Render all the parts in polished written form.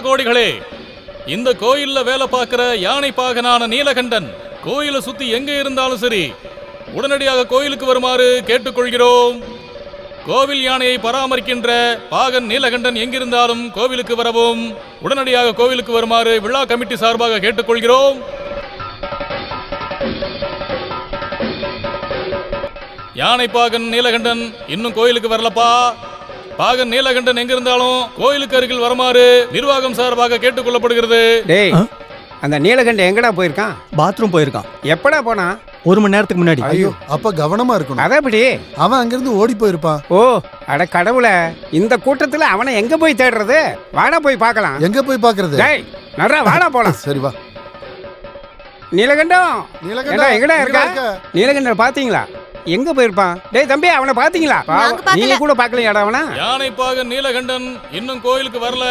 கோடிகளே, இந்த கோயில்ல வேலை பார்க்கிற யானை பாகனான நீலகண்டன் கோயிலை சுத்தி எங்க இருந்தாலும் சரி உடனடியாக கோயிலுக்கு வருமாறு கேட்டுக்கொள்கிறோம். கோவில் யானையை பராமரிக்கின்ற பாகன் நீலகண்டன் எங்கிருந்தாலும் கோவிலுக்கு வரவும் உடனடியாக கோவிலுக்கு வருமாறு விழா கமிட்டி சார்பாக கேட்டுக்கொள்கிறோம். யானை பாகன் நீலகண்டன் இன்னும் கோயிலுக்கு வரலப்பா. பாகன் நீலகண்டன் எங்கிருந்தாலும் கோயிலுக்கு அருகில் வருமாறு நிர்வாகம் சார்பாக கேட்டுக்கொள்ளப்படுகிறது. டேய், அந்த நீலகண்டன் எங்கடா போயிருக்கான்? பாத்ரூம் போயிருக்கான். எப்படா போனா? 1 மணி நேரத்துக்கு முன்னாடி. ஐயோ, அப்ப கவனமா இருக்கணும். அதப்படி அவன் அங்கிருந்து ஓடி போயிருப்பான். ஓ, அட கடவுளே, இந்த கூட்டத்துல அவனை எங்க போய் தேடுறது? வாடா போய் பார்க்கலாம். எங்க போய் பாக்குறது? டேய், நர்ரா வாடா போலாம். சரி வா. நீலகண்டம், நீலகண்டன் எங்கடா இருக்கா? நீலகண்டன் பாத்தீங்களா? எங்க போயிருப்பான்? டேய் தம்பி, அவனை பாத்தீங்களா? நீங்க கூட பாக்கலையாடா அவனா? யானை பாகன் நீலகண்டன் இன்னும் கோயிலுக்கு வரல.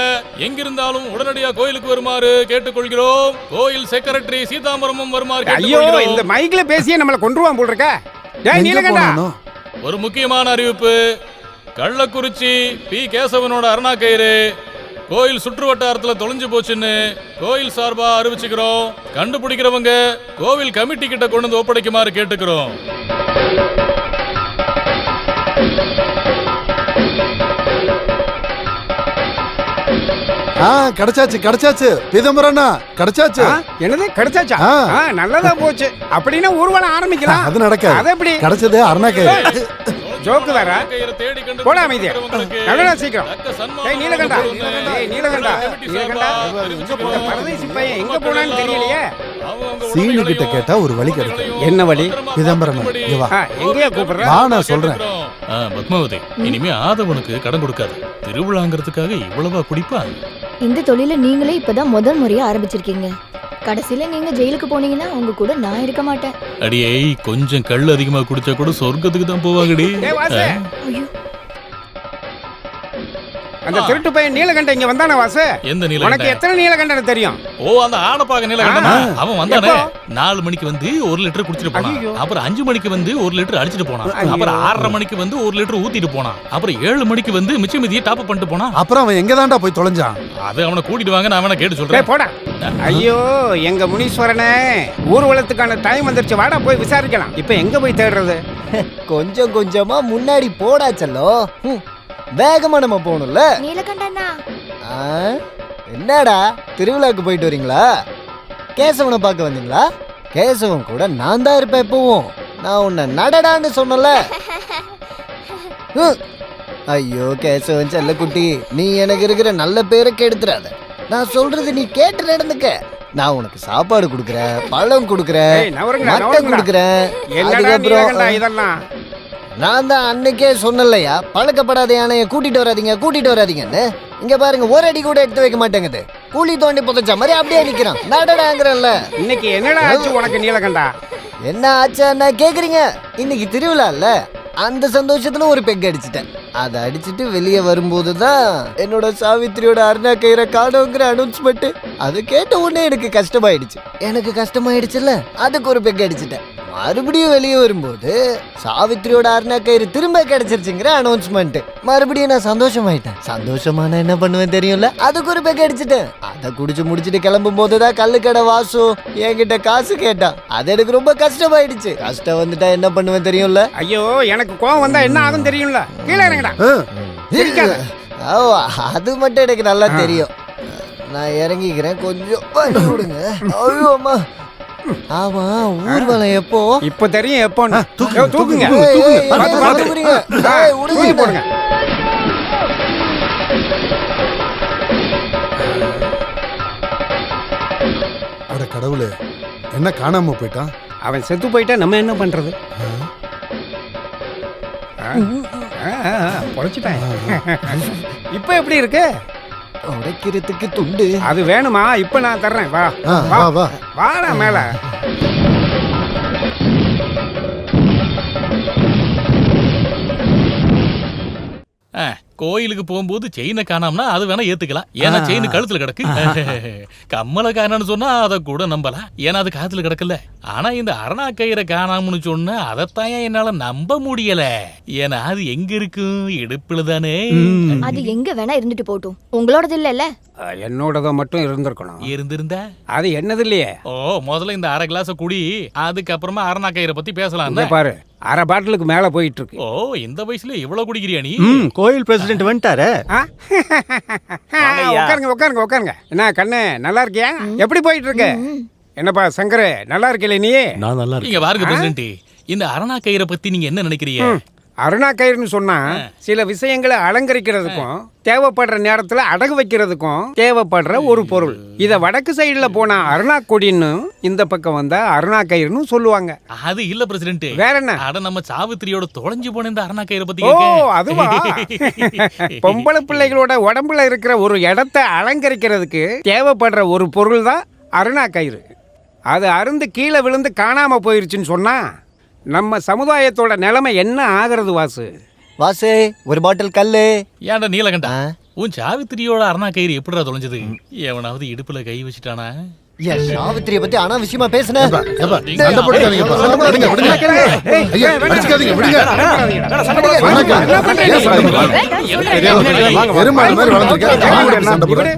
எங்கிருந்தாலும் உடனடியாக கோயிலுக்கு வருமாறு கேட்டுக்கொள்கிறோம். கோயில் செக்ரட்டரி சீதாம்பரமும் வருமாறு ஐயோ, கேட்டுக்கொள்கிறோம். இந்த மைக்ல பேசியே நம்மள கொன்றுவான் போல் இருக்க. டேய் நீலகண்டன், ஒரு முக்கியமான அறிவிப்பு. கள்ளக்குறிச்சி பி கேசவனோட அருணா கயிறு கோயில் சுற்று வட்டாரத்தில் தொலைஞ்சு போச்சுன்னு கோயில் சார்பா அறிவிச்சுக்கிறோம். கண்டுபிடிக்கிறவங்க கோவில் கமிட்டி கிட்ட கொண்டு வந்து ஒப்படைக்குமாறு கேட்டுக்கிறோம். கிடைச்சாச்சு பீதாம்பரண்ணா, கிடைச்சாச்சு. என்னது கிடைச்சாச்சா? நல்லதா போச்சு. அப்படின்னா ஊர்வலம் ஆரம்பிக்கலாம். அது நடக்காது. அது எப்படி கிடைச்சது? அருணா கயிறு ஜோக்கு வேற. போடா அமைதியா, நல்லடா சீக்கிரம். டேய் நீலகண்டா, டேய் நீலகண்டா, நீலகண்டா, இந்த பரதேசி பையன் எங்க போனான்னு தெரியலையே. சீனு கிட்ட கேட்டா ஒரு வழி கிடைக்கும். என்ன வழி? பீதாம்பரண்ணா இங்க வா. எங்கயா கூப்பிடுற? வா, நான் சொல்றேன். பத்மாவதி, இனிமே ஆதவனுக்கு கடன் கொடுக்காது. திருவிழாங்கிறதுக்காக இவ்வளவா குடிப்பா? இந்த தொழில நீங்களே இப்பதான் முதல் முறையா ஆரம்பிச்சிருக்கீங்க. கடைசியில நீங்க ஜெயிலுக்கு போனீங்கன்னா உங்க கூட நான் இருக்க மாட்டேன். அடியே, கொஞ்சம் கல் அதிகமா குடிச்சா கூட சொர்க்கத்துக்கு தான் போவாங்கடி. ஐயோ, அந்த திருட்டு பையன் நீலகண்டன் இங்க வந்தானே வாசு? எந்த உனக்கு நீலகண்டன்? எத்தனை நீலகண்டன் தெரியும்? ஓ, அந்த ஆடப்பாக நீலகண்டனா? அவன் வந்தானே. 4 மணிக்கு வந்து 1 லிட்டர் குடிச்சிட்டு போனான். அப்புறம் 5 மணிக்கு வந்து 1 லிட்டர் அடிச்சிட்டு போனான். அப்புறம் 6:30 மணிக்கு வந்து 1 லிட்டர் ஊத்திட்டு போனான். அப்புறம் 7 மணிக்கு வந்து மிச்ச மீதியை டாப் அப் பண்ணிட்டு போனான். அப்புறம் அவன் எங்க தான்டா போய் தொலைஞ்சான்? அது அவனை கூட்டிட்டு வாங்க, நான் அவனை கேட்டு சொல்றேன். போடா. ஐயோ, எங்க முனீஸ்வரனே, ஊர்வலத்துக்கான டைம் வந்துருச்சு. வாடா போய் விசாரிக்கலாம். இப்ப எங்க போய் தேடுறது? கொஞ்சம் கொஞ்சமா முன்னாடி போடா செல்லோ. வேகமா நம்ம போகணும்ல. நீலகண்டனா, என்னடா திருவிழாக்கு போயிட்டு வரீங்களா? கேசவனை பார்க்க வந்தீங்களா? கேசவன் கூட நான் தான் இருப்பேன் எப்பவும். நான் உன்னை நடடான்னு சொன்னல. ஐயோ கேசவன் செல்லக்குட்டி, நீ எனக்கு இருக்கிற நல்ல பேரை கெடுத்துறாத. நான் சொல்றது நீ கேட்டு நடந்துக்க. நான் உனக்கு சாப்பாடு கொடுக்குறேன், பழம் கொடுக்குறேன், மட்டன் கொடுக்குறேன். அதுக்கப்புறம் இதெல்லாம் நான் தான் அன்னைக்கே சொன்னலையா, பழக்கப்படாத யானைய கூட்டிட்டு வராதீங்கன்னு. இங்க பாருங்க, ஒரு அடி கூட எடுத்து வைக்க மாட்டேங்குது. கூலி தோண்டி புதைச்ச மாதிரி அப்படியே நிக்கிறான். நடடாங்கிறல்ல. இன்னைக்கு என்னடா ஆச்சு உனக்கு நீலகண்டா? என்ன ஆச்சா கேக்குறீங்க? இன்னைக்கு திருவிழா இல்ல, அந்த சந்தோஷத்துல ஒரு பெக் அடிச்சிட்டேன். அதை அடிச்சுட்டு வெளியே வரும்போது தான் என்னோட சாவித்திரியோட அருணா கயிறை காணோங்கிற அனௌன்ஸ்மெண்ட். அதை கேட்ட உடனே எனக்கு கஷ்டமாயிடுச்சுல்ல, அதுக்கு ஒரு பெக் அடிச்சிட்டேன். மறுபடியும் வெளியே வரும்போது சாவித்திரியோட அருணா கயிறு திரும்ப கிடைச்சிருச்சுங்கிற அனௌன்ஸ்மெண்ட். மறுபடியும் நான் சந்தோஷமான என்ன பண்ணுவேன் தெரியும்ல, அதுக்கு ஒரு பெக் அடிச்சிட்டேன். அதை குடிச்சு முடிச்சுட்டு கிளம்பும் போதுதான் கல்லுக்கடை வாசு என்கிட்ட காசு கேட்டான். அது எனக்கு ரொம்ப கஷ்டமாயிடுச்சு. கஷ்டம் வந்துட்டா என்ன பண்ணுவேன் தெரியும்ல. ஐயோ, எனக்கு கோவம் வந்தா என்ன ஆகும் தெரியும்ல. கீழே இறங்கடா. அது மட்டும் எனக்கு நல்லா தெரியும். நான் இறங்கிக்கிறேன், கொஞ்சம் வழி விடுங்க. ஐயோ அம்மா. ஆமா, ஊர்வலம் எப்போ? இப்ப தெரியும் எப்போன்னு. தூக்குங்க. போடுங்க. அட கடவுளே, என்ன காணாம போயிட்டான்? அவன் செத்து போயிட்டா நம்ம என்ன பண்றது? பொழைச்சிட்டான். இப்ப எப்படி இருக்கு? உடைக்கிறதுக்கு துண்டு அது வேணுமா? இப்ப நான் தர்றேன். வா வா வாடா மேல. கோயிலுக்கு போகும்போது செயினை காணாமனா அது வேணா ஏத்துக்கலாம், ஏன்னா செயின் கழுத்துல கிடக்கு. கம்மலை காணான்னு சொன்னா அதை கூட நம்பலாம், ஏன்னா அது காத்துல கிடக்கல. ஆனா இந்த அரணா கயிறை காணாமனு சொன்னா அதைத்தான் என்னால நம்ப முடியல, ஏன்னா அது எங்க இருக்கும், இடுப்புல தானே. அது எங்க வேணா இருந்துட்டு போட்டும், உங்களோடது இல்லல்ல. என்னோடத மட்டும் இருந்திருக்கணும். இருந்திருந்தா அது என்னது இல்லையே. ஓ, முதல்ல இந்த அரை கிளாஸ குடி, அதுக்கப்புறமா அரணா கயிறை பத்தி பேசலாம். இங்க பாரு, அரை பாட்டிலுக்கு மேல போயிட்டு இருக்கு. ஓ, இந்த வயசுல இவ்வளவு குடிக்கிறியா நீ? கோயில் பிரசிடென்ட் வந்துட்டாரு. உட்காருங்க உட்காருங்க உட்காருங்க. என்ன கண்ணு நல்லா இருக்கியா? எப்படி போயிட்டு இருக்கு? என்னப்பா சங்கர, நல்லா இருக்கல நீ? நான் நல்லா இருக்கேன். நீங்க பாருங்க பிரசிடென்ட், இந்த அரணா கயிறை பத்தி நீங்க என்ன நினைக்கிறீங்க? அருணா கயிறுன்னு சொன்னா சில விஷயங்களை அலங்கரிக்கிறதுக்கும் தேவைப்படுற நேரத்துல அடகு வைக்கிறதுக்கும் தேவைப்படுற ஒரு பொருள். இத வடக்கு சைடுல போனா அருணா கொடின்னு, இந்த பக்கம் வந்தா அருணா கயிறுன்னு சொல்லுவாங்க. அது இல்ல பிரசிடென்ட். வேற என்ன? அட நம்ம சாவித்திரியோட தொலைஞ்சு போன இந்த அரணா கயிறை பத்தி ஓ, கேட்க. அதுவா? பொம்பளை பிள்ளைகளோட உடம்புல இருக்கிற ஒரு இடத்தை அலங்கரிக்கிறதுக்கு தேவைப்படுற ஒரு பொருள் தான் அருணா கயிறு. அது அருந்து கீழே விழுந்து காணாம போயிருச்சுன்னு சொன்னா நம்ம சமுதாயத்தோட நிலைமை என்ன ஆகிறது வாசு? வாசு, ஒரு பாட்டில் கல்லு. ஏன்டா நீலகண்டா, உன் சாவித்திரியோட அரணா கயிறு எப்படிடா தொலைஞ்சது? எவனாவது இடுப்புல கை வச்சுட்டானா? என் சாவித்திரிய பத்தி அனாவசியமா பேசுன. சண்டை போட்டுக்காதீங்கப்பா. விடுங்க, விடுங்க. ஐயா, அடிச்சுக்காதீங்க, விடுங்க. ஏன் சண்டை போடுறீங்க? எருமாடு மாதிரி வளர்ந்துருக்க, நான் கூட சண்டை போடுறேன்.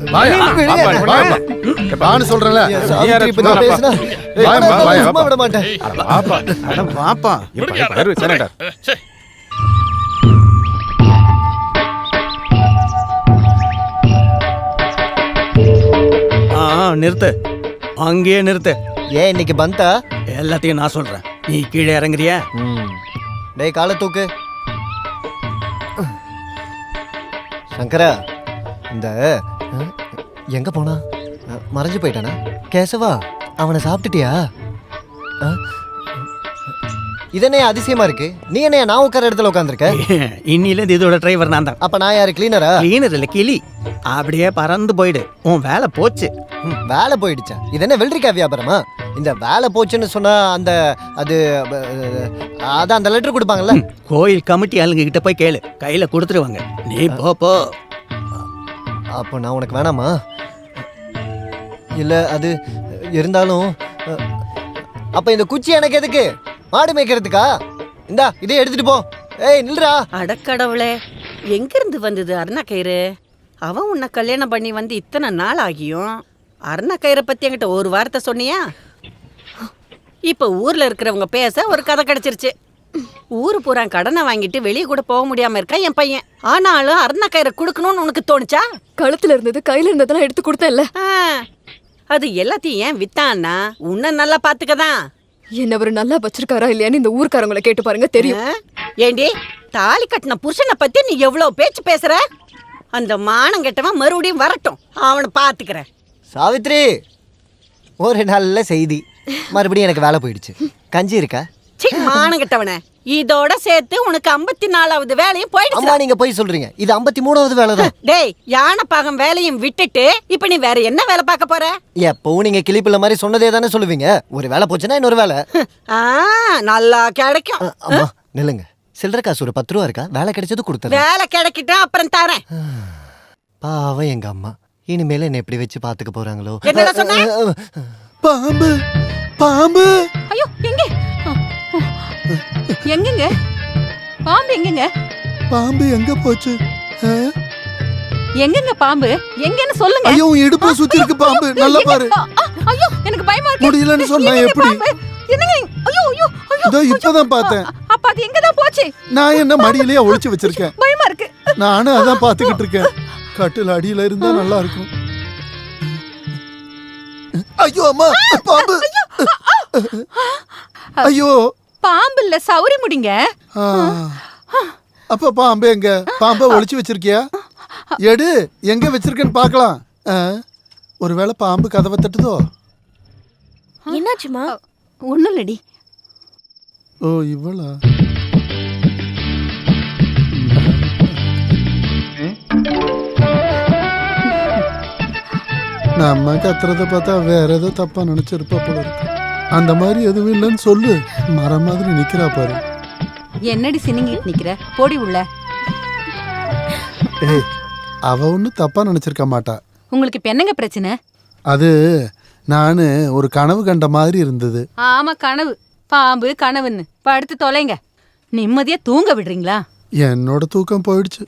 வான்னு சொல்றேன்ல. என் சாவித்திரிய பத்தி பேசுன. சும்மா விட மாட்டேன். வாப்பா. ச்சே. நிறுத்து, அங்கேயே நிறுத்து. ஏன் இன்னைக்கு பந்தா? எல்லாத்தையும் நான் சொல்றேன், நீ கீழே இறங்குறியா? டேய், காலை தூக்கு. சங்கரா, இந்த எங்க போனா? மறைஞ்சு போயிட்டானா? கேசவா, அவனை சாப்பிட்டுட்டியா? இதனே அதிசயமா இருக்கு. நீ என்ன நான் உட்கார இடத்துல உட்காந்துருக்க? இன்னிலேருந்து இதோட டிரைவர் நான் தான். அப்ப நான் யாரு, கிளீனரா? கிளீனர் இல்ல, கிளி. அப்படியே பறந்து போயிடு, உன் வேலை போச்சு. வேலை போயிடுச்சா? இது என்ன வெள்ளரிக்காய் வியாபாரமா? இந்த வேலை போச்சுன்னு சொன்னா அந்த அதான் அந்த லெட்டர் கொடுப்பாங்கல்ல. கோயில் கமிட்டி ஆளுங்க கிட்ட போய் கேளு, கையில கொடுத்துருவாங்க. நீ போ. அப்போ நான் உனக்கு வேணாமா? இல்ல, அது இருந்தாலும் அப்ப இந்த குச்சி எனக்கு எதுக்கு? மாடு மேய்க்கிறதுக்கா? இந்தா, இதே எடுத்துட்டு போ. ஏய் நில்றா. அடக்கடவுளே, எங்க இருந்து வந்தது அருணா கயிறு? அவன் உன்னை கல்யாணம் பண்ணி வந்து இத்தனை நாள் ஆகியும் அருணா கயிறை பத்தி என்கிட்ட ஒரு வார்த்தை சொன்னியா? இப்ப ஊர்ல இருக்கிறவங்க பேச ஒரு கதை கிடைச்சிருச்சு. ஊரு பூரா கடனை வாங்கிட்டு வெளியே கூட போக முடியாம இருக்கா என் பையன். ஆனாலும் அருணா கயிறை கொடுக்கணும்னு உனக்கு தோணுச்சா? கழுத்துல இருந்தது கையில இருந்ததெல்லாம் எடுத்து கொடுத்தேன்ல. அது எல்லாத்தையும் ஏன் வித்தான்னா உன்னை நல்லா பாத்துக்கதான். என்ன ஒரு நல்லா வச்சிருக்காரா இல்லையான்னு இந்த ஊர்க்காரங்களை கேட்டு பாருங்க, தெரியும். ஏண்டி, தாலி கட்டின புருஷனை பத்தி நீ எவ்வளவு பேச்சு பேசுற? அந்த மானம் கெட்டவன் மறுபடியும் வரட்டும், அவனை பாத்துக்கிறேன். சாவித்ரி, ஒரு நல்ல செய்தி. மறுபடியும் எனக்கு வேலை போயிடுச்சு. கஞ்சி இருக்கா? மானம் கெட்டவனே, இதோட சேர்த்து உனக்கு 54வது வேலையும் போயிடுச்சு. அம்மா, நீங்க போய் சொல்றீங்க, இது 53வது வேலை தான். டேய், யானை பாகம் வேலையும் விட்டுட்டு இப்ப நீ வேற என்ன வேலை பார்க்க போற? எப்பவும் நீங்க கிளிப்பிள்ள மாதிரி சொன்னதே தானே சொல்லுவீங்க. ஒரு வேலை போச்சுன்னா இன்னொரு வேலை. நல்லா கிடைக்கும். அம்மா நில்லுங்க, சில்லற காசு ஒரு 10 ரூபா இருக்கா? வேலை கிடைச்சது கொடுத்தேன். வேலை கிடைக்கிட்டா அப்புறம் தரேன். பாவம் எங்க அம்மா, இனிமேல என்ன எப்படி வச்சு பாத்துக்க போறாங்களோ? என்னடா சொன்ன? பாம்பு, பாம்பு. ஐயோ, எங்க எங்கங்க பாம்பு? எங்கங்க பாம்பு எங்க போச்சு? எங்கங்க பாம்பு? எங்கன்னு சொல்லுங்க. ஐயோ, இடுப்புல சுத்தி இருக்கு பாம்பு, நல்லா பாரு. ஐயோ, எனக்கு பயமா இருக்கு. முடியலன்னு சொன்னா எப்படி? என்னங்க? ஐயோ ஐயோ ஐயோ, இதோ இப்பதான் பார்த்தேன். அப்ப அது எங்க தான் போச்சு? நான் என்ன மடியிலேயே ஒளிச்சு வச்சிருக்கேன். பயமா இருக்கு. நானும் அதான் பாத்துக்கிட்டு இருக்கேன். கட்டில் அடியில இருந்தா நல்லா இருக்கும். ஐயோ அம்மா, பாம்பு. ஐயோ, பாம்பு இல்ல, சௌரி முடிங்க. அப்ப பாம்பு எங்க? பாம்பை ஒளிச்சு வச்சிருக்கியா? எடு, எங்க வச்சிருக்கேன்னு பாக்கலாம். ஒருவேளை பாம்பு கதவை தட்டுதோ? என்னாச்சுமா? ஒண்ணும் இல்லடி. ஓ, இவ்வளா? நம்ம கத்துறத பார்த்தா வேற ஏதோ தப்பா நினைச்சிருப்பா போல இருக்கு. அந்த மாதிரி எதுவும் இல்லைன்னு சொல்லு. மரம் மாதிரி நிக்கிறா பாரு. என்னடி சினிங்கிட்டு நிக்கிற? போடி உள்ள. ஏய் அவ ஒன்றும் தப்பா நினைச்சிருக்க மாட்டா. உங்களுக்கு இப்ப என்னங்க பிரச்சனை? அது நான் ஒரு கனவு கண்ட மாதிரி இருந்தது. ஆமா, கனவு. பாம்பு கனவுன்னு படுத்து தொலைங்க. நிம்மதியா தூங்க விடுறீங்களா? என்னோட தூக்கம் போயிடுச்சு.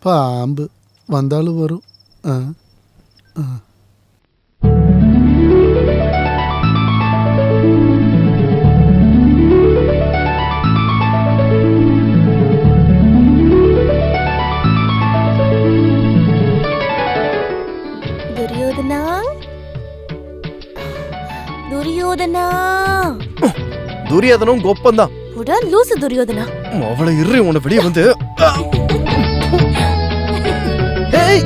பாம்பு வந்தாலும் வரும். துரியோதனா, துரியோதனா, துரியோதனும் கொப்பந்தான். புடா லூசு துரியோதனா. அவளை இரு, உன்னை வெளியே வந்து. ஏய்,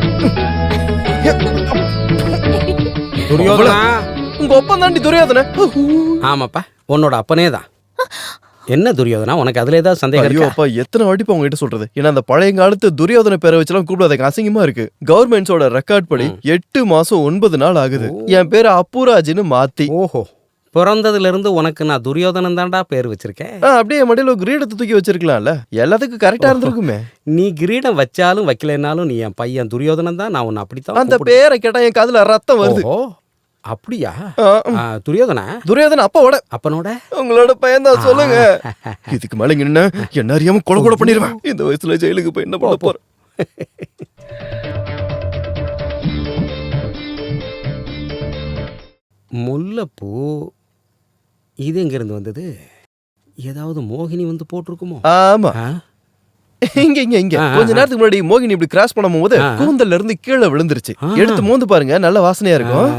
துரியோதனா. உங்க ஒப்பம் தாண்டி துரியோதன. ஆமாப்பா, உன்னோட அப்பனே தான். என்ன துரியோதனா, உனக்கு அதுல ஏதாவது சந்தேகம் ஐயோ இருக்கா? அப்பா, எத்தனை வாட்டி உங்ககிட்ட சொல்றது? ஏன்னா அந்த பழைய காலத்து துரியோதன பேரை வச்செல்லாம் கூப்பிடாதீங்க, அசிங்கமா இருக்கு. கவர்மெண்ட்ஸோட ரெக்கார்ட் படி 8 மாசம் 9 நாள் ஆகுது என் பேரை அப்புராஜ்னு மாத்தி. ஓஹோ, பிறந்ததுல இருந்து உனக்கு நான் துரியோதனன் தான்டா பேர் வச்சிருக்கேன். அப்படியே என் மடியில ஒரு கிரீடத்தை தூக்கி வச்சிருக்கலாம்ல, எல்லாத்துக்கும் கரெக்டா இருந்திருக்குமே. நீ கிரீடம் வச்சாலும் வைக்கலைன்னாலும் நீ என் பையன் துரியோதனன் தான். நான் உன்னை அப்படித்தான் அந்த கூப்பிடுவேன். பேரை கேட்டா என் காதுல ரத்தம் வருது. ஓஹோ, அப்படியா? துரியோதனா துரியோதன அப்பாவோட அப்பனோட உங்களோட பையன் தான். சொல்லுங்க. இதுக்கு மேல என்ன என்ன அறியாம கொலை பண்ணிடுவேன். இந்த வயசுல ஜெயிலுக்கு போய் என்ன பண்ண போறேன்? முல்லைப்பூ இது எங்க இருந்து வந்தது? ஏதாவது மோகினி வந்து போட்டிருக்குமோ? ஆமா, இங்க இங்க இங்க கொஞ்ச நேரத்துக்கு முன்னாடி மோகினி இப்படி கிராஸ் பண்ணும் போது கூந்தல்ல இருந்து கீழே விழுந்துருச்சு. எடுத்து மோந்து பாருங்க, நல்ல வாசனையா இருக்கும்.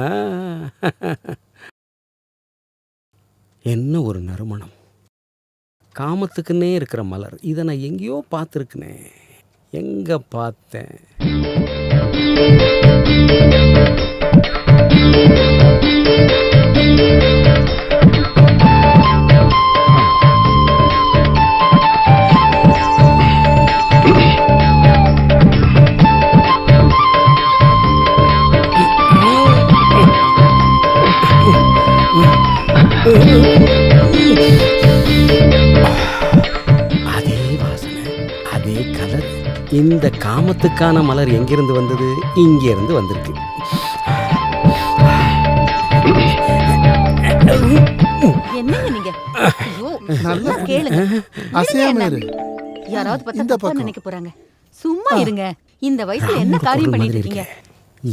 என்ன ஒரு நறுமணம்! காமத்துக்குன்னே இருக்கிற மலர். இதை நான் எங்கேயோ பார்த்துருக்கனே. எங்க பார்த்தேன்? அதே வாசனை, அதே கலர். இந்த காமத்துக்கான மலர் எங்கிருந்து வந்தது? இங்க இருந்து வந்திருக்கு. என்னங்க நீங்க? ஐயோ, நல்லா கேளுங்க. அசையாம இரு. யாராவது பார்த்தா இந்த தப்பா பக்கம். நினைக்க போறாங்க. சும்மா இருங்க. இந்த வயசுல என்ன காரியம் பண்ணிட்டு இருக்கீங்க?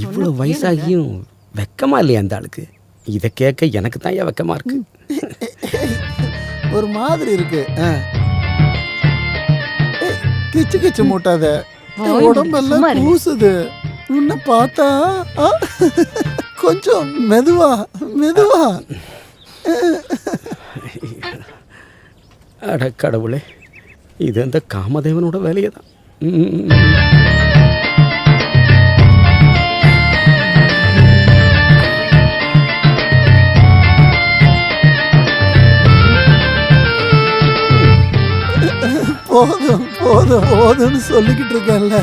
இவ்வளவு வயசாகியும் வெக்கமா இல்லையா அந்த ஆளுக்கு? இதை கேட்க எனக்கு தான் ஏன் வெக்கமா இருக்கு. ஒரு மாதிரி இருக்கு. கிச்சு கிச்சு மூட்டாத, வாய் உடம்பெல்லாம் சும்மா இருங்க. கூசுது. உன்னை பார்த்தா கொஞ்சம் மெதுவா மெதுவா. அட கடவுளே, இது அந்த காமதேவனோட வேலையை தான். போதும் போதும் போதும்னு சொல்லிக்கிட்டு இருக்கேன்ல.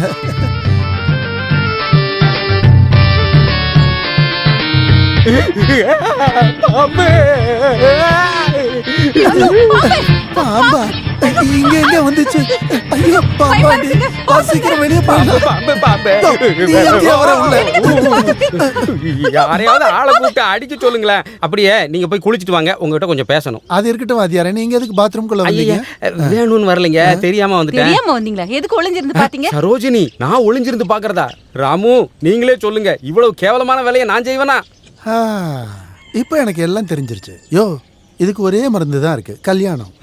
பாம்பா இங்க எங்க வந்துச்சு? ஐயோ பாம்பா, சீக்கிரம் வெளியே யாரையாவது ஆளை கூப்பிட்டு அடிக்க சொல்லுங்களேன். அப்படியே நீங்க போய் குளிச்சுட்டு வாங்க, உங்ககிட்ட கொஞ்சம் பேசணும். அது இருக்கட்டும் வாத்தியாரே, நீங்க எதுக்கு பாத்ரூம்குள்ள வந்தீங்க? வேணும்னு வரலைங்க, தெரியாம வந்துட்டேன். தெரியாம வந்தீங்களா? எதுக்கு ஒளிஞ்சிருந்து பாத்தீங்க? சரோஜினி, நான் ஒளிஞ்சிருந்து பாக்குறதா? ராமு, நீங்களே சொல்லுங்க, இவ்வளவு கேவலமான வேலையை நான் செய்வேனா? இப்போ எனக்கு எல்லாம் தெரிஞ்சிருச்சு. யோ, இதுக்கு ஒரே மருந்து தான் இருக்கு, கல்யாணம்.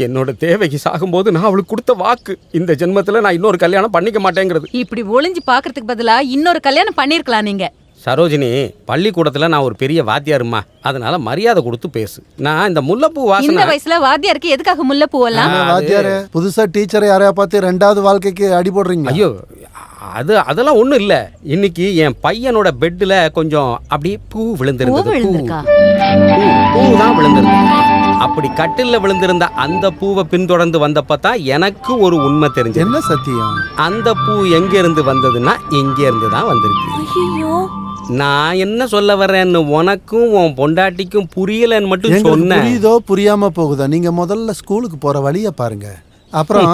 என்னோட தேவைக்கு சாகும்போது நான் அவளுக்கு கொடுத்த வாக்கு, இந்த ஜென்மத்துல நான் இன்னொரு கல்யாணம் பண்ணிக்க மாட்டேங்கிறது. இப்படி ஒளிஞ்சு பாக்குறதுக்கு பதிலா இன்னொரு கல்யாணம் பண்ணிருக்கலாம் நீங்க. சரோஜினி, பள்ளிக்கூடத்துல நான் ஒரு பெரிய வாத்தியாருமா, அதனால மரியாதை கொடுத்து பேசு. நான் இந்த முல்லைப்பூ இந்த வாசனை. வயசுல வாத்தியாருக்கு எதுக்காக முல்லை பூவெல்லாம்? வாத்தியாரே, புதுசா டீச்சரை யாரையா பார்த்து 2வது வாழ்க்கைக்கு அடி போடுறீங்க? ஐயோ, அதெல்லாம் ஒண்ணும் இல்ல. இன்னைக்கு என் பையனோட பெட்ல கொஞ்சம் அப்படியே பூ விழுந்திருந்தது. பூ தான் விழுந்திருந்தது. அப்படி கட்டில்ல விழுந்திருந்த அந்த பூவை பின்தொடர்ந்து வந்தப்பதான் எனக்கு ஒரு உண்மை தெரிஞ்சது. என்ன சத்தியம்? அந்த பூ எங்க இருந்து வந்ததுன்னா இங்க இருந்து தான் வந்திருக்கு. ஐயோ, நான் என்ன சொல்ல வர்றேன்னு உனக்கும் உன் பொண்டாட்டிக்கும் புரியலன்னு மட்டும் எங்களுக்கு சொன்னேன். புரியுதோ புரியாம போகுதோ, நீங்க முதல்ல ஸ்கூலுக்கு போற வழிய பாருங்க. அப்புறம்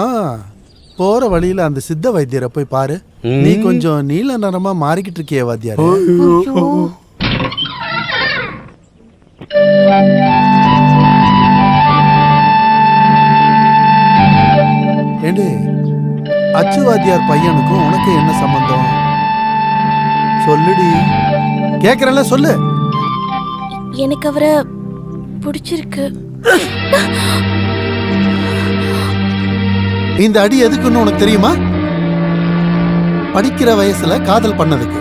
போற வழியில அந்த சித்த வைத்தியரை போய் பாரு. நீ கொஞ்சம் நீல நிறமா மாறிக்கிட்டு இருக்கிய வாத்தியாரு. ஏண்டி, அச்சு வாத்தியார் பையனுக்கும் உனக்கு என்ன சம்பந்தம்? சொல்லுடி, கேக்குறல சொல்லு. எனக்கு அவரை பிடிச்சிருக்கு. இந்த அடி எதுக்குன்னு உனக்கு தெரியுமா? படிக்கிற வயசுல காதல் பண்ணதுக்கு.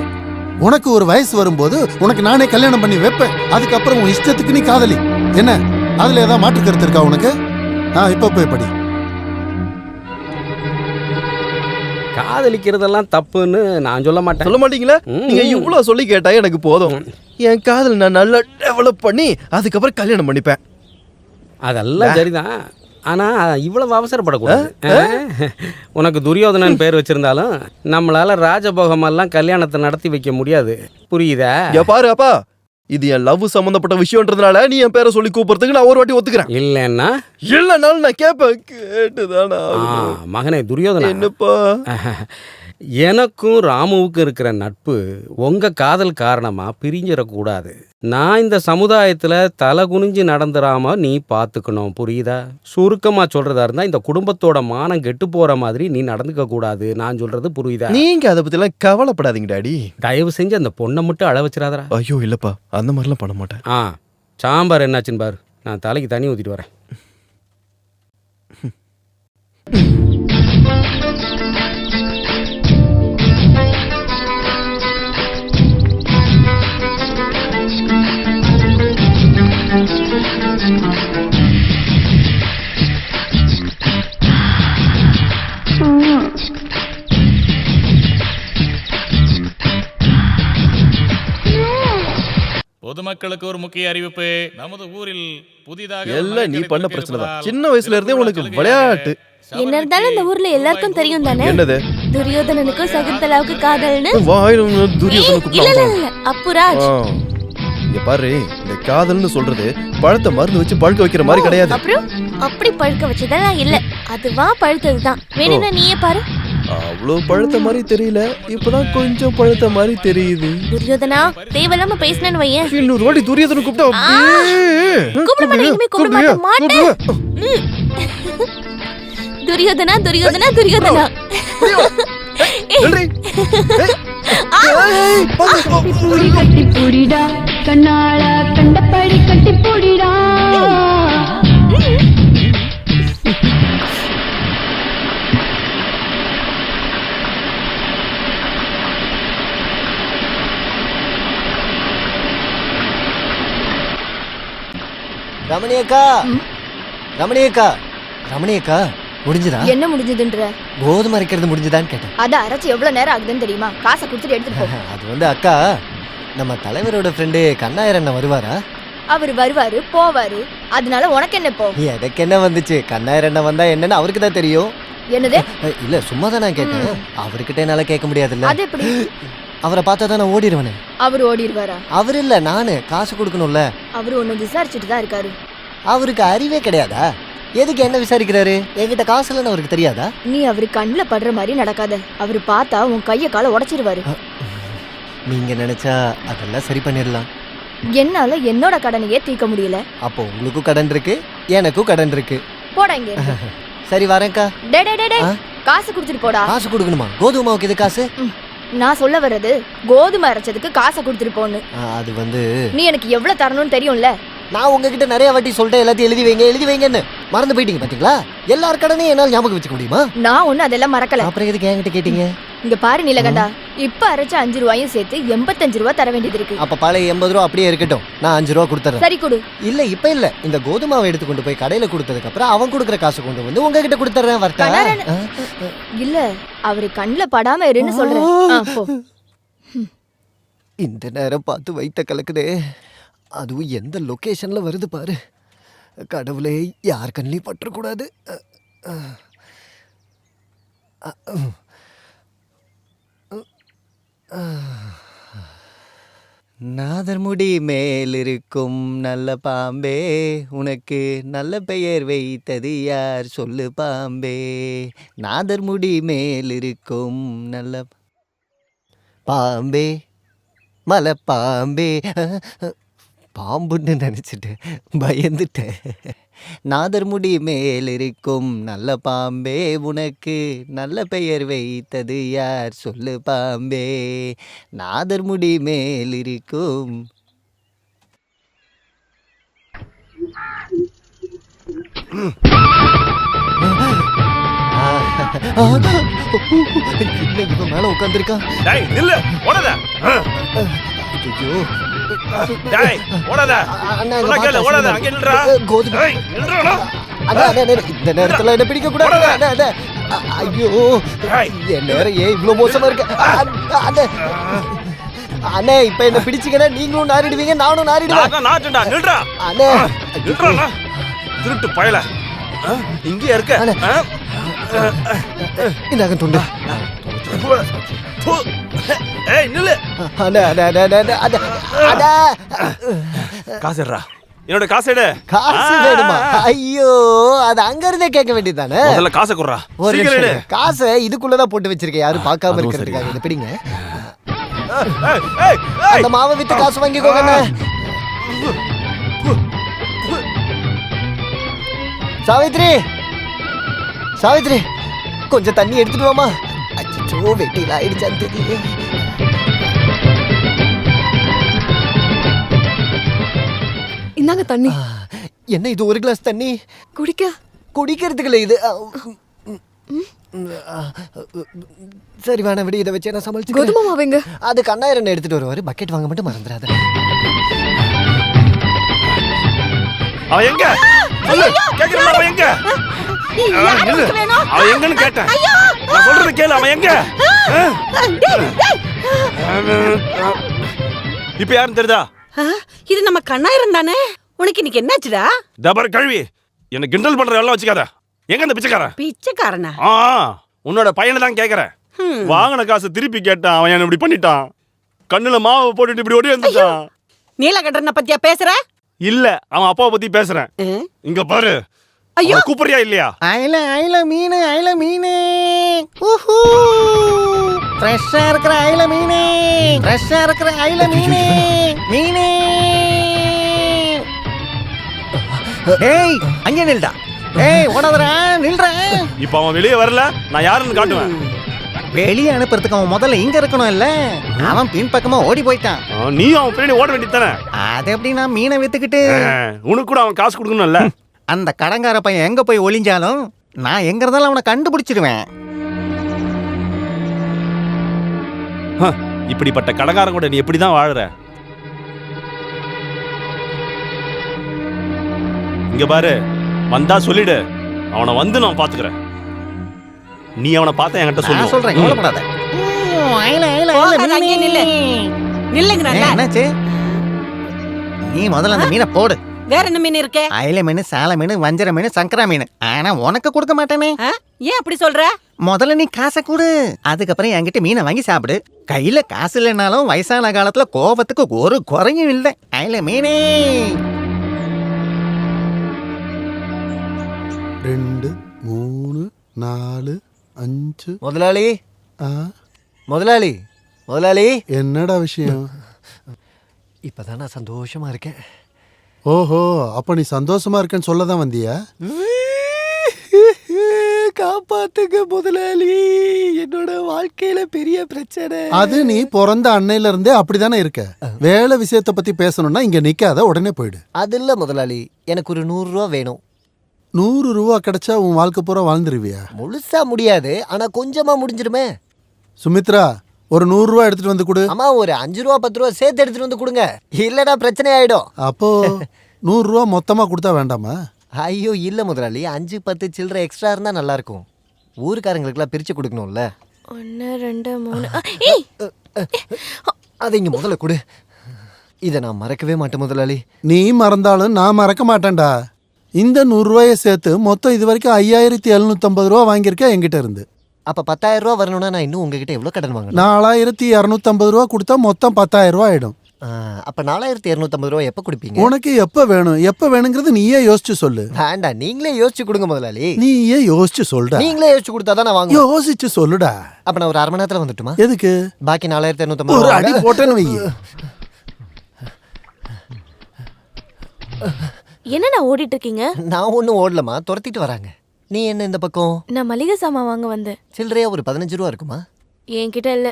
உனக்கு ஒரு வயசு வரும்போது உனக்கு நானே கல்யாணம் பண்ணி வைப்பேன். அதுக்கப்புறம் உன் இஷ்டத்துக்கு நீ காதலி. என்ன அதுல ஏதாவது மாற்று கருத்து இருக்கா உனக்கு? இப்ப போய் படி. காதலிக்கிறதெல்லாம் தப்புன்னு நான் சொல்ல மாட்டேன். சொல்ல மாட்டீங்களா? நீங்க இவ்வளவு சொல்லி கேட்டா எனக்கு போதும். என் காதல் நான் நல்லா டெவலப் பண்ணி அதுக்கப்புறம் கல்யாணம் பண்ணிப்பேன். அதெல்லாம் சரிதான். ஆனா இவ்வளவு அவசரப்படக்கூடாது. உனக்கு துரியோதனன் பேர் வச்சிருந்தாலும் நம்மளால ராஜபோகமெல்லாம் கல்யாணத்தை நடத்தி வைக்க முடியாது. புரியுதா? பாரு அப்பா, இது என் லவ் சம்பந்தப்பட்ட விஷயம்ன்றதுனால நீ என் பேரை சொல்லி கூப்பிடுறதுக்கு நான் ஒரு வாட்டி ஒத்துக்கிறேன். இல்லைன்னாலும் நான் கேட்பேன். கேட்டுதானா மகனே துரியோதனா, என்னப்பா? எனக்கும் ராமுவுக்கும் இருக்கிற நட்பு உங்க காதல் காரணமா பிரிஞ்சிடக்கூடாது. நான் இந்த சமுதாயத்துல தலை குனிஞ்சு நடந்துடாம நீ பாத்துக்கணும். புரியுதா? சுருக்கமா சொல்றதா இருந்தா இந்த குடும்பத்தோட மானம் கெட்டு போற மாதிரி நீ நடந்துக்க கூடாது. நான் சொல்றது புரியுதா? நீங்க அதை பத்தி எல்லாம் கவலைப்படாதீங்க டாடி. தயவு செஞ்சு அந்த பொண்ணை மட்டும் அழ வச்சிடாதரா. ஐயோ இல்லப்பா, அந்த மாதிரிலாம் பண்ண மாட்டேன். சாம்பார் என்னாச்சுன்னு பாரு. நான் தலைக்கு தண்ணி ஊத்திட்டு வரேன். பொதுமக்களுக்கு ஒரு முக்கிய அறிவிப்பு. நமது ஊரில் புதிதாக எல்லாம் நீ பண்ண பிரச்சனை தான். சின்ன வயசுல இருந்தே உனக்கு விளையாட்டு. என்ன இருந்தாலும் இந்த ஊர்ல எல்லாருக்கும் தெரியும் தானே. என்னது? துரியோதனனுக்கும் சகுந்தலாவுக்கு காதல்னு. வாயில துரியோதன இல்ல அப்புராஜ். இங்க பாரு, இந்த காதல்னு சொல்றது பழத்தை மருந்து வச்சு பழுக்க வைக்கிற மாதிரி கிடையாது. அப்புறம் அப்படி பழுக்க வச்சதெல்லாம் இல்ல, அதுவா பழுத்ததுதான். வேணும்னா நீயே பாரு. அவ்வளவு பழுத்த மாதிரி தெரியல, இப்பதான் கொஞ்சம் பழுத்த மாதிரி தெரியுது. துரியோதனா, தேவையில்லாம பேசினேன்னு வையேன். இன்னொரு வாட்டி துரியோதன கூப்பிட மாட்டேன். துரியோதனா துரியோதனா துரியோதனா. கட்டி பூடிடா கண்ணாள கண்டபடி கட்டி பூடிடா. ரமணியக்கா, ரமணியக்கா, ரமணியக்கா, முடிஞ்சதா? என்ன முடிஞ்சதுன்ற? கோதுமை அரைக்கிறது முடிஞ்சதான்னு கேட்டேன். அத அரைச்சு எவ்வளவு நேரம் ஆகுதுன்னு தெரியுமா? காசை கொடுத்துட்டு எடுத்துட்டு போ. அது வந்து அக்கா, நம்ம தலைவரோட ஃப்ரெண்டு கண்ணாயிரம் அண்ணன் வருவாரா? அவர் வருவாரு போவாரு, அதனால உனக்கு என்ன இப்போ? எனக்கு என்ன வந்துச்சு? கண்ணாயிரம் அண்ணன் வந்தா என்னன்னு அவருக்கு தான் தெரியும். என்னது? இல்ல சும்மா தான் நான் கேட்டேன். அவர்கிட்ட என்னால கேட்க முடியாதுல்ல. அது எப்படி? அவரை பார்த்தா தான் நான் ஓடிடுவேனே. அவர் ஓடிடுவாரா? அவர் இல்ல, நானு காசு கொடுக்கணும்ல. அவரு ஒன்னு விசாரிச்சுட்டு தான் இருக்காரு. அவருக்கு அறிவே கிடையாதா? எதுக்கு என்ன விசாரிக்கிறாரு? என்கிட்ட காசு இல்லைன்னு அவருக்கு தெரியாதா? நீ அவரு கண்ணுல படுற மாதிரி நடக்காத. அவரு பார்த்தா உன் கைய கால உடைச்சிருவாரு. நீங்க நினைச்சா அதெல்லாம் சரி பண்ணிடலாம். என்னால என்னோட கடனையே தீர்க்க முடியல. அப்போ உங்களுக்கும் கடன் இருக்கு, எனக்கும் கடன் இருக்கு. போடா இங்க. சரி வரேன்க்கா. டே டே டே, காசு கொடுத்துட்டு போடா. காசு கொடுக்கணுமா? கோதுமை மாவுக்கு இது காசு? நான் சொல்ல வர்றது கோதுமை அரைச்சதுக்கு காசை கொடுத்துட்டு போன்னு. அது வந்து நீ எனக்கு எவ்வளவு தரணும்னு தெரியும்ல. நான் உங்ககிட்ட நிறைய வாட்டி சொல்லிட்டேன், எல்லாத்தையும் எழுதி வைங்கன்னு. மறந்து போயிட்டீங்க பாத்தீங்களா? எல்லார் கடனையும் என்னால் ஞாபகம் வச்சுக்க முடியுமா? நான் ஒண்ணு அதெல்லாம் மறக்கல. அப்புறம் எதுக்கு என்கிட்ட கேட்டீங்க? இங்க பாரு நீலகண்டா, இப்ப அரைச்ச 5 ரூபாயும் சேர்த்து 85 ரூபாய் தர வேண்டியது இருக்கு. அப்ப பழைய 80 ரூபா அப்படியே இருக்கட்டும், நான் 5 ரூபா கொடுத்துறேன். சரி கொடு. இல்ல இப்ப இல்ல, இந்த கோதுமாவை எடுத்து கொண்டு போய் கடையில கொடுத்ததுக்கு அப்புறம் அவன் கொடுக்குற காசு கொண்டு வந்து உங்ககிட்ட கொடுத்துறேன். வரட்டா? இல்ல, அவரு கண்ணுல படாம இருன்னு சொல்றேன். இந்த நேரம் பார்த்து வைத்த கலக்குதே. அதுவும் எந்த லொகேஷன்ல வருது பாரு. கடவுளே, யார் கண்ணிலையும் பற்றக்கூடாது. நாதர் முடி மேல் இருக்கும் நல்ல பாம்பே, உனக்கு நல்ல பெயர் வைத்தது யார் சொல்லு பாம்பே. நாதர் முடி மேல் இருக்கும் நல்ல பாம்பே, மலை பாம்பே. பாம்புன்னு நினச்சிட்டேன், பயந்துட்டேன். நாதர் முடி மேல் இருக்கும் நல்ல பாம்பே, உனக்கு நல்ல பெயர் வைத்தது யார் சொல்லு பாம்பே. நாதர் முடி மேல் இருக்கும். இவன் மேல உட்காந்துருக்கான். ஐயோ டேய் ஓடாத அண்ணா, சொன்னா கேளு, ஓடாத, அங்க நில்றா. கோதுமை. டேய் நில்றா. அண்ணா, இந்த நேரத்துல என்ன பிடிக்க கூடாது. அண்ணா, ஐயோ என் நேரம் ஏன் இவ்வளவு மோசமா இருக்கு. அண்ணே, இப்ப என்ன பிடிச்சிங்கன்னா நீங்களும் நாரிடுவீங்க, நானும் நாரிடுவேன். நான் நாட்டடா, நில்றா. அண்ணே, நில்றா. திருட்டு பயல. இங்கே இருக்க. இந்தாங்க துண்டு. ஏய் நில்லு. அண்ணா, அண்ணா. காசுடா. என்னோட காசு எடு. காசு வேணுமா? ஐயோ, அது அங்க இருந்தே கேட்க வேண்டியதானே. முதல்ல காசை குடுறா. ஒரு சீக்கிரம் எடு. காசை இதுக்குள்ளதான் போட்டு வச்சிருக்கேன், யாரும் பார்க்காம இருக்கிறதுக்காக. இதை பிடிங்க. அந்த மாவை வித்து காசு வாங்கிக்கோங்க. சாவித்ரி, சாவித்ரி, கொஞ்சம் தண்ணி எடுத்துட்டு வாமா. அச்சோ, வெட்டியில் ஆயிடுச்சான்னு தெரியல. இந்தாங்க தண்ணி. என்ன இது, ஒரு கிளாஸ் தண்ணி குடிக்க? குடிக்கிறதுக்கு இல்லை இது. சரி வேணா விடு, இதை வச்சு நான் சமாளிச்சு. கோதுமை மாவுங்க. அது கண்ணாயிரம் எடுத்துட்டு வருவாரு, பக்கெட் வாங்க மட்டும் மறந்துடாத. அவன் எங்க? சொல்லு, கேக்குறல அவன் எங்க? அவன் எங்கன்னு கேட்டேன். நான் சொல்றது கேளு, அவன் எங்க? இப்ப யாருன்னு தெரியுதா? இது நம்ம கண்ணாயிரம் தானே. உனக்கு இன்னைக்கு என்னாச்சுடா? டபர் கழுவி என்ன கிண்டல் பண்ற எல்லாம் வச்சுக்காத. எங்க அந்த பிச்சைக்காரன்? பிச்சைக்காரனா? உன்னோட பையனை தான் கேக்குறேன். வாங்கின காசு திருப்பி கேட்டான், அவன் என்ன இப்படி பண்ணிட்டான். கண்ணுல மாவை போட்டுட்டு இப்படி ஓடி வந்துட்டான். நீலகண்டனை பத்தியா பேசுற? இல்ல, அவன் அப்பாவை பத்தி பேசுறேன். இங்க பாரு. ஐயோ, கூப்பிடுறியா இல்லையா? ஐல ஐல மீன், ஐல மீன், ஃப்ரெஷ்ஷா இருக்கிற ஐல மீன், ஃப்ரெஷ்ஷா இருக்கிற ஐல மீன், மீன். ஏய், அங்கே நில்டா. ஏய், ஓடாதடா, நில்றா. இப்ப அவன் வெளியே வரல, நான் யாருன்னு காட்டுவேன். வெளியே அனுப்புறதுக்கு அவன் முதல்ல இங்க இருக்கணும் இல்ல. அவன் பின்பக்கமா ஓடி போயிட்டான். நீயும் அவன் பின்னாடி ஓட வேண்டியதானே. அது எப்படி நான் மீனை வித்துக்கிட்டு? உனக்கு கூட அவன் காசு கொடுக்கணும்ல. அந்த கடங்கார பையன் எங்க போய் ஒளிஞ்சாலும் நான் எங்க இருந்தாலும் அவனை கண்டுபிடிச்சிடுவேன். இப்படிப்பட்ட கடங்காரன் கூட நீ எப்படிதான் வாழுற? இங்க பாரு, வந்தா சொல்லிடு, அவனை வந்து நான் பாத்துக்கிறேன். நீ அவனை பார்த்த என்கிட்ட சொல்லு. நான் சொல்றேன், கவலைப்படாத. என்னாச்சு? நீ முதல்ல அந்த மீனை போடு. வேற என்ன மீன் இருக்கே? அயில மீன், சால மீன், வஞ்சர மீன், சங்கரா மீன். ஆனா உனக்கு கொடுக்க மாட்டேனே. ஏன் அப்படி சொல்ற? முதல்ல நீ காசை கொடு, அதுக்கப்புறம் என்கிட்ட மீனை வாங்கி சாப்பிடு. கையில காசு இல்லைனாலும் வயசான காலத்துல கோபத்துக்கு ஒரு குறையும் இல்லை. அயில மீனே. 2 3 4 5. முதலாளி, முதலாளி, முதலாளி. என்னடா விஷயம்? இப்பதான் நான் சந்தோஷமா இருக்கேன். ஓஹோ, அப்ப நீ சந்தோஷமா இருக்கேன்னு சொல்லதான் வந்தியா? காப்பாத்துங்க முதலாளி, என்னோட வாழ்க்கையில பெரிய பிரச்சனை. அது நீ பிறந்த அன்னையில இருந்தே அப்படிதானே இருக்க. வேலை விஷயத்தை பத்தி பேசணும்னா இங்க நிக்காத, உடனே போயிடு. அது இல்ல முதலாளி, எனக்கு ஒரு 100 ரூபா வேணும். 100 ரூபா கிடைச்சா உன் வாழ்க்கை பூரா வாழ்ந்துருவியா? முழுசா முடியாது, ஆனா கொஞ்சமா முடிஞ்சிருமே. சுமித்ரா, ஒரு 100 ரூபா எடுத்துட்டு வந்து கொடு. அம்மா, ஒரு 5 ரூபா 10 ரூபா சேர்த்து எடுத்துட்டு வந்து கொடுங்க, இல்லடா பிரச்சனை ஆயிடும். அப்போ 100 ரூபா மொத்தமா கொடுத்தா வேண்டாமா? ஐயோ இல்ல முதலாளி, 5 10 சில்லற எக்ஸ்ட்ரா இருந்தா நல்லா இருக்கும். ஊருக்காரங்களுக்குலாம் பிரிச்சு கொடுக்கணும்ல. 1 2 3. அதை இங்க முதல்ல கொடு. இதை நான் மறக்கவே மாட்டேன் முதலாளி. நீ மறந்தாலும் நான் மறக்க மாட்டேன்டா. இந்த 100 ரூபாயை சேர்த்து மொத்தம் இது வரைக்கும் 5750 ரூபா வாங்கியிருக்கேன் என்கிட்ட இருந்து. அப்ப 10,000 ரூபா வரணும்னா நான் இன்னும் உங்ககிட்ட எவ்வளவு கடன் வாங்கணும்? 4250 ரூபா கொடுத்தா மொத்தம் 10,000 ரூபா ஆயிடும். அப்ப 4250 ரூபா எப்ப கொடுப்பீங்க? உனக்கு எப்ப வேணும் எப்ப வேணுங்கிறது நீயே யோசிச்சு சொல்லு. வேண்டாம், நீங்களே யோசிச்சு கொடுங்க முதலாளி. நீயே யோசிச்சு சொல்லுடா. நீங்களே யோசிச்சு கொடுத்தாதான் நான் வாங்குவேன். யோசிச்சு சொல்லுடா. அப்ப நான் ஒரு அரை மணி நேரத்துல வந்துட்டுமா? எதுக்கு? பாக்கி 4250 ஒரு அடி போட்டேன்னு வை. என்ன நான் ஓடிட்டு இருக்கீங்க? நான் ஒன்றும் ஓடலமா, துரத்திட்டு வராங்க. நீ என்ன இந்த பக்கம்? நான் மளிகை சாமான் வாங்க வந்தேன். சில்லறையா ஒரு 15 ரூபா இருக்குமா? என்கிட்ட இல்ல.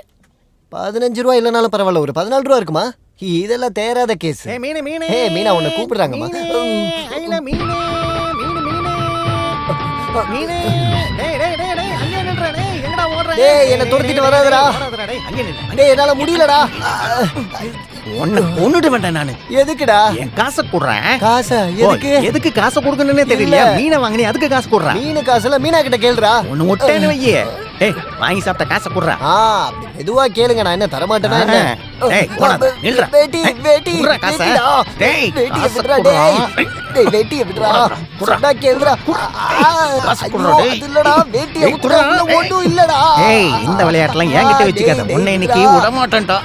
15 ரூபா இல்லைனாலும் பரவாயில்ல, ஒரு 14 ரூபா இருக்குமா? இதெல்லாம் தேராத கேஸ். மீனா உன்னை கூப்பிடுறாங்கம்மா. என்ன துரத்திட்டு வராதடா. என்னால முடியலடா. ஒண்ணுட்டு வேண்டாம் நானு. எதுக்குடா? என் காசை கொடுறேன். காசா? எதுக்கு? எதுக்கு காசை கொடுக்கணும்னே தெரியல. மீனை வாங்கினே அதுக்கு காசு கொடுறேன். மீனு காசுல மீனா கிட்ட கேளுடா. ஒண்ணு முட்டைன்னு வையே. ஏய் வாங்கி சாப்பிட்ட காசை கொடுறா. அப்படி மெதுவா கேளுங்க, நான் என்ன தர மாட்டேனா என்ன? ஏய் போடாத நில்றா. வேட்டி குடுறா காசை. டேய் வேட்டியை காசை விடுறா. குடுறா. டேய் வேட்டியை விடுறா. சொன்னா கேளுடா. காசை குடுறா. டேய் அது இல்லடா, வேட்டியை டேய், விடுறா. குடுறா. ஒண்ணும் இல்லடா. ஏய் இந்த விளையாட்டுலாம் என்கிட்ட வச்சுக்காத. உன்னை இன்னைக்கு விட மாட்டேன்டா.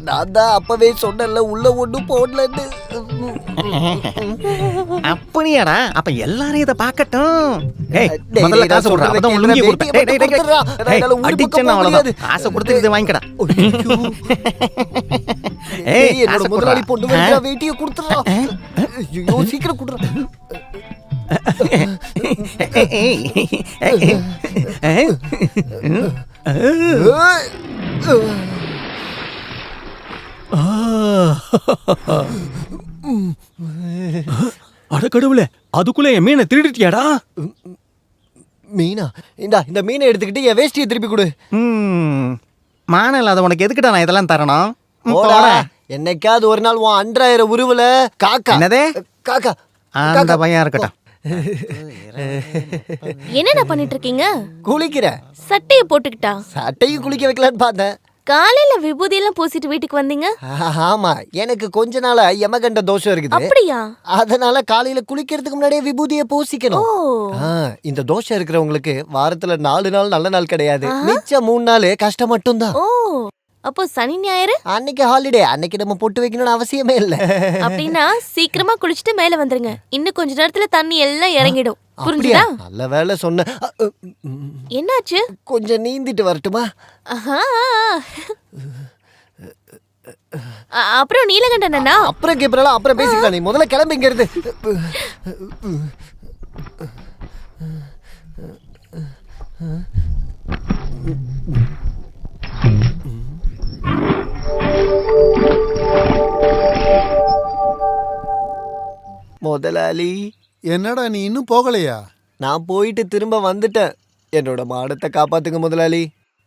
நான் தான் அப்பவே சொன்னேன்ல, உள்ள ஒண்ணும் போடலன்னு. அப்படியாடா? அப்ப எல்லாரும் இத பாக்கட்டும். ஏய் டேய், முதல்ல டேய், காசு நான் கொடுறா. அப்பதான் சொல்றதை உளுங்கி கேளுடா. கொடுப்பேன். டேய் டேய் டேய். கொடுத்துடுறா. என்னால ஊரு பக்கம் அடிச்சேன்னா போக அவ்வளவுதான். முடியாது. காசை கொடுத்துட்டு வாங்கிக்கடா. ஏய், ஏய் என்னோட காசை முதலாளி கொடுறா. பொண்ணு வைக்கிறா, வேட்டியை கொடுத்துடுறா. ஐயோ, சீக்கிரம் கொடுறா. அடக்கடவுளே, அதுக்குள்ள என் மீனை திருடிட்டியாடா? மீனா, இந்த மீனை எடுத்துக்கிட்டு என் வேஷ்டியை திருப்பி கொடு. மானம் இல்லாத உனக்கு எதுக்குடா நான் இதெல்லாம் தரணும்? போடா. என்னைக்காவது ஒரு நாள் உன் அன்றாயிர உருவுல காக்கா. என்னதே? காக்கா. அந்த பையன் இருக்கட்டும். என்னடா பண்ணிட்டு இருக்கீங்க? குளிக்கிற. சட்டைய போட்டுக்கிட்டா? சட்டையும் குளிக்க வைக்கலான்னு பார்த்தேன். காலையில விபூதி எல்லாம் பூசிட்டு வீட்டுக்கு வந்தீங்க? ஆமா, எனக்கு கொஞ்ச நாளா யமகண்ட தோஷம் இருக்குது. அப்படியா? அதனால காலையில குளிக்கிறதுக்கு முன்னாடியே விபூதியை பூசிக்கணும். இந்த தோஷம் இருக்கிறவங்களுக்கு வாரத்துல 4 நாள் நல்ல நாள் கிடையாது. மிச்சம் 3 நாள் கஷ்டம் மட்டும்தான். ஓ, அப்போ சனி ஞாயிறு அன்னைக்கு ஹாலிடே. அன்னைக்கு நம்ம பொட்டு வைக்கணும்னு அவசியமே இல்ல. அப்படின்னா சீக்கிரமா குளிச்சுட்டு மேல வந்துருங்க. இன்னும் கொஞ்ச நேரத்துல தண்ணி எல்லாம் இறங்கிடும். புரிஞ்சுதா? நல்ல வேலை சொன்ன. என்னாச்சு? கொஞ்சம் நீந்திட்டு வரட்டுமா? அப்புறம் நீலகண்டன் அண்ணா. அப்புறம் கேப்பறல, அப்புறம் பேசிக்கலாம். நீ முதல்ல கிளம்பி இங்க இருந்து. முதலாளி, என்னடா நீ இன்னும் போகலையா? நான் போயிட்டு திரும்ப வந்துட்டேன். என்னோட மானத்தை காப்பாத்துங்க முதலாளி.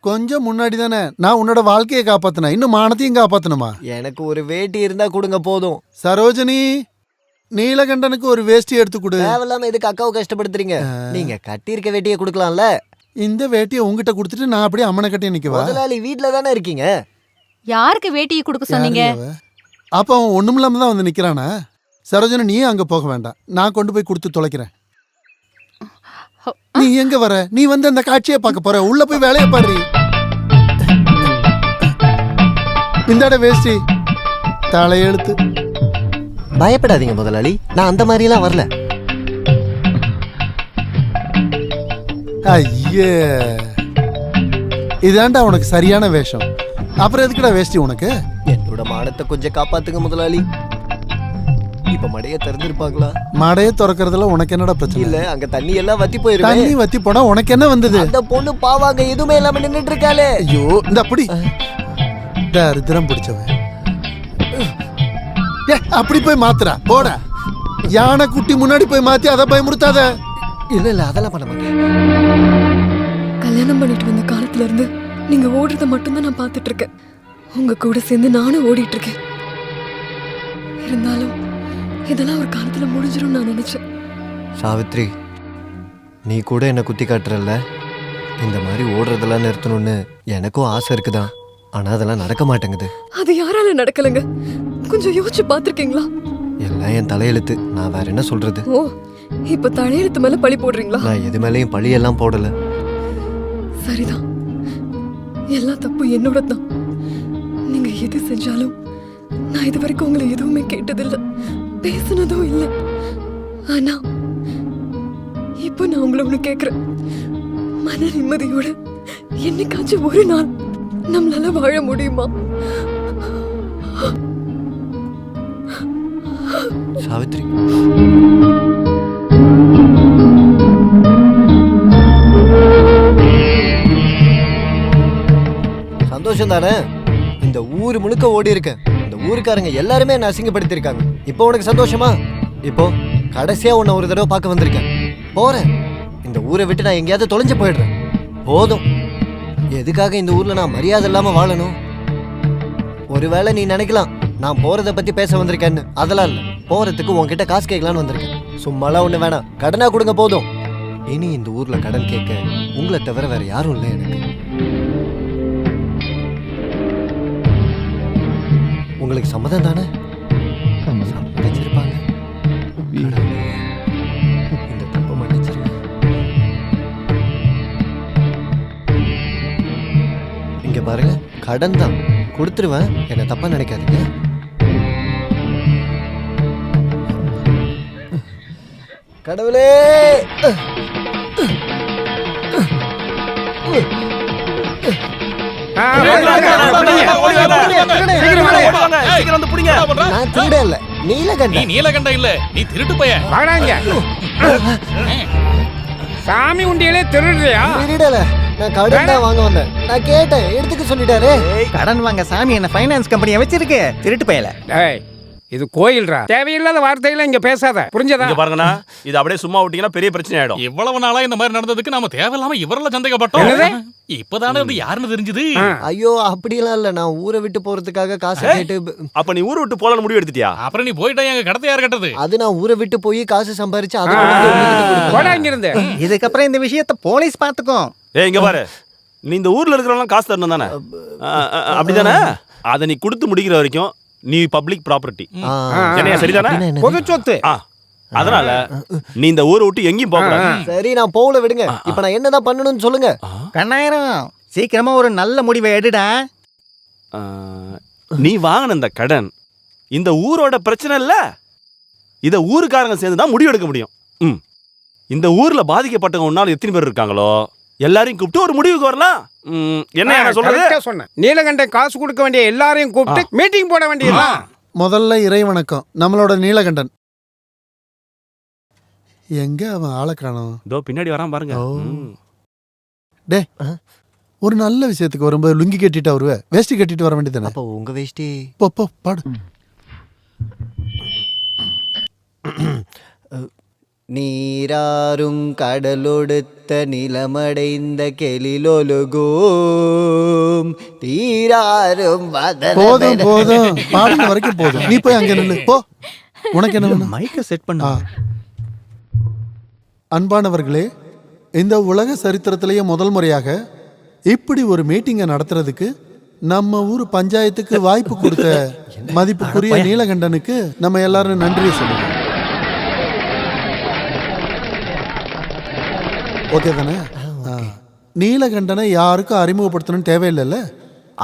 கொஞ்சம் முன்னாடி தானே நான் உன்னோட வாழ்க்கையை காப்பாத்தினேன். இன்னும் மானத்தையும் காப்பாத்தணுமா? எனக்கு ஒரு வேட்டி இருந்தா கொடுங்க போதும். சரோஜினி, நீலகண்டனுக்கு ஒரு வேஷ்டி எடுத்து கொடு. தேவையில்லாம எதுக்கு அக்காவை கஷ்டப்படுத்துறீங்க? நீங்க கட்டியிருக்க வேட்டியை கொடுக்கலாம்ல. இந்த வேட்டியை உங்ககிட்ட கொடுத்துட்டு நான் அப்படியே அம்மனை கட்டி நிக்கவா? முதலாளி வீட்டுல தானே இருக்கீங்க. யாருக்கு வேட்டியை கொடுக்க சொன்னீங்க? அப்ப அவன் ஒண்ணுமில்லாம தான் வந்து நிக்கிறானா? சரோஜனா, நீ அங்க போக வேண்டாம். நான் கொண்டு போய் கொடுத்து தொலைக்கிறேன். நீ எங்க வர? நீ வந்து அந்த காட்சியை பார்க்க போற. உள்ள போய் வேலையை பாரு. இந்தாட வேஷ்டி, தலையெழுத்து. பயப்படாதீங்க முதலாளி, நான் அந்த மாதிரி எல்லாம் வரல. ஐயே, இதாண்டா உனக்கு சரியான வேஷம். அப்புறம் எதுக்குடா வேஷ்டி உனக்கு? என்னோட மானத்தை கொஞ்சம் காப்பாத்துங்க முதலாளி. இப்ப மடைய திறந்திருப்பாங்களா? மடையை திறக்கிறதுல உனக்கு என்னடா பிரச்சனை? இல்ல, அங்க தண்ணி எல்லாம் வத்தி போயிருக்கு. தண்ணி வத்தி போனா உனக்கு என்ன வந்தது? அந்த பொண்ணு பாவாங்க எதுவுமே இல்லாம நின்னுட்டு இருக்காளே. ஐயோ, இந்த அப்படி தரித்திரம் பிடிச்சவன். அப்படி போய் மாத்துறா போட. யானை குட்டி முன்னாடி போய் மாத்தி அதை பயமுறுத்தாத. இல்ல அதெல்லாம் பண்ண மாட்டேன். கல்யாணம் பண்ணிட்டு வந்த காலத்துல இருந்து நீங்க ஓடுறத மட்டும்தான் நான் பார்த்துட்டு இருக்கேன். உங்க கூட சேர்ந்து நானும் ஓடிட்டு இருக்கேன். இருந்தாலும் இதெல்லாம் ஒரு காலத்துல முடிஞ்சிரும் நான் நினைச்சேன். சாவித்ரி, நீ கூட என்ன குத்தி காட்டுறல்ல. இந்த மாதிரி ஓடுறதெல்லாம் நிறுத்தணும்னு எனக்கும் ஆசை இருக்குதான். ஆனா அதெல்லாம் நடக்க மாட்டேங்குது. அது யாரால நடக்கலங்க? கொஞ்சம் யோசிச்சு பார்த்திருக்கீங்களா? எல்லாம் என் தலையெழுத்து. நான் வேற என்ன சொல்றது? ஓ, இப்ப தலையெழுத்து மேல பழி போடுறீங்களா? நான் எது மேலேயும் பழி எல்லாம் போடல. சரிதான். எல்லா தப்பும் என்னோட தான். நீங்க எது செஞ்சாலும் நான் இது வரைக்கும் உங்களை எதுவுமே கேட்டதில்லை, பேசுனதும் இல்லை. ஆனா இப்போ நான் உங்களை ஒண்ணு கேக்குறேன். மன நிம்மதியோட என்னைக்காச்சும் ஒரு நாள் நம்மளால வாழ முடியுமா? சாவித்ரி, சந்தோஷம் தானே? இந்த ஊர் முழுக்க ஓடி இருக்கேன். இந்த ஊருக்காரங்க எல்லாருமே என்ன அசிங்கப்படுத்திருக்காங்க. இப்போ உனக்கு சந்தோஷமா? இப்போ கடைசியா உன்னை ஒரு தடவை பார்க்க வந்திருக்கேன். போறேன். இந்த ஊரை விட்டு நான் எங்கேயாவது தொலைஞ்சு போயிடுறேன். போதும். எதுக்காக இந்த ஊர்ல நான் மரியாதை இல்லாம வாழணும்? ஒருவேளை நீ நினைக்கலாம் நான் போறதை பத்தி பேச வந்திருக்கேன்னு. அதெல்லாம் இல்ல. போறதுக்கு உன்கிட்ட காசு கேட்கலான்னு வந்திருக்கேன். சும்மாலாம் ஒண்ணு வேணாம், கடனா கொடுங்க போதும். இனி இந்த ஊர்ல கடன் கேட்க உங்களை தவிர வேற யாரும் இல்லை எனக்கு. உங்களுக்கு சம்மதம் தானே? சம்மதிச்சிருப்பாங்க. இந்த தப்பை மன்னிச்சிருங்க. இங்க பாருங்க, கடன் தான் கொடுத்துருவேன், என்ன தப்பா நினைக்காதீங்க. கடவுளே, நான் திருட இல்ல, நீலகண்டன். நீலகண்டன் இல்ல, நீ திருட்டு பையன். வாடாங்க. சாமி உண்டியலே திருடுறியா? திருடல, நான் கடன் தான் வாங்க வந்தேன். நான் கேட்டேன், எடுத்துக்க சொல்லிட்டாரு. கடன் வாங்க சாமி என்ன ஃபைனான்ஸ் கம்பெனியை வச்சிருக்கு, திருட்டு பயல. டேய், இது கோயில்ரா. தேவையில்லாத வார்த்தையில இங்க பேசாத, புரிஞ்சதா? இங்க பாருங்கண்ணா, இது அப்படியே சும்மா விட்டீங்கன்னா பெரிய பிரச்சனை ஆயிடும். இவ்வளவு நாளா இந்த மாதிரி நடந்ததுக்கு நாம தேவையில்லாம இவரெல்லாம் சந்தேகப்பட்டோம். இப்பதானே அது யாருன்னு தெரிஞ்சது. ஐயோ, அப்படியெல்லாம் இல்ல. நான் ஊரை விட்டு போறதுக்காக காசு கேட்டு. அப்ப நீ ஊரை விட்டு போலான்னு முடிவு எடுத்துட்டியா? அப்புறம் நீ போயிட்டா எங்க கடத்தை யார் கட்டது? அது நான் ஊரை விட்டு போய் காசு சம்பாரிச்சு போடா இங்க இருந்து. இதுக்கப்புறம் இந்த விஷயத்தை போலீஸ் பாத்துக்கும். இங்க பாரு, நீ இந்த ஊர்ல இருக்கிறவங்க காசு தரணும் தானே? அப்படிதானே? அதை நீ கொடுத்து முடிக்கிற வரைக்கும் நீ பப்ளிக் ப்ராப்பர்ட்டி. என்னையா சரிதானே? பொது சொத்து. அதனால நீ இந்த ஊரை விட்டு எங்கேயும் போக கூடாது. சரி, நான் போகல, விடுங்க. இப்ப நான் என்னதான் பண்ணணும்னு சொல்லுங்க. கண்ணாயிரம், சீக்கிரமா ஒரு நல்ல முடிவை எடுடா. நீ வாங்கின இந்த கடன் இந்த ஊரோட பிரச்சனை இல்ல. இத ஊருக்காரங்க சேர்ந்து தான் முடிவு எடுக்க முடியும். இந்த ஊர்ல பாதிக்கப்பட்டவங்க உன்னால எத்தனை பேர் இருக்காங்களோ எல்லாரையும் கூப்பிட்டு ஒரு முடிவுக்கு வரலாம். என்ன சொல்றது? சொன்னேன். நீலகண்டன் காசு கொடுக்க வேண்டிய எல்லாரையும் கூப்பிட்டு மீட்டிங் போட வேண்டியதுதான். முதல்ல இறை வணக்கம். நம்மளோட நீலகண்டன் எங்க அவன் ஆளை காணோம்? இதோ பின்னாடி வரான் பாருங்க. டே, ஒரு நல்ல விஷயத்துக்கு வரும்போது லுங்கி கட்டிட்டு வருவ, வேஷ்டி கட்டிட்டு வர வேண்டியதானே? அப்போ உங்க வேஷ்டி. போ பாடு. நீராறும் கடலொடுத்த நிலமடைந்த கெளிலொலுகும் தீராறும் போதும் போதும், பாடுன வரைக்கும் போதும். நீ போய் அங்க நில்லு போ. உனக்கு என்ன வேணும்? மைக்க செட் பண்ணா. அன்பானவர்களே, இந்த உலக சரித்திரத்திலேயே முதல் முறையாக இப்படி ஒரு மீட்டிங்கை நடத்துறதுக்கு நம்ம ஊர் பஞ்சாயத்துக்கு வாய்ப்பு கொடுத்த மதிப்புக்குரிய நீலகண்டனுக்கு நம்ம எல்லாரும் நன்றியை சொல்லுவோம். ஓகே தானே? நீலகண்டனை யாருக்கும் அறிமுகப்படுத்தணும்னு தேவையில்லைல்ல.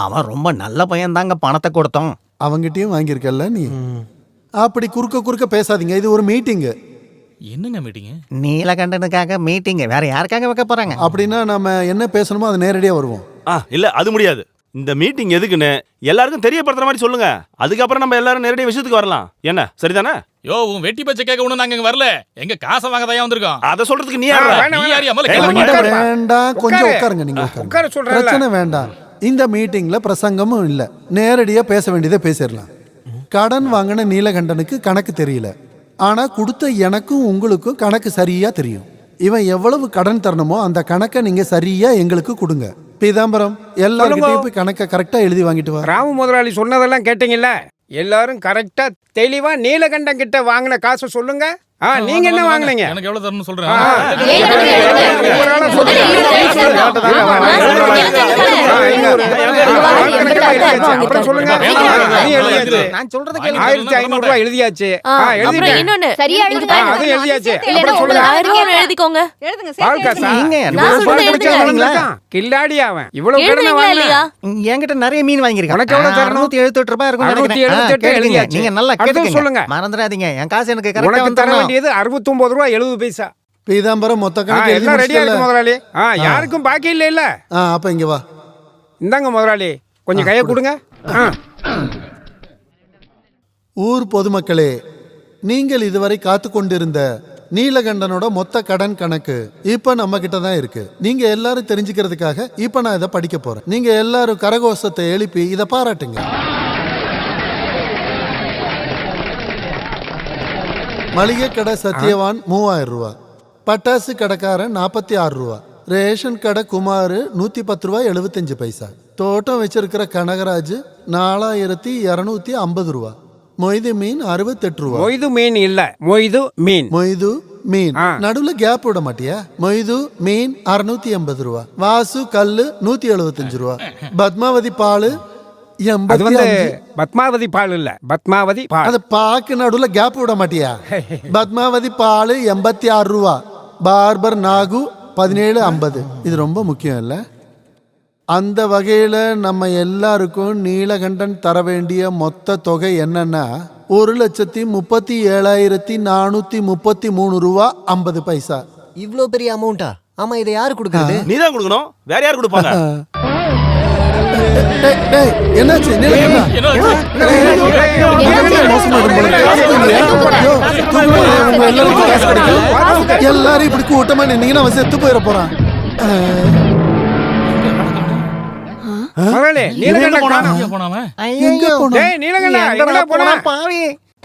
அவன் ரொம்ப நல்ல பையன் தாங்க, பணத்தை கொடுத்தோம். அவங்கிட்டயும் வாங்கியிருக்கல நீ. அப்படி குறுக்க பேசாதீங்க, இது ஒரு மீட்டிங்கு. என்னங்க மீட்டிங்? நீலகண்டனுக்காக மீட்டிங், வேற யாருக்காக வைக்க போறாங்க? அப்படின்னா நம்ம என்ன பேசணுமோ அது நேரடியா வருவோம். இல்ல, அது முடியாது. இந்த மீட்டிங் எதுக்குன்னு எல்லாருக்கும் தெரியப்படுத்துற மாதிரி சொல்லுங்க. அதுக்கப்புறம் நம்ம எல்லாரும் நேரடியா விஷயத்துக்கு வரலாம். என்ன சரிதானே? யோ, உன் வெட்டி பச்சை கேட்க ஒண்ணு நாங்க இங்க வரல. எங்க காசை வாங்க தான் வந்திருக்கோம். அத சொல்றதுக்கு நீ யாரு? வேண்டாம், கொஞ்சம் உட்காருங்க. நீங்க உட்காருங்க, பிரச்சனை வேண்டாம். இந்த மீட்டிங்ல பிரசங்கமும் இல்ல, நேரடியா பேச வேண்டியதை பேசிடலாம். கடன் வாங்கின நீலகண்டனுக்கு கணக்கு தெரியல, ஆனா கொடுத்த எனக்கும் உங்களுக்கும் கணக்கு சரியா தெரியும். இவன் எவ்வளவு கடன் தரணுமோ அந்த கணக்கை நீங்க சரியா எங்களுக்கு கொடுங்க. பீதாம்பரம், எல்லாருக்கிட்டையும் போய் கணக்கை கரெக்டா எழுதி வாங்கிட்டு வா. ராமு முதலாளி சொன்னதெல்லாம் கேட்டீங்கல்ல? எல்லாரும் கரெக்டா தெளிவா நீலகண்டன் கிட்ட வாங்கின காசை சொல்லுங்க. நீங்க என்ன வாங்குனீங்க? எனக்கு எவ்வளவு தரணும்னு சொல்றேன். இங்க அப்புறம் சொல்லுங்க. நீ எழுதியாச்சு. நான் சொல்றது 1500 ரூபாய் எழுதியாச்சு. எழுதிட்டேன். இன்னொன்னு சரியா எழுதுங்க. அது எழுதியாச்சு. இல்ல அப்புறம் சொல்லுங்க. 1000 எழுதிக்கோங்க. எழுதுங்க பால் காசா? நீங்க இவ்வளவு பணம் கொடுத்தா வளர்ந்துட்டான். கில்லாடி அவன். இவ்வளவு கடனை வாங்கினா. என்கிட்ட நிறைய மீன் வாங்கிருக்கேன். உனக்கு எவ்வளவு தரணும்? 678 ரூபாய் இருக்கும் 678 எழுதியாச்சு. நீங்க நல்லா அடுத்து கேட்டுங்க. சொல்லுங்க. மறந்துடாதீங்க. என் காசு எனக்கு கரெக்டா உனக்கு தர வந்துடணும். வேண்டியது 69 ரூபாய் 70 பைசா. பீதாம்பரம் மொத்த கணக்கு எழுதி எல்லாம் ரெடியா இருக்கு முடிச்சிட்டல? முதலாளி. யாருக்கும் பாக்கி இல்ல இல்ல. அப்ப இங்க வா. இந்தாங்க முதலாளி, கொஞ்சம் கையை கொடுங்க. ஊர் பொதுமக்களே, நீங்கள் இதுவரை காத்து கொண்டிருந்த நீலகண்டனோட மொத்த கடன் கணக்கு இப்ப நம்ம கிட்ட தான் இருக்கு. நீங்க எல்லாரும் தெரிஞ்சுக்கிறதுக்காக இப்ப நான் இதை படிக்க போறேன். நீங்க எல்லாரும் கரகோஷத்தை எழுப்பி இதை பாராட்டுங்க. மளிகை கடை சத்யவான் 3000 ரூபா, பட்டாசு கடைக்காரன் 46 ரூபா, ரேஷன் கடை குமார் 110 ரூபாய் 75 பைசா, தோட்டம் வச்சிருக்கிற கனகராஜ் 4250 ரூபா, மொய்து மீன் 68 ரூபா. மொய்து மீன் இல்ல, மொய்து மீன். மொய்து மீன் நடுவுல கேப் விட மாட்டியா? மொய்து மீன் 680 ரூபா, வாசு கல்லு 175 ரூபா, பத்மாவதி பாலு அது வந்து பத்மாவதி பால் இல்ல, பத்மாவதி பால். அது பாக்கு நடுவுல கேப் விட மாட்டியா? பத்மாவதி பால் 86 ரூபா, பார்பர் நாகு 1750. இது ரொம்ப முக்கியம் இல்ல? அந்த வகையில நம்ம எல்லாருக்கும் நீலகண்டன் தர வேண்டிய மொத்த தொகை என்னன்னா 1,37,433 ரூபா 50 பைசா. இவ்ளோ பெரிய அமௌண்டா? ஆமா, இதை யாரு கொடுக்கறது? நீ தான் கொடுக்கணும், வேற யார் கொடுப்பாங்க? என்னாச்சு? எல்லாரும் இப்படி கூட்டமா நின்னீங்கன்னா அவன் செத்து போயிட போறான்.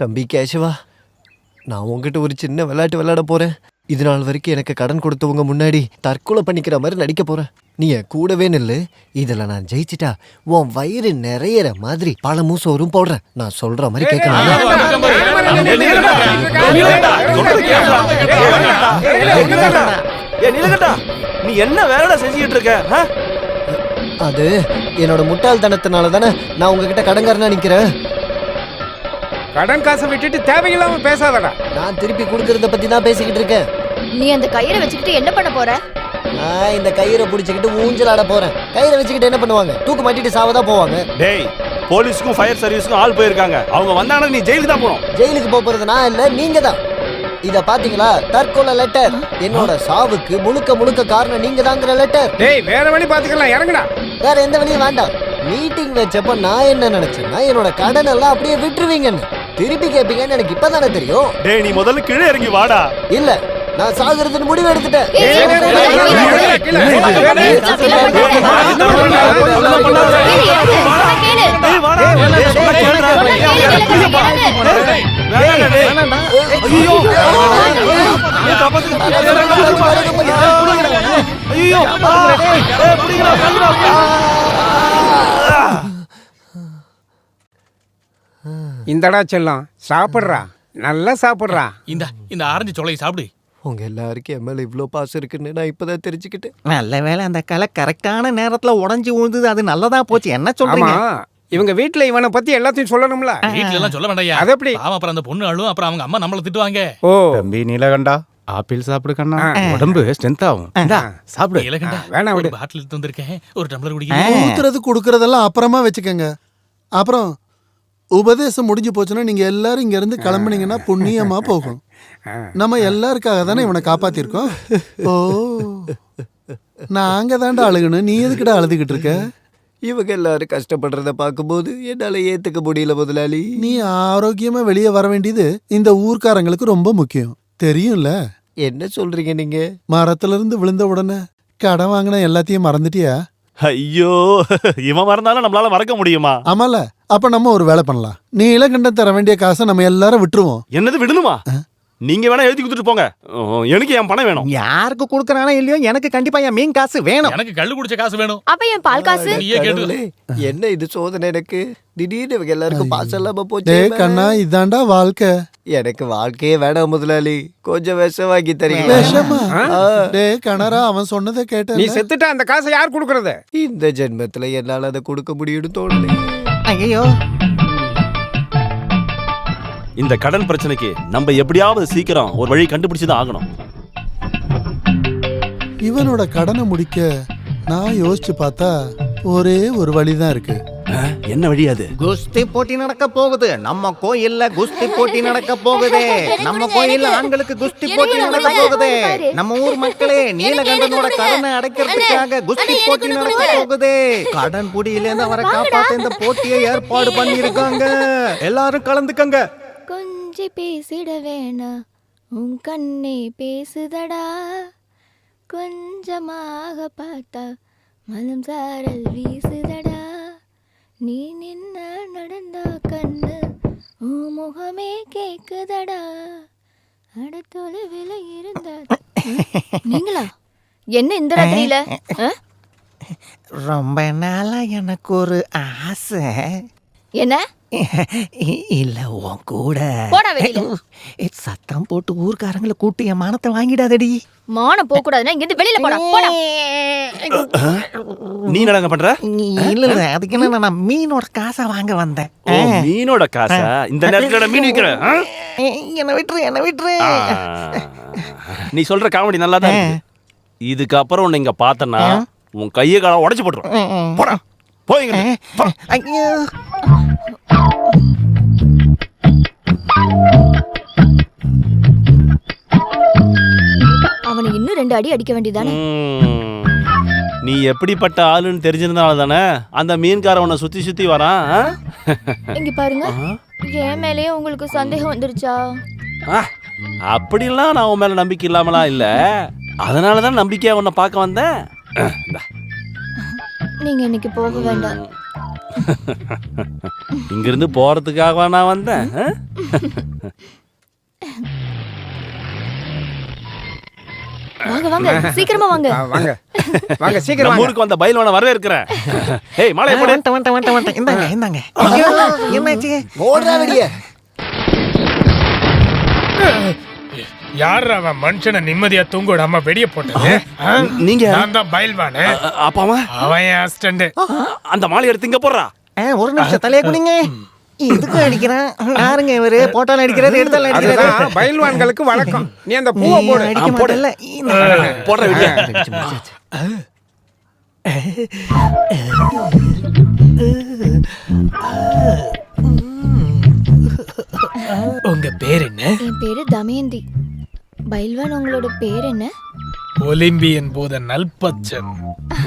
தம்பி கேசவா, நான் உங்ககிட்ட ஒரு சின்ன விளையாட்டு விளையாட போறேன். இது நாள் வரைக்கும் எனக்கு கடன் கொடுத்தவங்க முன்னாடி தற்கொலை பண்ணிக்கிற மாதிரி நடிக்க போறேன். நீ என் கூடவே நில்லு. இதுல நான் ஜெயிச்சிட்டா உன் வயிறு நிறையற மாதிரி பழமும் சோறும் போடுறேன். நான் சொல்ற மாதிரி கேட்கணும். நீ என்ன வேலைடா செஞ்சுக்கிட்டு இருக்க? அது என்னோட முட்டாள்தனத்தினால தானே நான் உங்ககிட்ட கடன்காரனா நிக்கிறேன். கடன் காசை விட்டுட்டு தேவையில்லாம பேசாதடா. நான் திருப்பி கொடுக்கறத பத்தி தான் பேசிக்கிட்டு இருக்கேன். நீ அந்த கயிறை வச்சுக்கிட்டு என்ன பண்ண போற? நான் இந்த கயிறை பிடிச்சிக்கிட்டு ஊஞ்சல் ஆட போறேன். கயிறை வச்சுக்கிட்டு என்ன பண்ணுவாங்க? தூக்கு மாட்டிட்டு சாவதான் போவாங்க. டேய், போலீஸ்க்கும் ஃபயர் சர்வீஸ்க்கும் ஆள் போயிருக்காங்க. அவங்க வந்தாங்கன்னா நீ ஜெயிலுக்கு தான் போகணும். ஜெயிலுக்கு போறது நான் இல்ல, நீங்க தான். இத பாத்தீங்களா? தற்கொலை லெட்டர். என்னோட சாவுக்கு முழுக்க முழுக்க காரணம் நீங்க தாங்கிற லெட்டர். டேய், வேற வழி பாத்துக்கலாம், இறங்குடா. வேற எந்த வழியும் வேண்டாம். மீட்டிங் வச்சப்ப நான் என்ன நினைச்சேன்னா என்னோட கடன் எல்லாம் அப்படியே விட்டுருவீங்கன்னு. திருப்பி கேட்பீங்கன்னு எனக்கு இப்பதானே தெரியும். டேய், நீ முதல்ல கீழே இறங்கி வாடா. இல்ல, நான் சாகுறதுன்னு முடிவு எடுத்துட்டேன். இந்தடா செல்லம், சாப்பிடுறா, நல்லா சாப்பிடுறா. இந்த ஆரஞ்சு சொலையை சாப்பிடு. உங்க எல்லாருக்கும் என் மேல இவ்ளோ பாசம் இருக்குன்னு நான் இப்பதான் தெரிஞ்சுக்கிட்டேன். நல்ல வேளை அந்த கலை கரெக்டான நேரத்துல உடைஞ்சு விழுந்தது. அது நல்லதா போச்சு. என்ன சொல்றீங்க? இவங்க வீட்டுல இவனை பத்தி எல்லாத்தையும் சொல்லணும்ல. வீட்ல எல்லாம் சொல்ல வேண்டாயா? அது எப்படி? அவன் அப்புறம் அந்த பொண்ணு அழும், அப்புறம் அவங்க அம்மா நம்மள திட்டுவாங்க. ஓ, தம்பி நீலகண்டா, ஆப்பிள் சாப்பிடு கண்ணா, உடம்பு ஸ்ட்ரென்த் ஆகும். சாப்பிடு. நீலகண்டா, வேணாம் விடு. பாட்டில் எடுத்து வந்திருக்கேன், ஒரு டம்ளர் குடிக்க. ஊத்துறது கொடுக்கறதெல்லாம் அப்புறமா வச்சுக்கோங்க. அப்புறம் உபதேசம் முடிஞ்சு போச்சுன்னா நீங்க எல்லாரும் இங்க இருந்து கிளம்புனீங்கன்னா புண்ணியமா போகும். நம்ம எல்லாருக்காக தானே இவனை காப்பாத்திருக்கோம். ஓ, நாங்க தாண்டா அழுகணும், நீ எதுக்குடா அழுதுகிட்டு இருக்க? இவங்க எல்லாரும் கஷ்டப்படுறத பார்க்கும்போது என்னால ஏத்துக்க முடியல முதலாளி. நீ ஆரோக்கியமா வெளியே வர வேண்டியது இந்த ஊர்க்காரங்களுக்கு ரொம்ப முக்கியம், தெரியும்ல? என்ன சொல்றீங்க நீங்க? மரத்துல இருந்து விழுந்த உடனே கடன் வாங்கின எல்லாத்தையும் மறந்துட்டியா? ஐயோ, இவன் மறந்தாலும் நம்மளால மறக்க முடியுமா? ஆமால. அப்ப நம்ம ஒரு வேலை பண்ணலாம். நீ இளகண்டன் தர வேண்டிய காசை நம்ம எல்லாரும் விட்டுருவோம். என்னது விடணுமா? நீங்க வேணா எழுதி கொடுத்துட்டு போங்க. எனக்கு என் பணம் வேணும். யாருக்கு கொடுக்கறானோ இல்லையோ எனக்கு கண்டிப்பா என் மீன் காசு வேணும். எனக்கு கள்ளு குடிச்ச காசு வேணும். அப்ப என் பால் காசு? நீயே கேட்டு. என்ன இது சோதனை எனக்கு? திடீர்னு இவங்க எல்லாருக்கும் பாசம் இல்லாம போச்சு. டேய் கண்ணா இதாண்டா வாழ்க்கை. எனக்கு வாழ்க்கையே வேணாம் முதலாளி, கொஞ்சம் விஷம் வாங்கி தரீங்க. விஷமா? டேய் கணரா அவன் சொன்னதை கேட்ட. நீ செத்துட்டா அந்த காசை யார் கொடுக்கறது? இந்த ஜென்மத்துல என்னால அதை கொடுக்க முடியும்னு தோணல. ஐயோ, இந்த கடன் பிரச்சனைக்கு நம்ம எப்படியாவது சீக்கிரம் ஒரு வழி கண்டுபிடிச்சுதான் ஆகணும். இவனோட கடனை முடிக்க நான் யோசிச்சு பார்த்தா ஒரே ஒரு வழிதான் இருக்கு. என்ன வழி அது? குஸ்தி போட்டி நடக்க போகுது. நம்ம கோயில்ல குஸ்தி போட்டி நடக்க போகுது. நம்ம கோயில்ல ஆண்களுக்கு குஸ்தி போட்டி நடக்க போகுது. நம்ம ஊர் மக்களே, நீலகண்டனோட கடனை அடைக்கிறதுக்காக குஸ்தி போட்டி நடக்க போகுது. கடன் புடியில இருந்து அவரை காப்பாத்த இந்த போட்டியை ஏற்பாடு பண்ணிருக்காங்க. எல்லாரும் கலந்துக்கங்க. கொஞ்சி பேசிட வேணா, உன் கண்ணே பேசுதடா. கொஞ்சமாக பார்த்தா மலம் சாரல் வீசுதடா. நீ நின்ன நடந்தா கண்ணு உன் முகமே கேக்குதடா. அடுத்தொரு விலை இருந்தா. நீங்களா? என்ன இந்த ராத்திரியில? ரொம்ப நாளா எனக்கு ஒரு ஆசை. என்ன? இல்ல உன் கூட. போடா வெளியில. சத்தம் போட்டு ஊர்க்காரங்களை கூட்டி என் மானத்தை வாங்கிடாதடி. மானம் போக கூடாதுன்னா இங்க இருந்து வெளியில போடா. போடா. நீ என்னங்க பண்ற? இல்ல இல்ல, அதுக்கு என்ன, நான் மீனோட காசை வாங்க வந்தேன். மீனோட காசா? இந்த நேரத்துல மீன் விக்கிறேன். என்ன விட்டுரு. நீ சொல்ற காமெடி நல்லா தான் இருக்கு. இதுக்கு அப்புறம் உன்னை இங்க பார்த்தனா உன் கையை கால உடைச்சு போட்டுரும். போடா போய்ங்க. ஐயோ, அவனை இன்னும் 2 அடி அடிக்க வேண்டியதானே? நீ எப்படிப்பட்ட ஆளுன்னு தெரிஞ்சிருந்தால தானே அந்த மீன்காரன் உன்னை சுத்தி சுத்தி வரான். இங்க பாருங்க, என் மேலேயே உங்களுக்கு சந்தேகம் வந்துருச்சா? அப்படிலாம் நான் உன் மேல நம்பிக்கை இல்லாமலாம் இல்ல. அதனாலதான் நம்பிக்கையா உன்னை பார்க்க வந்தேன். நீங்க இன்னைக்கு போக வேண்டாம். இங்கிருந்து போறதுக்காக நான் வந்தேன். வாங்க வாங்க, சீக்கிரமா வாங்க. வாங்க வாங்க சீக்கிரம் நம்ம ஊருக்கு வந்த பயில்வான வரவேற்கிறேன். ஏய் மாலைய போடு. வந்துட்டேன். இந்தாங்க. ஐயோ, என்னாச்சு? ஓடுறா வெளியே. யார் அவன் மனுஷனை நிம்மதியா தூங்க விடாம வெடிய போட்டது? நீங்க? நான் தான் பயில்வானே. அப்பாவா? அவன் என் அசிஸ்டன்ட். அந்த மாலை எடுத்து இங்க போடுறா. ஒரு நிமிஷம், தலைய குனிங்க. இதுக்கு அடிக்கிறான். யாருங்க இவரு? போட்டாலும் அடிக்கிறாரு, எடுத்தாலும் அடிக்கிறாரு. பயில்வான்களுக்கு வழக்கம். நீ அந்த பூவை போடு. அடிக்க மாட்டல. போடுற வெளியே. உங்க பேர் என்ன? என் பேரு தமயந்தி. பயில்வான், உங்களோட பேர் என்ன? ஒலிம்பியன் போத நல்பச்சன்.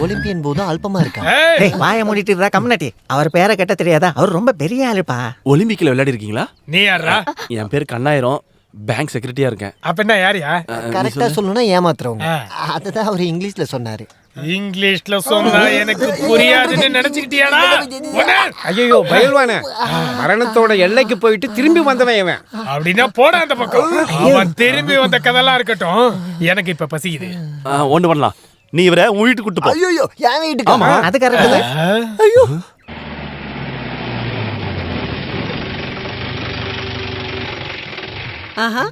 ஒலிம்பியன் போது அல்பமா இருக்கா? வாய மூடிட்டு இருக்கா கம்னாட்டி. அவர் பேரை கேட்ட தெரியாதா? அவர் ரொம்ப பெரிய ஆளுப்பா. ஒலிம்பிக்ல விளையாடி இருக்கீங்களா? நீ யாரா? என் பேர் கண்ணாயிரம். பேங்க் செக்ரட்டரியா இருக்கேன். அப்ப என்ன யாரியா? கரெக்டா சொல்லணும்னா ஏமாத்துறவங்க. அதுதான் அவர் இங்கிலீஷ்ல சொன்னாரு. இங்கிலீஷ்ல சொன்னா எனக்கு புரியாதுன்னு நினைச்சுக்கிட்டியாடா? ஐயோ பயில்வானே, மரணத்தோட எல்லைக்கு போயிட்டு திரும்பி வந்தவன் இவன். அப்படின்னா போடா அந்த பக்கம். அவன் திரும்பி வந்த கதெல்லாம் இருக்கட்டும், எனக்கு இப்ப பசிக்குது. ஒண்ணு பண்ணலாம், நீ இவரை உன் வீட்டுக்கு கூட்டு போ. ஐயோ, என் வீட்டுக்கு? ஆமா, அது கரெக்ட். ஐயோ, ஆஹா,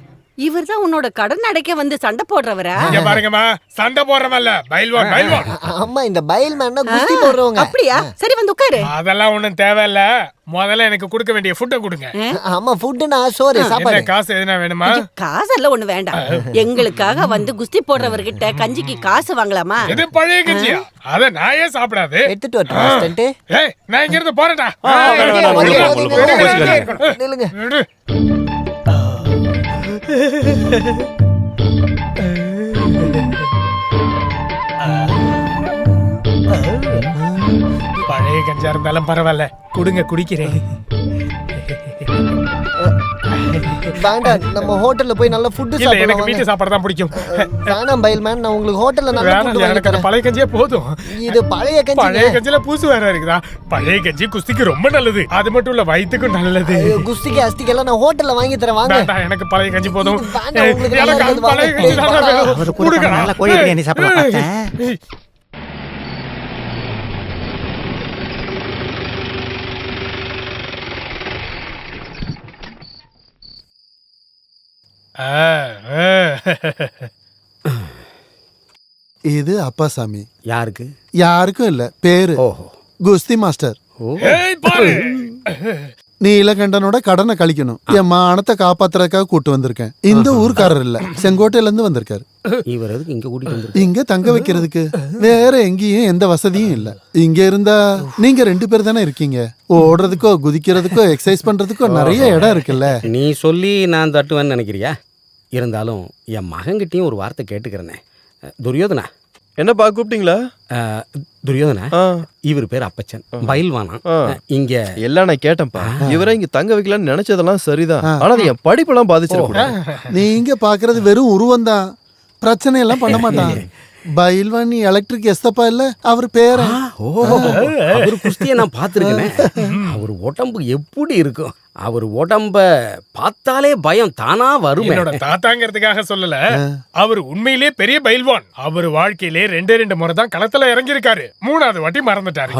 இவர்தான் உன்னோட கடன் அடைக்க வந்து சண்டை போடுறவரா? இங்க பாருங்கம்மா, சண்டை போடுறவல்ல, பயில்வான் பயில்வான். அம்மா, இந்த பயில்மேன்னா குஸ்தி போடுறவங்க. அப்படியா? சரி, வந்து உட்காரு. அதெல்லாம் ஒண்ணும் தேவையில்ல. முதல்ல எனக்கு கொடுக்க வேண்டிய ஃபுட்டை கொடுங்க. ஆமா, ஃபுட்னா சோறு சாப்பாடு. என்ன காசு எதுனா வேணுமா? காசெல்லாம் ஒண்ணு வேண்டாம். எங்களுக்காக வந்து குஸ்தி போடுறவர்கிட்ட கஞ்சிக்கு காசு வாங்கலாமா? இது பழைய கஞ்சியா? அத நாயே சாப்பிடாது. எடுத்துட்டு வரட்டா அசிஸ்டன்ட்? ஏய், நான் இங்க இருந்து போறேன்டா. நில்லுங்க. பழைய கஞ்சா இருந்தாலும் பரவாயில்ல, கொடுங்க, குடிக்கிறேன். வேண்டாம், நம்ம ஹோட்டல்ல போய் நல்ல ஃபுட் இல்ல எனக்கு சாப்பிடலாம். வீட்டு சாப்பாடு தான் பிடிக்கும். வேணாம் பைல்மேன், நான் உங்களுக்கு ஹோட்டல்ல நல்ல ஃபுட் வேணாம், வாங்கி எனக்கு அந்த தரேன். பழைய கஞ்சியே போதும். இது பழைய கஞ்சி. பழைய கஞ்சில பூசு வேற இருக்குதா? பழைய கஞ்சி குஸ்திக்கு ரொம்ப நல்லது. அது மட்டும் இல்ல வயித்துக்கும் நல்லது. குஸ்திக்கு அஸ்திக்கு எல்லாம் நான் ஹோட்டல்ல வாங்கி தரேன், வாங்க. வேண்டாம், எனக்கு பழைய கஞ்சி போதும். வேண்டாம், உங்களுக்கு நல்லா எனக்கு இருக்குது, பழைய வாங்க. கஞ்சி தான் வேணும். அவர் கூட கொடுக்கடா. நல்ல கோழி பிரியாணி சாப்பிடலாம் பார்த்தேன். இது அப்பாசாமி. யாருக்கு? யாருக்கும் இல்ல, பேரு ஓஹோ. குஸ்தி மாஸ்டர். ஏய் பாரு. நீலகண்டனோட கடனை கழிக்கணும். என் மானத்தை காப்பாத்துறதுக்காக கூட்டு வந்திருக்கேன். இந்த ஊர்க்காரர் இல்ல, செங்கோட்டையில இருந்து வந்திருக்காரு. இவர் எதுக்கு இங்க கூட்டிட்டு வந்து? இங்க தங்க வைக்கிறதுக்கு வேற எங்கேயும் எந்த வசதியும் இல்ல. இங்க இருந்தா நீங்க 2 பேர் தானே இருக்கீங்க. ஓடுறதுக்கோ குதிக்கிறதுக்கோ எக்ஸசைஸ் பண்றதுக்கோ நிறைய இடம் இருக்குல்ல. நீ சொல்லி நான் தட்டுவேன்னு நினைக்கிறியா? இருந்தாலும் என் மகன்கிட்டயும் ஒரு வார்த்தை கேட்டுக்கிறேனே. துரியோதனா. என்னப்பா கூப்பிட்டீங்களா? துரியோதனா, இவர் பேர் அப்பச்சன், பயில்வானா. இங்க எல்லாம் நான் கேட்டேன்ப்பா. இவரை இங்க தங்க வைக்கலாம்னு நினைச்சதெல்லாம் சரிதான். ஆனா அது என் படிப்பெல்லாம் பாதிச்சிடக்கூடாது. நீங்க பாக்குறது வெறும் உருவம் தான், பிரச்சனை எல்லாம் பண்ண மாட்டான். பயில்வான் எலக்ட்ரிக் எஸ்தப்பா இல்ல, அவர் பேர. அவர் குஸ்தியை நான் பார்த்துருக்கேனே. அவர் உடம்பு எப்படி இருக்கும்? அவர் உடம்ப பார்த்தாலே பயம் தானா வரும். என்னோட தாத்தாங்கிறதுக்காக சொல்லல, அவர் உண்மையிலே பெரிய பயில்வான். அவர் வாழ்க்கையிலே 2 முறை தான் களத்துல இறங்கி இருக்காரு. 3வது வாட்டி மறந்துட்டாரு.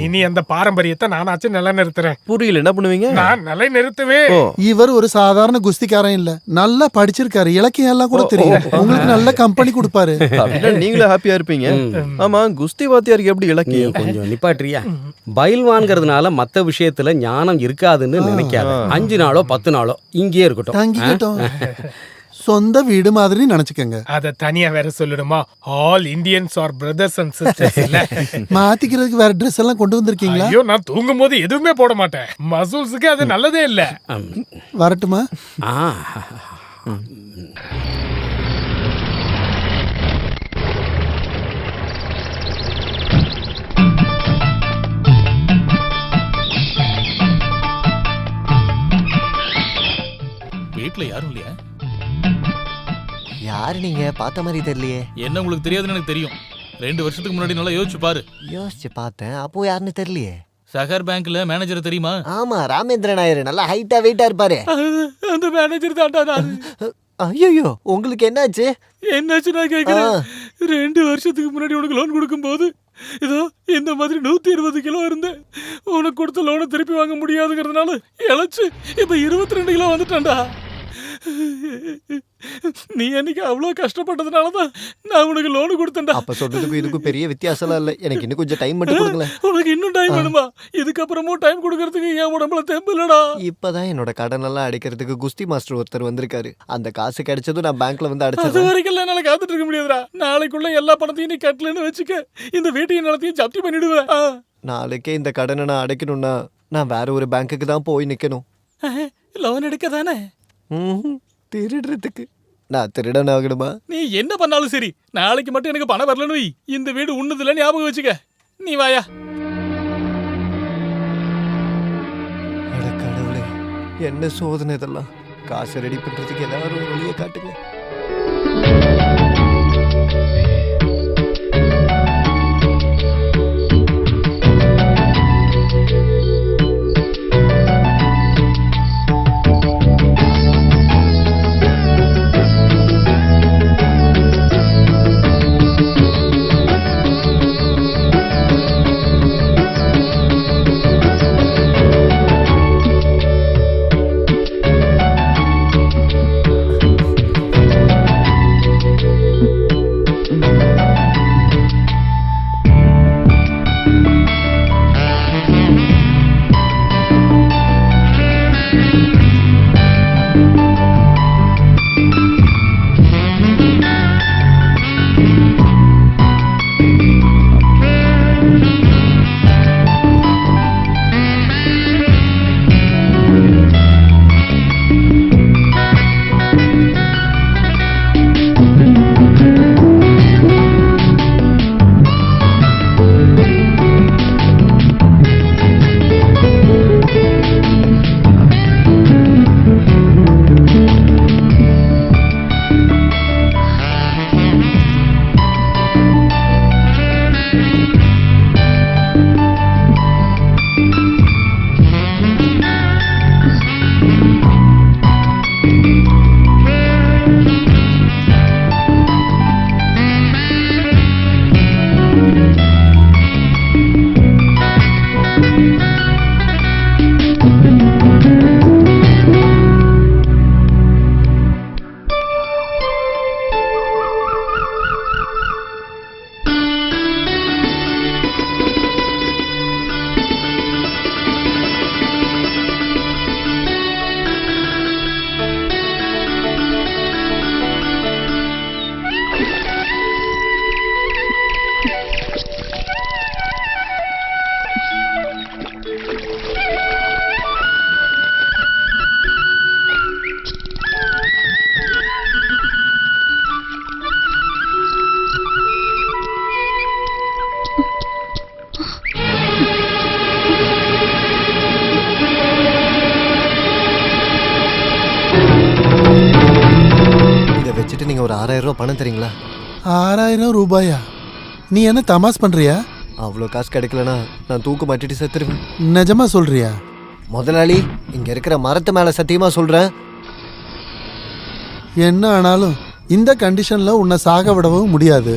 இனி அந்த பாரம்பரியத்தை நானாச்சும் நிலைநிறுத்துறேன். புரியல, என்ன பண்ணுவீங்க? நான் நிலைநிறுத்துவேன். இவர் ஒரு சாதாரண குஸ்திக்காரன் இல்ல, நல்லா படிச்சிருக்காரு, இலக்கியம் எல்லாம் கூட தெரியும். உங்களுக்கு நல்ல கம்பெனி கொடுப்பாரு. நீங்களும் ஹாப்பியா இருப்பீங்க. ஆமா, குஸ்தி வாத்தியாருக்கு எப்படி இலக்கியம்? கொஞ்சம் நிப்பாட்றியா? பயில்வான்கிறதுனால மத்த விஷயத்துல ஞானம் இருக்காதுன்னு நினைக்காத. 5 நாளோ 10 நாளோ இங்கே இருக்கட்டும். தங்கிக்கிட்டோம். சொந்த வீடு மாதிரி நினைச்சுக்கங்க. அத தனியா வேற சொல்லணுமா? All Indians are brothers and sisters இல்ல. மாத்திக்கிறதுக்கு வேற ட்ரெஸ் எல்லாம் கொண்டு வந்திருக்கீங்களா? ஐயோ, நான் தூங்கும் போது எதுவுமே போட மாட்டேன். மசூல்ஸுக்கு அது நல்லதே இல்ல. வரட்டுமா? வீட்டுல யாரும் இல்லையா? யாரு நீங்க? பார்த்த மாதிரி தெரியலையே. என்ன உங்களுக்கு தெரியாதுன்னு எனக்கு தெரியும். 2 வருஷத்துக்கு முன்னாடி நல்லா யோசிச்சு பாரு. யோசிச்சு பார்த்தேன், அப்போ யாருன்னு தெரியலையே. சகர் பேங்க்ல மேனேஜர் தெரியுமா? ஆமா, ராமேந்திரன் நாயர். நல்லா ஹைட்டா வெயிட்டா இருப்பாரு. அந்த மேனேஜர் தான்டா. ஐயோ, உங்களுக்கு என்னாச்சு? என்னாச்சு நான் கேக்குறேன். 2 வருஷத்துக்கு முன்னாடி உனக்கு லோன் கொடுக்கும்போது இதோ இந்த மாதிரி 120 கிலோ இருந்தேன். உனக்கு கொடுத்த லோனை திருப்பி வாங்க முடியாதுங்கிறதுனால இழைச்சு இப்ப 22 கிலோ வந்துட்டேன்டா. நீ அன்னைக்கு அவ்வளவு கஷ்டப்பட்டதுனாலதான் நான் உனக்கு லோனு கொடுத்தேன்டா. அப்ப சொல்றதுக்கும் இதுக்கும் பெரிய வித்தியாசம் இல்ல. எனக்கு இன்னும் கொஞ்சம் டைம் மட்டும் கொடுங்களேன். உனக்கு இன்னும் டைம் வேணுமா? இதுக்கப்புறமும் டைம் கொடுக்கறதுக்கு என் உடம்புல தெம்பு இல்லடா. இப்பதான் என்னோட கடன் எல்லாம் அடைக்கிறதுக்கு குஸ்தி மாஸ்டர் ஒருத்தர் வந்திருக்காரு. அந்த காசு கிடைச்சதும் நான் பேங்க்ல வந்து அது அடைச்சிடுறேன். வரைக்கும் என்னால காத்துட்டு இருக்க முடியாதுடா. நாளைக்குள்ள எல்லா பணத்தையும் நீ கட்டலன்னு வச்சுக்க, இந்த வீட்டையும் நிலத்தையும் ஜப்தி பண்ணிடுவேன். நாளைக்கே இந்த கடனை நான் அடைக்கணும்னா நான் வேற ஒரு பேங்க்குக்கு தான் போய் நிக்கணும். லோன் எடுக்க தானே? திருடுறதுக்கு. நான் திருடன் ஆகணுமா? நீ என்ன பண்ணாலும் சரி, நாளைக்கு மட்டும் எனக்கு பணம் வரலன்னு வை. இந்த வீடு உன்னதுல ஞாபகம் வச்சுக்க. நீ வாயா. அட கடவுளே, என்ன சோதனை இதெல்லாம். காசு ரெடி பண்றதுக்கு எல்லாரும் ஒரு வழியை காட்டுங்க. நீங்க ஒரு 6000 ரூபாய் பணம் தரீங்களா? 6000 ரூபாயா? நீ என்ன தமாஸ் பண்றியா? அவ்வளோ காசு கிடைக்கலனா நான் தூக்கு மாட்டிட்டு செத்துருவேன். நிஜமா சொல்றியா? முதலாளி, இங்க இருக்கிற மரத்து மேல சத்தியமா சொல்றேன். என்ன ஆனாலும் இந்த கண்டிஷன்ல உன்னை சாக விடவும் முடியாது.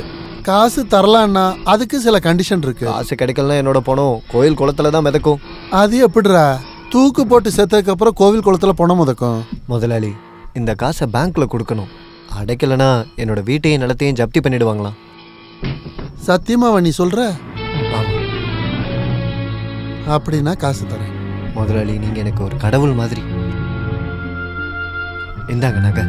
காசு தரலான்னா அதுக்கு சில கண்டிஷன் இருக்கு. காசு கிடைக்கலனா என்னோட பணம் கோயில் குளத்துல தான் மிதக்கும். அது எப்படிடா? தூக்கு போட்டு செத்ததுக்கு அப்புறம் கோவில் குளத்துல பணம் மிதக்கும்? முதலாளி, இந்த காசை பேங்க்ல கொடுக்கணும். அடைக்கலனா என்னோட வீட்டையும் நிலத்தையும் ஜப்தி பண்ணிடுவாங்களாம். சத்தியமாவா நீ சொல்ற? அப்படின்னா காசு தரேன். முதலாளி, நீங்க எனக்கு ஒரு கடவுள் மாதிரி. இந்தாங்க நகை.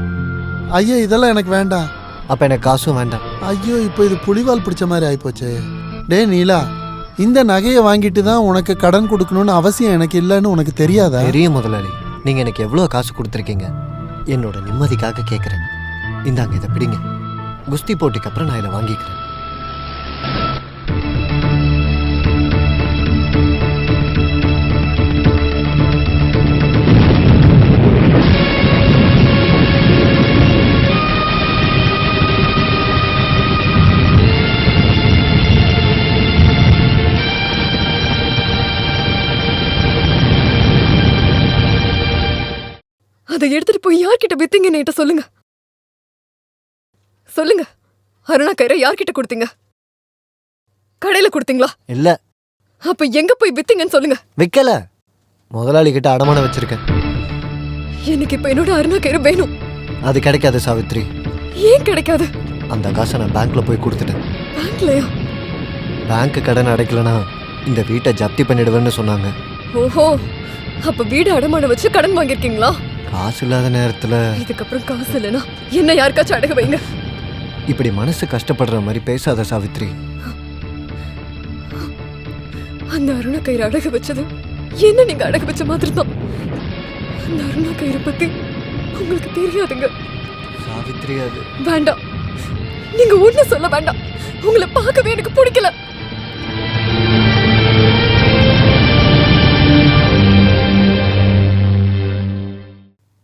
ஐயா, இதெல்லாம் எனக்கு வேண்டாம். அப்ப எனக்கு காசும் வேண்டாம். ஐயோ, இப்போ இது புலிவால் பிடிச்ச மாதிரி ஆயிப்போச்சு. டே நீலா, இந்த நகையை வாங்கிட்டு தான் உனக்கு கடன் கொடுக்கணும்னு அவசியம் எனக்கு இல்லைன்னு உனக்கு தெரியாதா? தெரியும் முதலாளி. நீங்க எனக்கு எவ்வளவு காசு கொடுத்துருக்கீங்க. என்னோட நிம்மதிக்காக கேட்குறேன். இந்தாங்க, இதை பிடிங்க. குஸ்தி போட்டிக்கு அப்புறம் நான் இதை வாங்கிக்கிறேன். அதை எடுத்துட்டு போய் யார்கிட்ட வித்தீங்கன்னு என்கிட்ட சொல்லுங்க. சொல்லுங்க. அருணா கயிறை யார்கிட்ட கொடுத்தீங்க? கடையில கொடுத்தீங்களா? இல்ல. அப்ப எங்க போய் வித்தீங்கன்னு சொல்லுங்க. விக்கல. முதலாளி கிட்ட அடமானம் வச்சிருக்கேன். எனக்கு இப்ப என்னோட அருணா கயிறு வேணும். அது கிடைக்காது சாவித்ரி. ஏன் கிடைக்காது? அந்த காசை நான் பேங்க்ல போய் கொடுத்துட்டேன். பேங்க்லயா? பேங்க் கடன் அடைக்கலனா இந்த வீட்டை ஜப்தி பண்ணிடுவேன்னு சொன்னாங்க. ஓஹோ, அப்ப வீடு அடமானம் வச்சு கடன் வாங்கிருக்கீங்களா? காசு இல்லாத நேரத்துல இதுக்கப்புறம் காசு இல்லைன்னா என்ன யாருக்காச்சும் அடகு வைங்க. இப்படி மனசு கஷ்டப்படுற மாதிரி பேசாத சாவித்ரி. அந்த அருணா கயிறு அடகு வச்சது என்ன நீங்க அடகு வச்ச மாதிரி தான். அந்த அருணா கயிறு பத்தி உங்களுக்கு தெரியாதுங்க சாவித்ரி. அது வேண்டாம். நீங்க ஒண்ணு சொல்ல வேண்டாம். உங்களை பார்க்கவே எனக்கு பிடிக்கல.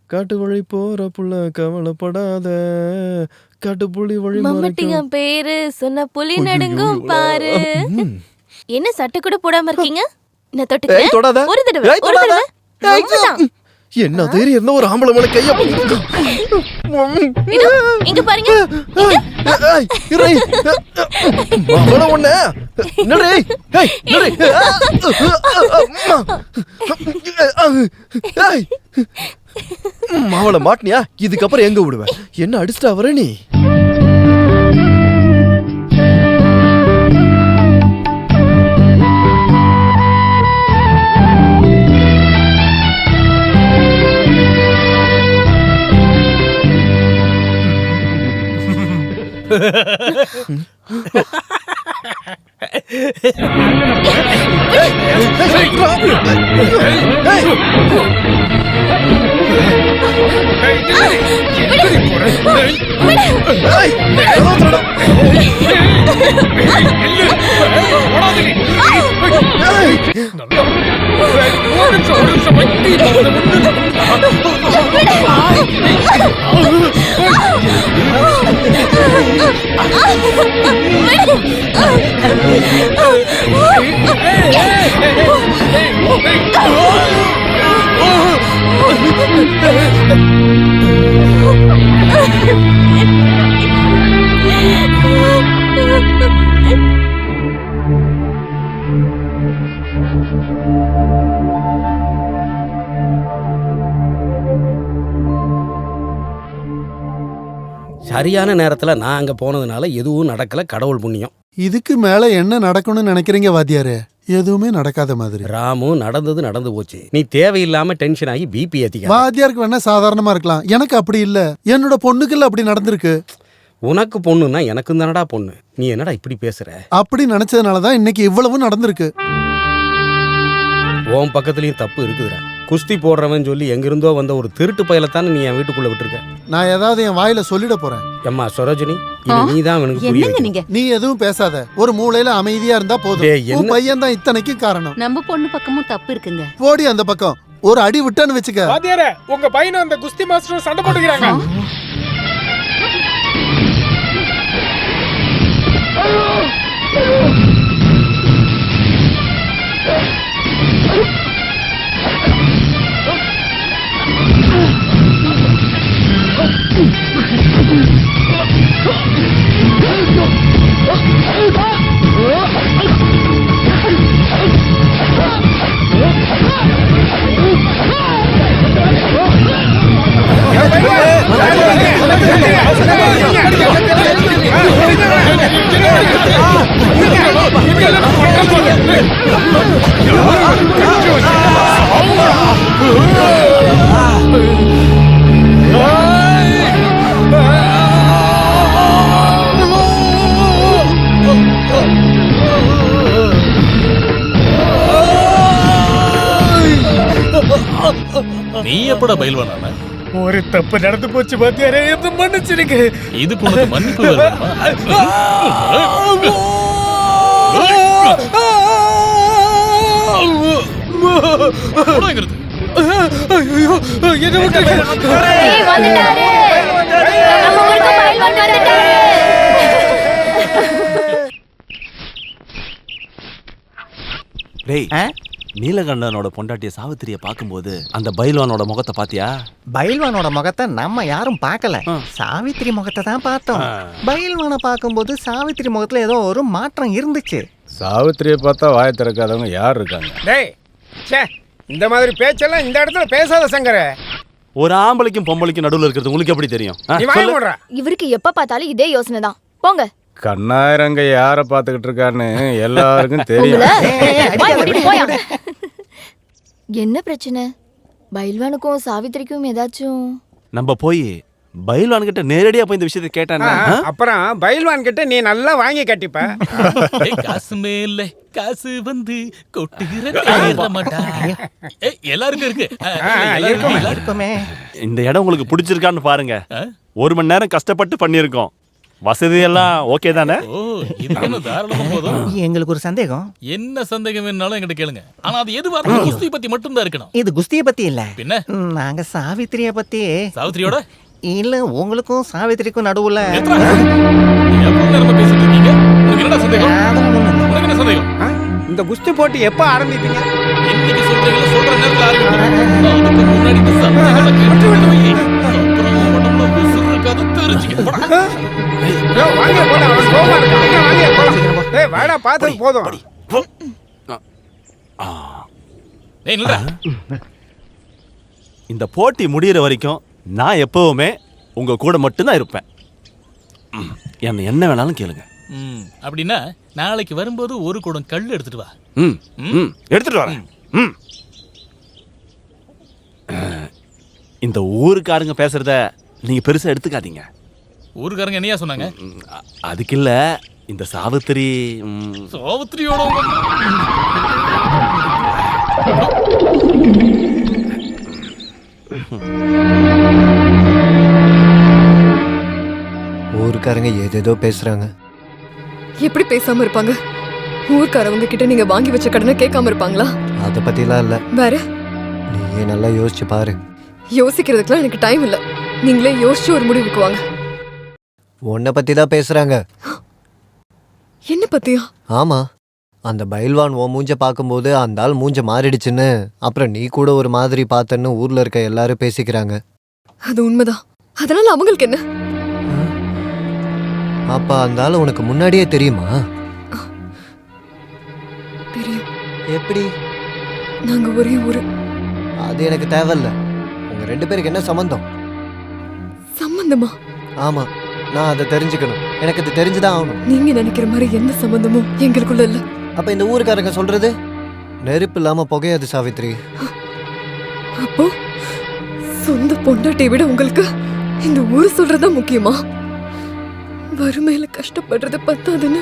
காட்டு வழி போற புள்ள கவலைப்படாத, காட்டு புலி வழி மம்மட்டிங்க பேரு சொன்ன புலி நடுங்கும் பாரு. என்ன சட்டை கூட போடாம இருக்கீங்க? நான் தொட்டுக்கிறேன். தொடாத. ஒரு தடவை, ஒரு தடவை. அவ்வளவுதான். என்ன தைரியம் இருந்தா ஒரு ஆம்பளை மேல கைய இதோ, இங்க பாருங்க. மாவள மாட்டினியா? இதுக்கப்புறம் எங்க விடுவேன்? என்ன அடிச்சுட்டா வர நீ? சரியான நேரத்துல நான் அங்க போனதுனால எதுவும் நடக்கல. கடவுள் புண்ணியம். இதுக்கு மேல என்ன நடக்கணும்னு நினைக்கிறீங்க வாத்தியாரே? எதுவுமே நடக்காத மாதிரி. ராமு, நடந்தது நடந்து போச்சு. நீ தேவையில்லாம டென்ஷன் ஆகி பிபி ஏத்திக்க. வாத்தியாருக்கு வேணா சாதாரணமா இருக்கலாம், எனக்கு அப்படி இல்ல. என்னோட பொண்ணுக்குள்ள அப்படி நடந்திருக்கு. உனக்கு பொண்ணுன்னா எனக்கு தானடா பொண்ணு. நீ என்னடா இப்படி பேசுற? அப்படி நினைச்சதுனாலதான் இன்னைக்கு இவ்வளவு நடந்திருக்கு. உன் பக்கத்துலயும் தப்பு இருக்குதுடா. குஸ்தி போடுறவன் சொல்லி எங்கிருந்தோ வந்த ஒரு திருட்டு பயலத்தானே நீ என் வீட்டுக்குள்ள விட்டுருக்க. நான் ஏதாவது என் வாயில சொல்லிட போறேன். அம்மா சரோஜினி, இது நீதான் அவனுக்கு புரிய வைக்கணும். நீ எதுவும் பேசாத. ஒரு மூலையில அமைதியா இருந்தா போதும். உன் பையன் தான் இத்தனைக்கு காரணம். நம்ம பொண்ணு பக்கமும் தப்பு இருக்குங்க. போடி அந்த பக்கம். ஒரு அடி விட்டான்னு வச்சுக்க. வாத்தியாரே, உங்க பையனும் அந்த குஸ்தி மாஸ்டரும் சண்டை போட்டுக்கிறாங்க. நீ எப்படா பயில்வானா? ஒரு தப்பு நடந்து போச்சு பாத்தியாரே, என்ன மன்னிச்சிருங்க. இதுக்கு உனக்கு மன்னிப்பு வேணுமா? போடாங்கிறது. ஐயோ, என்ன விட்டுருங்க. டேய், நீலகண்டனோட பொண்டாட்டிய சாவித்திரிய பார்க்கும்போது அந்த பைல்வானோட முகத்தை பாத்தியா? பைல்வானோட முகத்தை நம்ம யாரும் பார்க்கல, சாவித்திரி முகத்தை தான் பார்த்தோம். பைல்வானை பார்க்கும்போது சாவித்திரி முகத்துல ஏதோ ஒரு மாற்றம் இருந்துச்சு. சாவித்திரியை பார்த்தா வாய திறக்காதவங்க யார் இருக்காங்க? டேய், ச்சே, இந்த மாதிரி பேச்செல்லாம் இந்த இடத்துல பேசாத சங்கர. ஒரு ஆம்பளைக்கும் பொம்பளைக்கும் நடுவுல இருக்கிறது உங்களுக்கு எப்படி தெரியும்? நீ வாய மூடுறா. இவருக்கு எப்ப பார்த்தாலும் இதே யோசனை தான். போங்க. கண்ணாயிரங்க யார பாத்துக்கிட்டு இருக்கான்னு எல்லாருக்கும் தெரியும். என்ன பிரச்சனை? பைல்வானுக்கும் சாவித்திரிக்கும் ஏதாச்சும்? நம்ம போய் பைல்வான் கிட்ட நேரடியா போய் இந்த விஷயத்தை கேட்டானே, அப்புறம் பைல்வான் கிட்ட நீ நல்லா வாங்கி கட்டிப்ப. காசு மேல காசு வந்து கொட்டுகிற மாட்டா. எல்லாருக்கும் இருக்கு. இருக்குமே. இந்த இடம் உங்களுக்கு பிடிச்சிருக்கான்னு பாருங்க. 1 மணி நேரம் கஷ்டப்பட்டு பண்ணியிருக்கோம். வசதி எல்லாம் ஓகே தானே? ஓ, இது என்ன தாராளமா போதும். எங்களுக்கு ஒரு சந்தேகம். என்ன சந்தேகம் வேணாலும் என்கிட்ட கேளுங்க. ஆனா அது எதுவா இருந்தாலும் குஸ்தி பத்தி மட்டும் தான் இருக்கணும். இது குஸ்தியை பத்தி இல்ல, பின்ன நாங்க சாவித்திரிய பத்தி. சாவித்திரியோட இல்ல, உங்களுக்கும் சாவித்திரிக்கும் நடுவுல. நம்ம பேசிட்டு இருக்கீங்க. உங்களுக்கு என்ன சந்தேகம்? உங்களுக்கு என்ன சந்தேகம்? இந்த குஸ்தி போட்டி எப்ப ஆரம்பிப்பீங்க? இன்னைக்கு சொல்றீங்களா? சொல்ற நேரத்துல ஆரம்பிப்போம். அதுக்கு முன்னாடி இந்த சந்தேகங்களை கேட்டு விட்டு வை. அப்புறம் உடம்புல உசுறு இருக்காது, தெரிஞ்சுக்க. வாங்க போலாம், அவன் கோவமா இருக்கான். வாங்க போலாம். டேய் வாடா, பார்த்தது போதும். ஏய் நில்றா. இந்த போட்டி முடியிற வரைக்கும் நான் எப்பவுமே உங்க கூட மட்டும்தான் இருப்பேன். என்ன வேணாலும் கேளுங்க. அப்படின்னா நாளைக்கு வரும்போது ஒரு குடம் கல் எடுத்துட்டு வா. எடுத்துட்டு வரேன். இந்த ஊருக்காரங்க பேசுறத நீங்க பெருசா எடுத்துக்காதீங்க. ஊருக்காரங்க என்னையா சொன்னாங்க? அதுக்கு இல்ல, இந்த சாவித்திரி சாவித்திரியோட ஊருக்காரங்க ஏதேதோ பேசுறாங்க. எப்படி பேசாம இருப்பாங்க? ஊர்க்காரவங்க கிட்ட நீங்க வாங்கி வச்ச கடனை கேட்காம இருப்பாங்களா? அதை பத்திலாம் இல்ல. வேற? நீயே நல்லா யோசிச்சு பாரு. யோசிக்கிறதுக்குலாம் எனக்கு டைம் இல்ல. நீங்களே யோசிச்சு ஒரு முடிவுக்கு வாங்க. உன்னை பத்தி தான் பேசுறாங்க. என்ன பத்தியா? ஆமா, அந்த பைல்வான் உன் மூஞ்ச பார்க்கும்போது அந்த ஆள் மூஞ்ச மாறிடுச்சுன்னு, அப்புறம் நீ கூட ஒரு மாதிரி பார்த்தன்னு ஊர்ல இருக்க எல்லாரும் பேசிக்கிறாங்க. அது உண்மைதான். அதனால அவங்களுக்கு என்ன? அப்ப அந்த ஆள் உனக்கு முன்னாடியே தெரியுமா? தெரியும். எப்படி? நாங்க ஒரே ஊரு. அது எனக்கு தேவையில்ல. உங்க 2 பேருக்கு என்ன சம்பந்தம்? சம்பந்தமா? ஆமா, நான் அதை தெரிஞ்சுக்கணும். எனக்கு அது தெரிஞ்சுதான் ஆகணும். நீங்க நினைக்கிற மாதிரி எந்த சம்பந்தமும் எங்களுக்குள்ள இல்ல. அப்ப இந்த ஊருக்காரங்க சொல்றது நெருப்பு இல்லாம புகையாது சாவித்ரி. அப்போ சொந்த பொண்டாட்டியை விட உங்களுக்கு இந்த ஊரு சொல்றதா முக்கியமா? வறுமையில கஷ்டப்படுறது பத்தாதுன்னு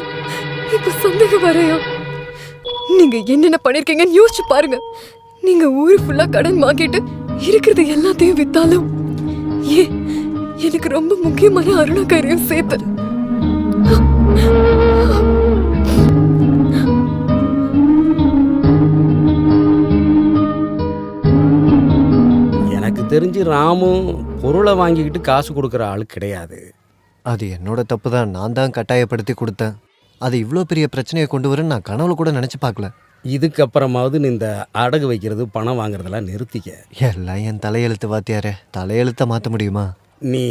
இப்ப சந்தேகம் வரையா? நீங்க என்னென்ன பண்ணிருக்கீங்கன்னு யோசிச்சு பாருங்க. நீங்க ஊரு ஃபுல்லா கடன் வாங்கிட்டு இருக்கிறது எல்லாத்தையும் வித்தாலும் ஏன் எனக்கு ரொம்ப முக்கியமான அருணாக்கரையும் சேர்த்து. எனக்கு தெரிஞ்சு ராமும் பொருளை வாங்கிக்கிட்டு காசு கொடுக்குற ஆள் கிடையாது. அது என்னோட தப்பு தான். நான் தான் கட்டாயப்படுத்தி கொடுத்தேன். அது இவ்வளோ பெரிய பிரச்சனையை கொண்டு வரேன்னு நான் கனவுல கூட நினைச்சு பார்க்கல. இதுக்கப்புறமாவது நீ இந்த அடகு வைக்கிறது பணம் வாங்குறதெல்லாம் நிறுத்திக்க. எல்லாம் என் தலையெழுத்து வாத்தியாரே. தலையெழுத்த மாற்ற முடியுமா? நீ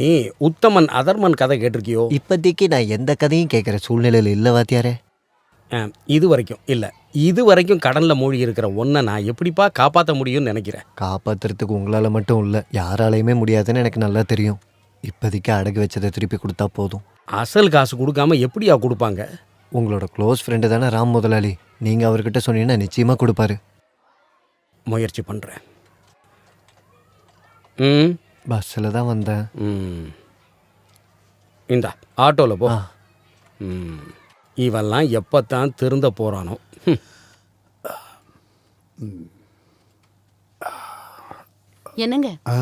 உத்தமன் அதர்மன் கதை கேட்டிருக்கியோ? இப்போதைக்கு நான் எந்த கதையும் கேட்குற சூழ்நிலையில் இல்லை வாத்தியாரே. இது வரைக்கும் இல்லை. இது வரைக்கும் கடனில் மூழ்கி இருக்கிற ஒன்றை நான் எப்படிப்பா காப்பாற்ற முடியும்னு நினைக்கிறேன். காப்பாற்றுறதுக்கு உங்களால் மட்டும் இல்லை, யாராலையுமே முடியாதுன்னு எனக்கு நல்லா தெரியும். இப்போதைக்கு அடகு வச்சதை திருப்பி கொடுத்தா போதும். அசல் காசு கொடுக்காம எப்படியா கொடுப்பாங்க? உங்களோட க்ளோஸ் ஃப்ரெண்டு தானே ராம் முதலாளி. நீங்கள் அவர்கிட்ட சொன்னீங்கன்னா நிச்சயமாக கொடுப்பாரு. முயற்சி பண்ணுறேன். பஸ்ஸில் தான் வந்தேன். இந்தா ஆட்டோவில் போ. இவெல்லாம் எப்போத்தான் திருந்த போகிறானோ. என்னங்க ஆ?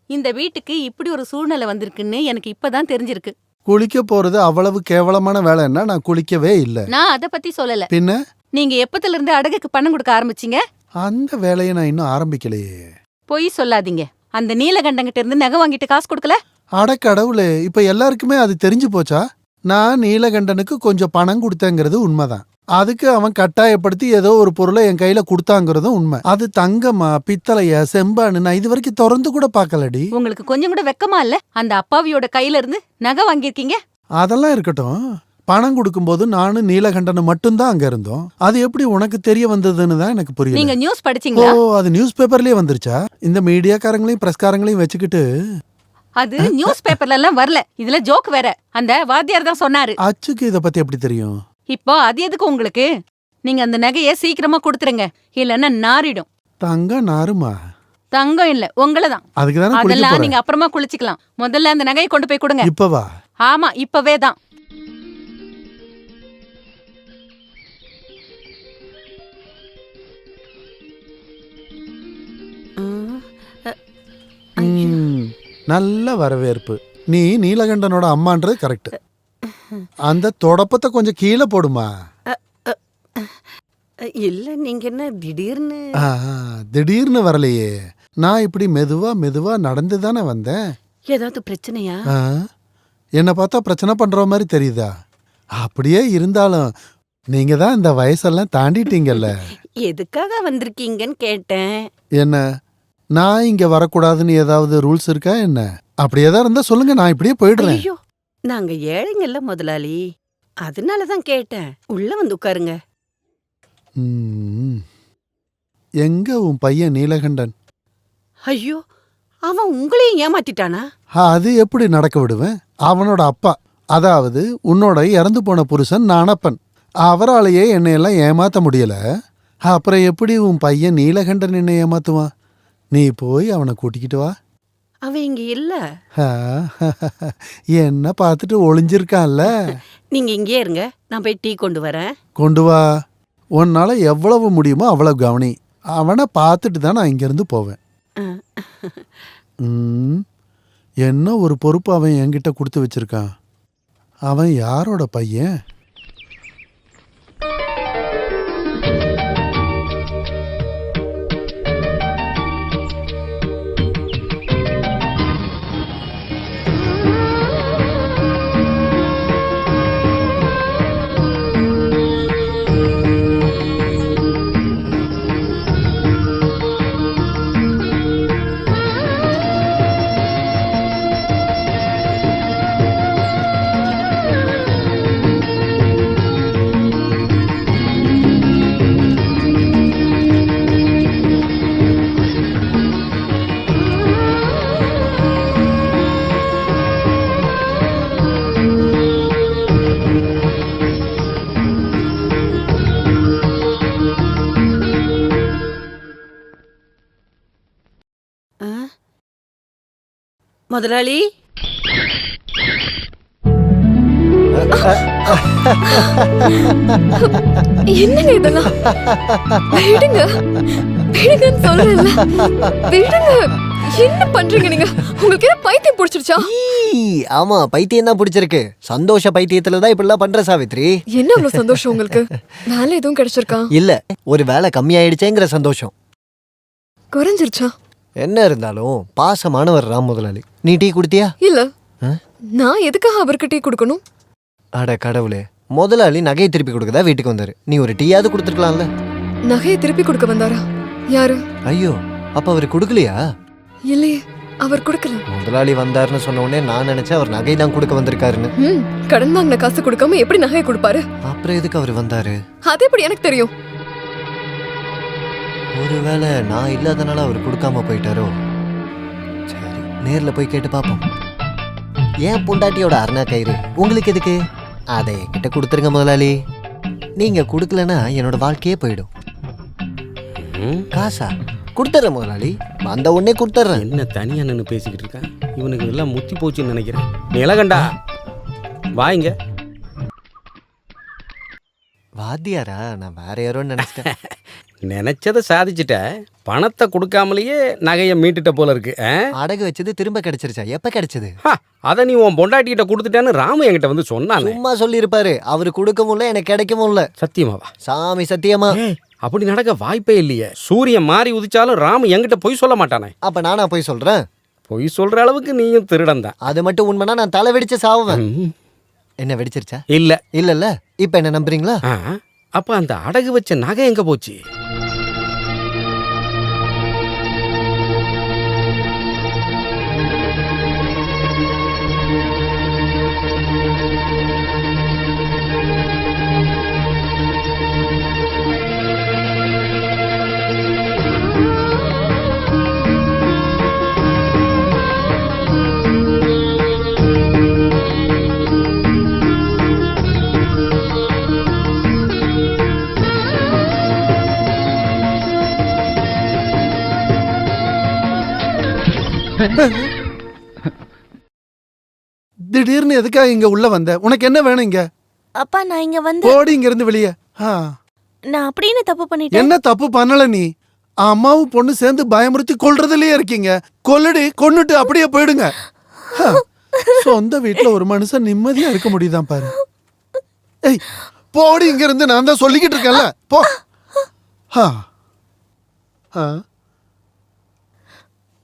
இந்த வீட்டுக்கு இப்படி ஒரு சூழ்நிலை வந்திருக்குன்னு எனக்கு இப்பதான் தெரிஞ்சிருக்கு. குளிக்க போறது அவ்வளவு கேவலமான வேலைன்னா நான் குளிக்கவே இல்ல. நான் அத பத்தி சொல்லல. பின்ன நீங்க எப்பத்துல இருந்து அடகுக்கு பணம் கொடுக்க ஆரம்பிச்சீங்க? அந்த வேலையை நான் இன்னும் ஆரம்பிக்கலையே. பொய் சொல்லாதீங்க. அந்த நீலகண்டங்கிட்ட இருந்து நகை வாங்கிட்டு காசு கொடுக்கல? அட கடவுளே, இப்ப எல்லாருக்குமே அது தெரிஞ்சு போச்சா? நான் நீலகண்டனுக்கு கொஞ்சம் பணம் கொடுத்தேங்கிறது உண்மைதான். அதுக்கு அவன் கட்டாயப்படுத்தி ஏதோ ஒரு பொருளை என் கையில கொடுத்தாங்கிறதும் உண்மை. அது தங்கமா பித்தளையா செம்பான்னு நான் இது வரைக்கும் திறந்து கூட பார்க்கலடி. உங்களுக்கு கொஞ்சம் கூட வெக்கமா இல்ல? அந்த அப்பாவியோட கையில இருந்து நகை வாங்கியிருக்கீங்க. அதெல்லாம் இருக்கட்டும். பணம் கொடுக்கும்போது நானும் நீலகண்டனும் மட்டும்தான் அங்க இருந்தோம். அது எப்படி உனக்கு தெரிய வந்ததுன்னு தான் எனக்கு புரியல. நீங்க நியூஸ் படிச்சீங்களா? ஓ, அது நியூஸ் பேப்பர்லயே வந்துருச்சா? இந்த மீடியாக்காரங்களையும் பிரஸ்காரங்களையும் வச்சுக்கிட்டு. அது நியூஸ் பேப்பர்ல எல்லாம் வரல. இதுல ஜோக் வேற. அந்த வாத்தியார் தான் சொன்னாரு. அச்சுக்கு இத பத்தி எப்படி தெரியும்? இப்போ அது எதுக்கு உங்களுக்கு? நீங்க அந்த நகையை சீக்கிரமா கொடுத்துருங்க, இல்லன்னா நாரிடும். தங்கம் நாருமா? தங்கம் இல்ல, உங்களதான். அதுக்குதானே குளிக்க அதெல்லாம் போறேன். நீங்க அப்புறமா குளிச்சுக்கலாம். முதல்ல அந்த நகையை கொண்டு போய் கொடுங்க. இப்பவா? ஆமா, இப்பவே தான். நல்ல வரவேற்பு. நீ நீலகண்டனோட அம்மான்றது கரெக்ட். அந்த தொடப்பத்தை கொஞ்சம் கீழே போடுமா. இல்ல, நீங்க என்ன திடீர்னு? திடீர்னு வரலையே. நான் இப்படி மெதுவா மெதுவா நடந்து தானே வந்தேன். ஏதாவது பிரச்சனையா? என்ன பார்த்தா பிரச்சனை பண்ற மாதிரி தெரியுதா? அப்படியே இருந்தாலும் நீங்க தான் இந்த வயசெல்லாம் தாண்டிட்டீங்கல்ல. எதுக்காக வந்திருக்கீங்கன்னு கேட்டேன். என்ன, நான் இங்க வரக்கூடாதுன்னு ஏதாவது ரூல்ஸ் இருக்கா என்ன? அப்படியே தான் இருந்தா சொல்லுங்க, நான் இப்படியே போயிடுறேன். ஐயோ, நாங்க ஏழைங்கல்ல முதலாளி, அதனாலதான் கேட்டேன். உள்ள வந்து உட்காருங்க. எங்க உன் பையன் நீலகண்டன்? ஐயோ, அவன் உங்களையும் ஏமாத்திட்டானா? அது எப்படி நடக்க விடுவேன்? அவனோட அப்பா, அதாவது உன்னோட இறந்து போன புருஷன் நானப்பன், அவராலேயே என்னையெல்லாம் ஏமாத்த முடியல. அப்புறம் எப்படி உன் பையன் நீலகண்டன் என்னை ஏமாத்துவான்? நீ போய் அவனை கூட்டிக்கிட்டு வா. அவன் இங்க இல்ல. என்ன பார்த்துட்டு ஒளிஞ்சிருக்கான்ல. நீங்க இங்கே இருங்க, நான் போய் டீ கொண்டு வரேன். கொண்டு வா. உன்னால எவ்வளவு முடியுமோ அவ்வளவு கவனி. அவனை பார்த்துட்டு தான் நான் இங்கிருந்து போவேன். என்ன ஒரு பொறுப்பு அவன் என்கிட்ட கொடுத்து வச்சிருக்கான். அவன் யாரோட பையன்? முதலாளி, என்னங்க இதெல்லாம்? விடுங்க, விடுங்கன்னு சொல்றேன்ல. விடுங்க. என்ன பண்றீங்க நீங்க? உங்களுக்கு என்ன பைத்தியம் பிடிச்சிருச்சா? ஆமா, பைத்தியம் தான் பிடிச்சிருக்கு. சந்தோஷ பைத்தியத்துலதான் இப்படிலாம் பண்ற சாவித்ரி. என்ன அவ்வளவு சந்தோஷம் உங்களுக்கு? வேலை எதுவும் கிடைச்சிருக்கா? இல்ல, ஒரு வேலை கம்மியாயிடுச்சேங்கிற சந்தோஷம். குறைஞ்சிருச்சா? என்ன இருந்தாலும் பாசமானவர் ராம் முதலாளி. நீ டீ குடுத்தியா? இல்ல. நான் எதுக்காக அவருக்கு டீ கொடுக்கணும்? அட கடவுளே, முதலாளி நகையை திருப்பி கொடுக்கதா வீட்டுக்கு வந்தாரு. நீ ஒரு டீயாவது கொடுத்துருக்கலாம்ல. நகையை திருப்பி கொடுக்க வந்தாரா? யாரு? ஐயோ, அப்ப அவரு கொடுக்கலையா? இல்லையே, அவர் கொடுக்கல. முதலாளி வந்தாருன்னு சொன்ன உடனே நான் நினைச்சேன் அவர் நகை தான் கொடுக்க வந்திருக்காருன்னு. கடன் வாங்கின காசு கொடுக்காம எப்படி நகையை கொடுப்பாரு? அப்புறம் எதுக்கு அவர் வந்தாரு? அது எப்படி எனக்கு தெரியும்? ஒருவேளை நான் இல்லாதனால அவர் கொடுக்காம போயிட்டாரோ? சரி, நேர்ல போய் கேட்டு பாப்போம். ஏன் பொண்டாட்டியோட அருணா கயிறு உங்களுக்கு எதுக்கு? அதை கிட்ட கொடுத்துருங்க முதலாளி. நீங்க கொடுக்கலன்னா என்னோட வாழ்க்கையே போயிடும். காசா கொடுத்துறேன் முதலாளி, வந்த உடனே கொடுத்துறேன். என்ன தனியா நின்று பேசிக்கிட்டு இருக்கேன்? இவனுக்கு எல்லாம் முத்தி போச்சுன்னு நினைக்கிறேன். நீலகண்டா, வாங்க. வாத்தியாரா? நான் வேற யாரோ நினைச்சிட்டேன். நினைச்சதை சாதிச்சுட்ட, பணத்தை கொடுக்காமலேயே நகையை மீட்டுட்ட போல இருக்கு. அடகு வச்சது திரும்ப கிடைச்சிருச்சா? எப்ப கிடைச்சது? அதை நீ உன் பொண்டாட்டிகிட்ட கொடுத்துட்டேன்னு ராமு என்கிட்ட வந்து சொன்னானே. சும்மா சொல்லியிருப்பாரு. அவரு கொடுக்கவும் இல்லை, எனக்கு கிடைக்கவும் இல்லை. சத்தியமாவா? சாமி சத்தியமா. அப்படி நடக்க வாய்ப்பே இல்லையே. சூரியன் மாறி உதிச்சாலும் ராமு என்கிட்ட பொய் சொல்ல மாட்டானே. அப்ப நானா போய் சொல்றேன்? பொய் சொல்ற அளவுக்கு நீயும் திருடன் தான். அது மட்டும் உண்மைனா நான் தலை வெடிச்சு சாவுவேன். என்ன வெடிச்சிருச்சா? இல்ல இல்ல. இப்ப என்ன நம்புறீங்களா? அப்ப அந்த அடகு வச்ச நகை எங்க போச்சு? திடீர்னு எதுக்காக இங்க உள்ள வந்த? உனக்கு என்ன வேணும் இங்க? அப்பா நான் இங்க வந்து போடி இங்க இருந்து வெளியே. நான் அப்படின்னு தப்பு பண்ணிட்டேன். என்ன தப்பு பண்ணல நீ? அம்மாவும் பொண்ணு சேர்ந்து பயமுறுத்தி கொல்றதுலயே இருக்கீங்க. கொல்லுடி, கொன்னுட்டு அப்படியே போயிடுங்க. சொந்த வீட்டுல ஒரு மனுஷன் நிம்மதியா இருக்க முடியுதான் பாரு. ஏய் போடி இங்க இருந்து. நான் தான் சொல்லிக்கிட்டு இருக்கேன்ல, போ.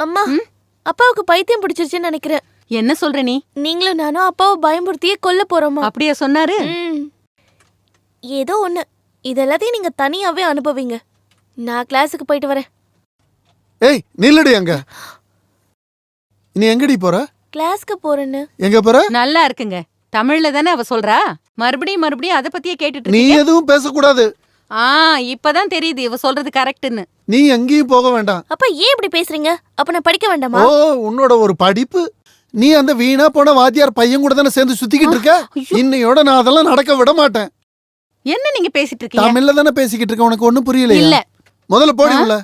அம்மா, அப்பாவுக்கு பைத்தியம் பிடிச்சிருச்சுன்னு நினைக்கிறேன். என்ன சொல்ற நீ? நீங்களும் நானும் அப்பாவை பயமுறுத்தியே கொல்ல போறோமா? அப்படியே சொன்னாரு. ஏதோ ஒண்ணு. இதெல்லாத்தையும் நீங்க தனியாவே அனுபவிங்க. நான் கிளாஸுக்கு போயிட்டு வரேன். ஏய் நில்லுடி அங்க. நீ எங்கடி போற? கிளாஸ்க்கு போறேன்னு. எங்க போற? நல்லா இருக்குங்க. தமிழ்ல தானே அவ சொல்றா. மறுபடியும் அத பத்தியே கேட்டுட்டு நீ இருக்கீங்க. எதுவும் பேசக்கூடாது. இப்பதான் தெரியுது இவ சொல்றது கரெக்ட்னு. நீ எங்கேயும் போக வேண்டாம். அப்ப ஏன் இப்படி பேசுறீங்க? அப்ப நான் படிக்க வேண்டாமா? ஓ, உன்னோட ஒரு படிப்பு. நீ அந்த வீணா போன வாத்தியார் பையன் கூட தானே சேர்ந்து சுத்திக்கிட்டு இருக்க. இன்னையோட நான் அதெல்லாம் நடக்க விட மாட்டேன். என்ன நீங்க பேசிட்டு இருக்கீங்க? தமிழ்ல தானே பேசிக்கிட்டு இருக்க. உனக்கு ஒண்ணும் புரியலையா? இல்ல. முதல்ல போடி உள்ள.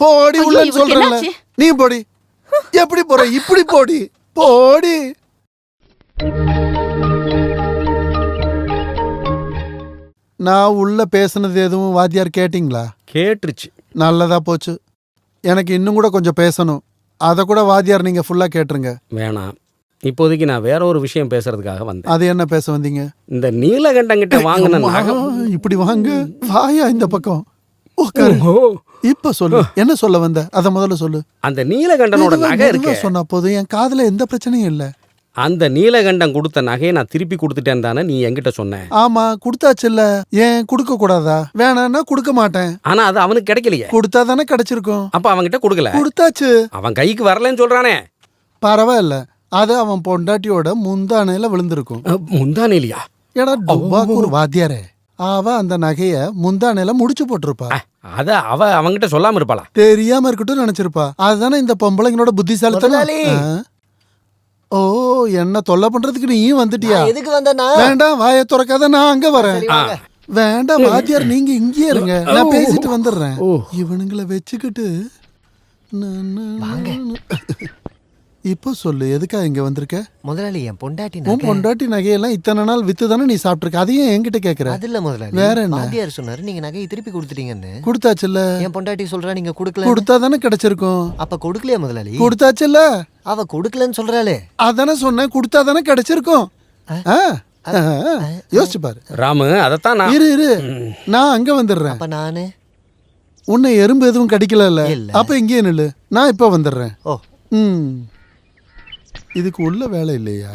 போடி உள்ளன்னு சொல்றேன்ல. நீ போடி. எப்படி போற? இப்படி போடி. போடி. நான் உள்ள பேசுனது எதுவும் வாத்தியார் கேட்டிங்களா? கேட்டுருச்சு. நல்லதா போச்சு. எனக்கு இன்னும் கூட கொஞ்சம் பேசணும். அதை கூட வாத்தியார் நீங்க ஃபுல்லா கேட்டுருங்க. வேணாம், இப்போதைக்கு நான் வேற ஒரு விஷயம் பேசுறதுக்காக வந்தேன். அது என்ன பேச வந்தீங்க? இந்த நீலகண்டங்கிட்ட வாங்கின நகை. இப்படி வாங்க. வாயா இந்த பக்கம் உட்காரு. இப்ப சொல்லு, என்ன சொல்ல வந்த? அத முதல்ல சொல்லு. அந்த நீலகண்டனோட நகை இருக்கு. சொன்னா போதும். என் காதுல எந்த பிரச்சனையும் இல்ல. அந்த நீலகண்டம் கொடுத்த நகையை நான் திருப்பி கொடுத்துட்டேன் தானே நீ என்கிட்ட சொன்ன? ஆமா, கொடுத்தாச்சு இல்ல. ஏன் கொடுக்க கூடாதா? வேணான்னா கொடுக்க மாட்டேன். ஆனா அது அவனுக்கு கிடைக்கலையே. கொடுத்தா தானே கிடைச்சிருக்கும். அப்ப அவன்கிட்ட கொடுக்கல. கொடுத்தாச்சு. அவன் கைக்கு வரலன்னு சொல்றானே. பரவாயில்ல, அது அவன் பொண்டாட்டியோட முந்தானையில விழுந்திருக்கும். முந்தானையிலயா? ஏடா டுபாக்கு ஒரு வாத்தியாரே. அவ அந்த நகைய முந்தானையில முடிச்சு போட்டிருப்பா. அத அவன்கிட்ட சொல்லாம இருப்பாளா? தெரியாம இருக்கட்டும் நினைச்சிருப்பா. அதுதானே இந்த பொம்பளைங்களோட புத்திசாலித்தனம். ஓ, என்ன தொல்லை பண்றதுக்கு நீயும் வந்துட்டியா? எதுக்கு வந்தனா? வேண்டாம், வாயை திறக்காத. நான் அங்க வரேன். வேண்டாம் வாத்தியார், நீங்க இங்கே இருங்க. நான் பேசிட்டு வந்துடுறேன். இவனுங்களை வச்சுக்கிட்டு இப்போ சொல்லு, எதுக்கா இங்க வந்திருக்க? முதலாளி, என் பொண்டாட்டி உன் பொண்டாட்டி நகையெல்லாம் இத்தனை நாள் வித்து தானே நீ சாப்பிட்டுருக்க. அதையும் என்கிட்ட கேக்குற? அது இல்ல முதலாளி, வேற என்ன? வாத்தியார் சொன்னாரு நீங்க நகையை திருப்பி கொடுத்துட்டீங்கன்னு. கொடுத்தாச்சுல்ல. என் பொண்டாட்டி சொல்றா நீங்க கொடுக்கல. கொடுத்தா தானே கிடைச்சிருக்கும். அப்ப கொடுக்கலையா முதலாளி? கொடுத்தாச்சுல்ல. அவ கொடுக்கலன்னு சொல்றாளே. அதானே சொன்னேன், கொடுத்தா தானே கிடைச்சிருக்கும். யோசிச்சு பாரு ராமு. அதத்தான் நான் இரு நான் அங்க வந்துடுறேன். அப்ப நானு உன்னை எறும்பு எதுவும் கடிக்கல? அப்ப இங்கே நில்லு, நான் இப்ப வந்துடுறேன். ஓ, இதுக்கு உள்ள வேலை இல்லையா?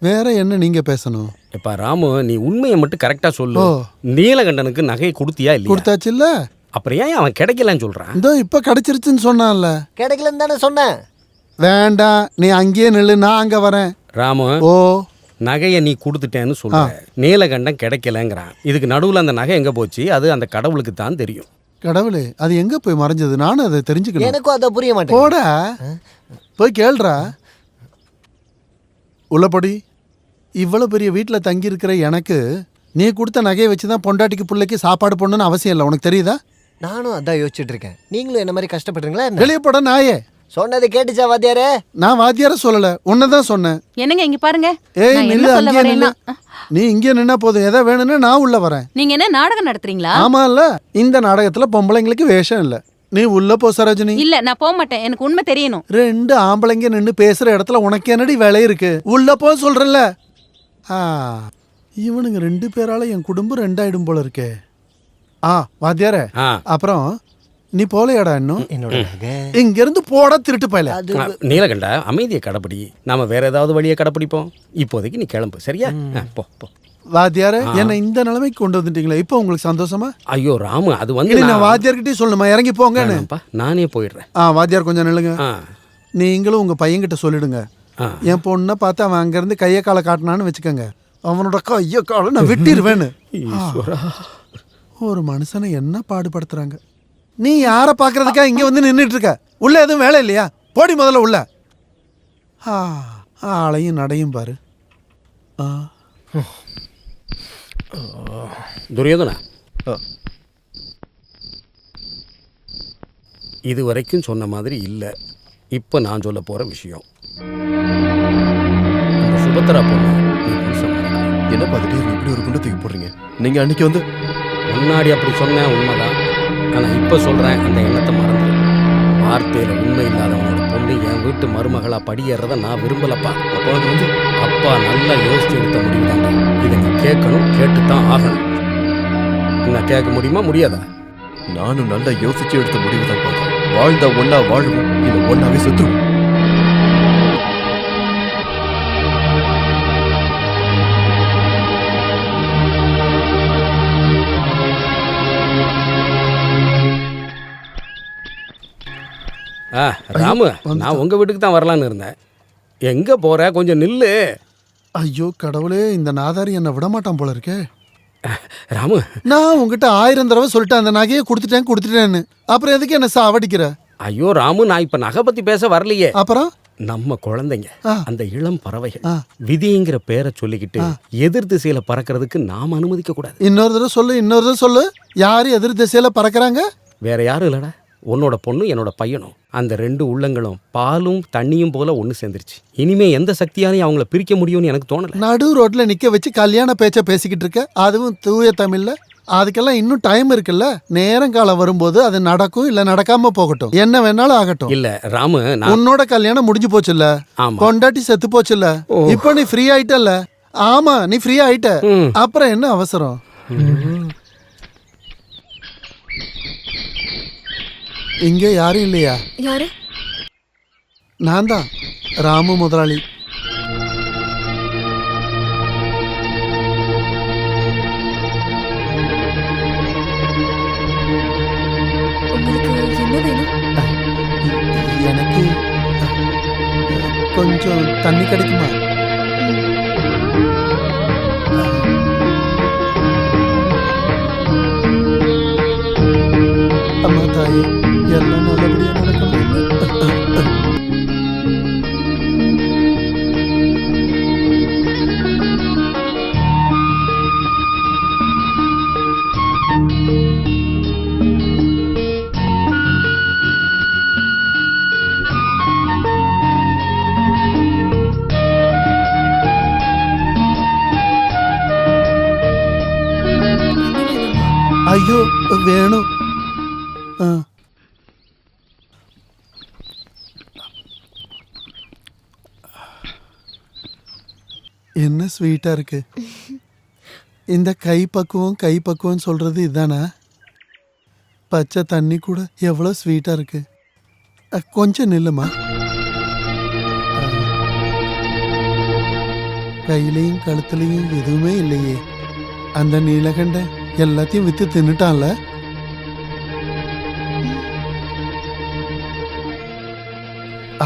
வேற என்ன நீங்க பேசணும்? இப்ப ராமு, நீ உண்மையை மட்டும் கரெக்டா சொல்லு. நீலகண்டனுக்கு நகையை கொடுத்தியா இல்லையா? கொடுத்தாச்சு இல்ல. அப்புறம் ஏன் அவன் கிடைக்கலன்னு சொல்றான்? இதோ இப்ப கிடைச்சிருச்சுன்னு சொன்னான்ல. கிடைக்கலன்னு தானே சொன்னேன். வேண்டாம், நீ அங்கேயே நில்லு, நான் அங்க வரேன். ராமு, ஓ, நகையை நீ கொடுத்துட்டேன்னு சொல்ற, நீலகண்டம் கிடைக்கலங்கிறான். இதுக்கு நடுவுல அந்த நகை எங்க போச்சு? அது அந்த கடவுளுக்கு தான் தெரியும். கடவுளே, அது எங்க போய் மறைஞ்சது? நானும் அதை தெரிஞ்சுக்கணும். எனக்கும் அதை புரிய மாட்டேன். போட போய் கேள்றா. உள்ளபடி இவ்வளவு பெரிய வீட்டுல தங்கி இருக்கிற எனக்கு நீ கொடுத்த நகையை வச்சுதான் பொண்டாட்டிக்கு பிள்ளைக்கு சாப்பாடு போடணும்னு அவசியம் இல்லை. உனக்கு தெரியுதா? நானும் அதான் யோசிச்சுட்டு இருக்கேன். நீங்களும் என்ன மாதிரி கஷ்டப்படுறீங்களா? வெளியே போட நாயே. சொன்னது கேட்டுச்சா வாத்தியாரே? நான் வாத்தியார சொல்லல, உன்னதான் சொன்னேன். என்னங்க இங்க பாருங்க, ஏய் நான் நில்லு, என்ன சொல்ல அங்கேயே நில்லு. வரேன்னா நீ இங்கே நின்னா போதும், எதை வேணும்னா நான் உள்ள வரேன். நீங்க என்ன நாடகம் நடத்துறீங்களா? ஆமா இல்ல, இந்த நாடகத்துல பொம்பளைங்களுக்கு வேஷம் இல்ல. நீ உள்ள போ சரோஜினி. இல்ல நான் போக மாட்டேன், எனக்கு உண்மை தெரியணும். ரெண்டு ஆம்பளைங்க நின்னு பேசுற இடத்துல உனக்கு என்னடி வேலை இருக்கு? உள்ள போ சொல்றேன்ல. இவனுங்க 2 பேரால என் குடும்பம் 2 ஆயிடும் போல இருக்கே. வாத்தியாரே, அப்புறம் நீ போலையாடா இன்னும்? இங்க இருந்து போட திருட்டு பயல. நீலகண்டா, அமைதியை கடைப்பிடி. நாம வேற ஏதாவது வழியை கடைப்பிடிப்போம். இப்போதைக்கு நீ கிளம்பு, சரியா? போ போ. வாத்தியாரே, என்ன இந்த நிலைமைக்கு கொண்டு வந்துட்டீங்களா? இப்போ உங்களுக்கு சந்தோஷமா? ஐயோ ராமு, அது வந்து நான் வாத்தியார்கிட்டே சொல்லணுமா? இறங்கி போங்கன்னு. நானே போயிடுறேன். வாத்தியார் கொஞ்சம் நில்லுங்க. நீங்களும் உங்க பையன்கிட்ட சொல்லிடுங்க, என் பொண்ணை பார்த்து அவன் அங்க இருந்து கையை காலை காட்டினான்னு வச்சுக்கோங்க, அவனோட கையை காலை நான் வெட்டிடுவேன்னு. ஒரு மனுஷனை என்ன பாடுபடுத்துறாங்க. நீ யாரை பாக்குறதுக்கா இங்க வந்து நின்றுட்டு இருக்க? உள்ள எதுவும் வேலை இல்லையா? போடி முதல்ல உள்ள. ஆளையும் நடையும் பாரு. துரியோதனா, இது வரைக்கும் சொன்ன மாதிரி இல்லை. இப்போ நான் சொல்ல போற விஷயம், சுபத்ரா பொண்ணு என்ன பார்த்துட்டு இப்படி ஒரு குண்டை தூக்கி போடுறீங்க? நீங்க அன்னைக்கு வந்து முன்னாடி அப்படி சொன்னேன், உண்மைதான். ஆனால் இப்போ சொல்கிறேன், அந்த எண்ணத்தை மறந்து. வார்த்தையில் உண்மை இல்லாதவனோட பொண்ணு என் வீட்டு மருமகளா படியேறதை நான் விரும்பலப்பா. அப்போ அது வந்து அப்பா நல்லா யோசிச்சு எடுத்த முடிவு தாங்க. இதை நீ கேட்கணும், கேட்டுத்தான் ஆகணும். நான் கேட்க முடியுமா முடியாதா? நானும் நல்லா யோசிச்சு எடுத்த முடிவு தான் பார்த்தேன். வாழ்ந்தா ஒன்னா வாழ்வோம், இல்லை ஒன்னாவே செத்துருவோம். ராமு, நான் உங்க வீட்டுக்கு தான் வரலான்னு இருந்தேன். எங்க போற? கொஞ்சம் நில்லு. ஐயோ கடவுளே, இந்த நாதாரி என்ன விடமாட்டான் போல இருக்கே. ராமு, நான் உங்ககிட்ட 1000 தடவை சொல்லிட்டேன், அந்த நகையை கொடுத்துட்டேன்னு. அப்புறம் எதுக்கு என்ன சாவடிக்கிற? ஐயோ ராமு, நான் இப்ப நகை பத்தி பேச வரலையே. அப்புறம் நம்ம குழந்தைங்க, அந்த இளம் பறவைகள் விதிங்கிற பேரை சொல்லிக்கிட்டு எதிர் திசையில பறக்கிறதுக்கு நாம அனுமதிக்க கூடாது. இன்னொரு தடவை சொல்லு. யாரு எதிர் திசையில பறக்கிறாங்க? வேற யாரும் இல்லடா, உன்னோட பொண்ணு என்னோட பையனும். அந்த 2 உள்ளங்களும் பாலும் தண்ணியும் போல ஒன்று சேர்ந்துருச்சு. இனிமே எந்த சக்தியாலையும் அவங்கள பிரிக்க முடியும்னு எனக்கு தோணல. நடு ரோட்ல நிக்க வச்சு கல்யாண பேச்ச பேசிக்கிட்டு இருக்க, அதுவும் தூய தமிழ்ல. அதுக்கெல்லாம் இன்னும் டைம் இருக்குல்ல. நேரங்காலம் வரும்போது அது நடக்கும், இல்ல நடக்காம போகட்டும், என்ன வேணாலும் ஆகட்டும். இல்ல ராமு, உன்னோட கல்யாணம் முடிஞ்சு போச்சுல்ல, கொண்டாட்டி செத்து போச்சுல்ல, இப்போ நீ ஃப்ரீ ஆயிட்டல்ல. ஆமா, நீ ஃப்ரீ ஆயிட்ட, அப்புறம் என்ன அவசரம்? இங்க யாரும் இல்லையா? யாரு? நான் தான், ராமு முதலாளி. உங்களுக்கு என்ன வேணும்? எனக்கு கொஞ்சம் தண்ணி கிடைக்குமா? அம்மா தாயே, எல்லாம் நல்லபடியா நடக்கணும். ஐயோ வேணும். என்ன ஸ்வீட்டா இருக்கு. இந்த கைப்பக்குவம் சொல்றது இதுதானா? பச்சை தண்ணி கூட எவ்வளவு ஸ்வீட்டா இருக்கு. கொஞ்சம் நில்லுமா. கையிலையும் கழுத்துலையும் எதுவுமே இல்லையே. அந்த நீலகண்டன் எல்லாத்தையும் வித்து தின்னுட்டான்ல.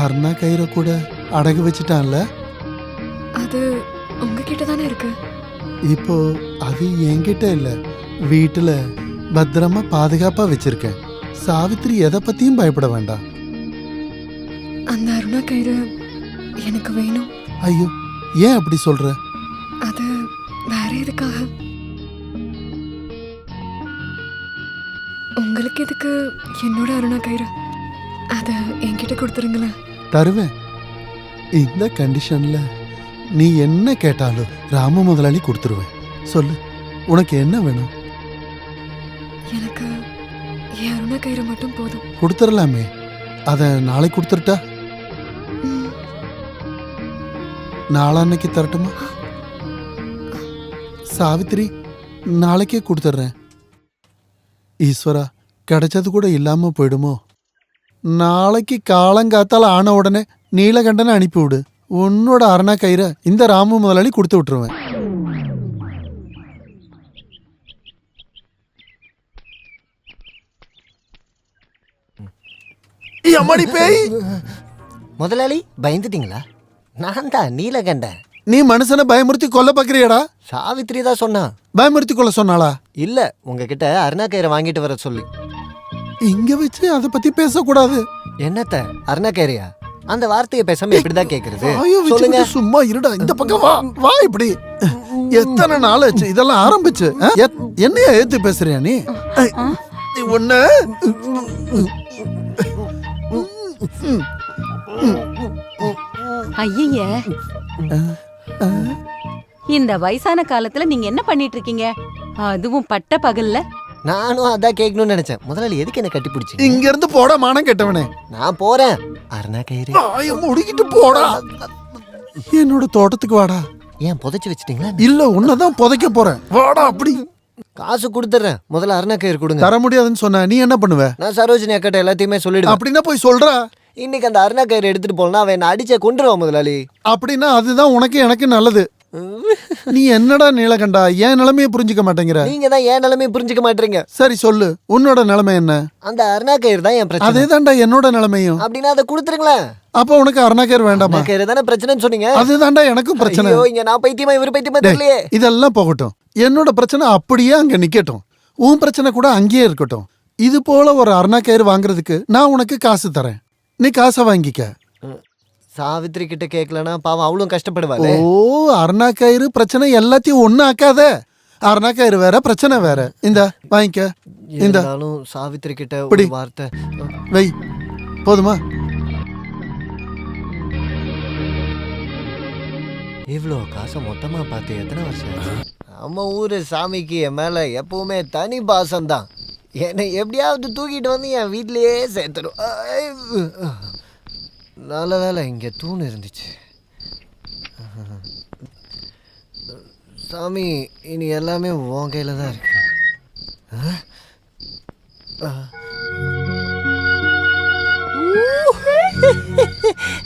அருணா கயிறை கூட அடகு வச்சுட்டான்ல. அது உங்ககிட்ட தானே இருக்கு. இப்போ அது என்கிட்ட இல்ல, வீட்டுல பத்திரமா பாதுகாப்பா வச்சிருக்கேன். சாவித்திரி எதை பத்தியும் பயப்பட வேண்டாம். அந்த அருணா கயிறு எனக்கு வேணும். ஐயோ, ஏன் அப்படி சொல்ற? அது வேற எதுக்காக? உங்களுக்கு எதுக்கு என்னோட அருணா கயிறு? அத என்கிட்ட கொடுத்துருங்களேன். தருவேன். இந்த கண்டிஷன்ல நீ என்ன கேட்டாலும் ராம முதலாளி கொடுத்துருவேன். சொல்லு, உனக்கு என்ன வேணும்? எனக்கு என் அருணா கயிறு மட்டும் போதும். கொடுத்துடலாமே. அத நாளைக்கு கொடுத்துருட்டா? நாளான்னைக்கு தரட்டுமா? சாவித்திரி, நாளைக்கே கொடுத்துட்றேன். ஈஸ்வரா, கிடைச்சது கூட இல்லாம போயிடுமோ? நாளைக்கு காலங்காத்தால ஆன உடனே நீலகண்டனை அனுப்பிவிடு. உன்னோட அரணா கயிறை இந்த ராமு முதலாளி கொடுத்து விட்டுருவேன். முதலாளி பயந்துட்டீங்களா? நான் தான் நீலகண்டன். நீ மனுஷனை பயமுறுத்தி கொல்ல பாக்குறியாடா? சாவித்திரி தான் சொன்னா. பயமுறுத்தி கொல்ல சொன்னாளா? இல்ல, உங்ககிட்ட அருணா கயிறை வாங்கிட்டு வர சொல்லி. இங்க வச்சு அதை பத்தி பேசக்கூடாது. என்னத்த அருணா கயிறையா? அந்த வார்த்தையை பேசாம எப்படிதான் கேக்குறது? சொல்லுங்க. சும்மா இருடா, இந்த பக்கம் வா. வா இப்படி. எத்தனை நாள் ஆச்சு இதெல்லாம் ஆரம்பிச்சு? என்னையா ஏத்து பேசுறியா நீ? ஒண்ணு ஐய, இந்த வயசான காலத்துல நீங்க என்ன பண்ணிட்டு இருக்கீங்க? அதுவும் பட்ட பகல்ல. நானும் அதான் கேட்கணும்னு நினைச்சேன். முதலாளி எதுக்கு என்ன கட்டி பிடிச்சி? இங்க இருந்து போட மானம் கெட்டவனே. நான் போறேன். அருணா கயிறு முடிக்கிட்டு போடா. என்னோட தோட்டத்துக்கு வாடா. ஏன் புதைச்சு வச்சிட்டீங்களா? இல்ல, உன்னதான் புதைக்க போறேன். வாடா அப்படி. காசு கொடுத்துறேன். முதல்ல அருணா கயிறு கொடுங்க. தர முடியாதுன்னு சொன்ன நீ என்ன பண்ணுவ? நான் சரோஜினி அக்கட்ட எல்லாத்தையுமே சொல்லிடுவேன். அப்படின்னா போய் சொல்றா. இன்னைக்கு அந்த அருணா கயிறு எடுத்துட்டு போனா அவன் என்ன அடிச்சே கொன்றுவான் முதலாளி. அப்படின்னா அதுதான் உனக்கு எனக்கு நல்லது. நீ என்னடா நீலகண்டா, ஏன் நிலைமையை புரிஞ்சுக்க மாட்டேங்கிற? நீங்க தான் ஏன் நிலைமையை புரிஞ்சுக்க மாட்டீங்க. சரி சொல்லு, உன்னோட நிலைமை என்ன? அந்த அருணா கயிறு தான் என் பிரச்சனை. அதேதான்டா என்னோட நிலைமையும். அப்படின்னா அதை கொடுத்துருங்களேன். அப்ப உனக்கு அருணா கயிறு வேண்டாமா? கயிறு தானே பிரச்சனைன்னு சொன்னீங்க. அதுதான்டா எனக்கும் பிரச்சனை. ஐயோ, இங்க நான் பைத்தியமா இவரு பைத்தியமா தெரியலையே. இதெல்லாம் போகட்டும். என்னோட பிரச்சனை அப்படியே அங்க நிக்கட்டும். உன் பிரச்சனை கூட அங்கேயே இருக்கட்டும். இது போல ஒரு அருணா கயிறு வாங்குறதுக்கு நான் உனக்கு காசு தரேன். நீ காசை வாங்கிக்க. சாவித்திரி கிட்ட கேட்கலனா பாவம் அவளும் கஷ்டப்படுவாளே. ஓ, அருணா கயிறு பிரச்சனை எல்லாத்தையும் ஒண்ணு ஆக்காத. அருணா கயிறு வேற, பிரச்சனை வேற. இந்த வாங்கிக்க. இந்த சாவித்திரி கிட்ட ஒரு வார்த்தை வை. போதுமா? இவ்வளோ காசை மொத்தமா பார்த்து எத்தனை வருஷம்? நம்ம ஊரு சாமிக்கு என் மேல எப்பவுமே தனி பாசம் தான். என்னை எப்படியாவது தூக்கிட்டு வந்து என் வீட்லயே சேர்த்துடும். நல்ல வேலை இங்கே தூண் இருந்துச்சு. சாமி, இனி எல்லாமே உன் கையில தான் இருக்கு.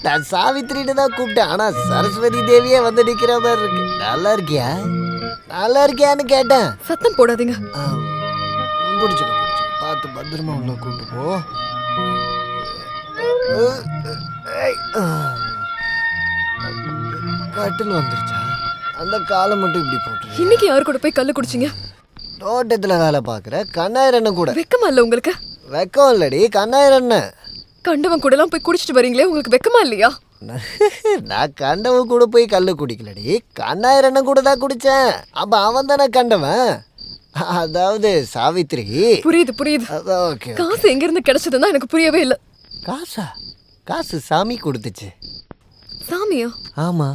நான் சாவித்திரின்னு தான் கூப்பிட்டேன். ஆனா சரஸ்வதி தேவியே வந்து நிக்கிற மாதிரி இருக்கு. நல்லா இருக்கியா? நல்லா இருக்கியான்னு கேட்டேன். சத்தம் போடாதீங்க. பிடிச்சிக்க பார்த்து பத்திரமா உள்ள கூப்பிட்டு போ. கட்டில் வந்துருச்சா? அந்த காலை மட்டும் இப்படி போட்டு. இன்னைக்கு யாரு கூட போய் கல்லு குடிச்சிங்க? தோட்டத்துல வேலை பாக்குற கண்ணாயிரண்ண கூட. வெக்கமா இல்ல உங்களுக்கு? வெக்கம் இல்லடி, கண்ணாயிரண்ண. கண்டவன் கூட எல்லாம் போய் குடிச்சிட்டு வரீங்களே, உங்களுக்கு வெக்கமா இல்லையா? நான் கண்டவன் கூட போய் கல்லு குடிக்கலடி, கண்ணாயிரண்ண கூட தான் குடிச்சேன். அப்ப அவன் தானே கண்டவன். அதாவது சாவித்திரி. புரியுது புரியுது. காசு எங்க இருந்து கிடைச்சதுன்னா எனக்கு புரியவே இல்லை. காசா? காசு சாமி கொடுத்துச்சு. சாமியா? ஆமா,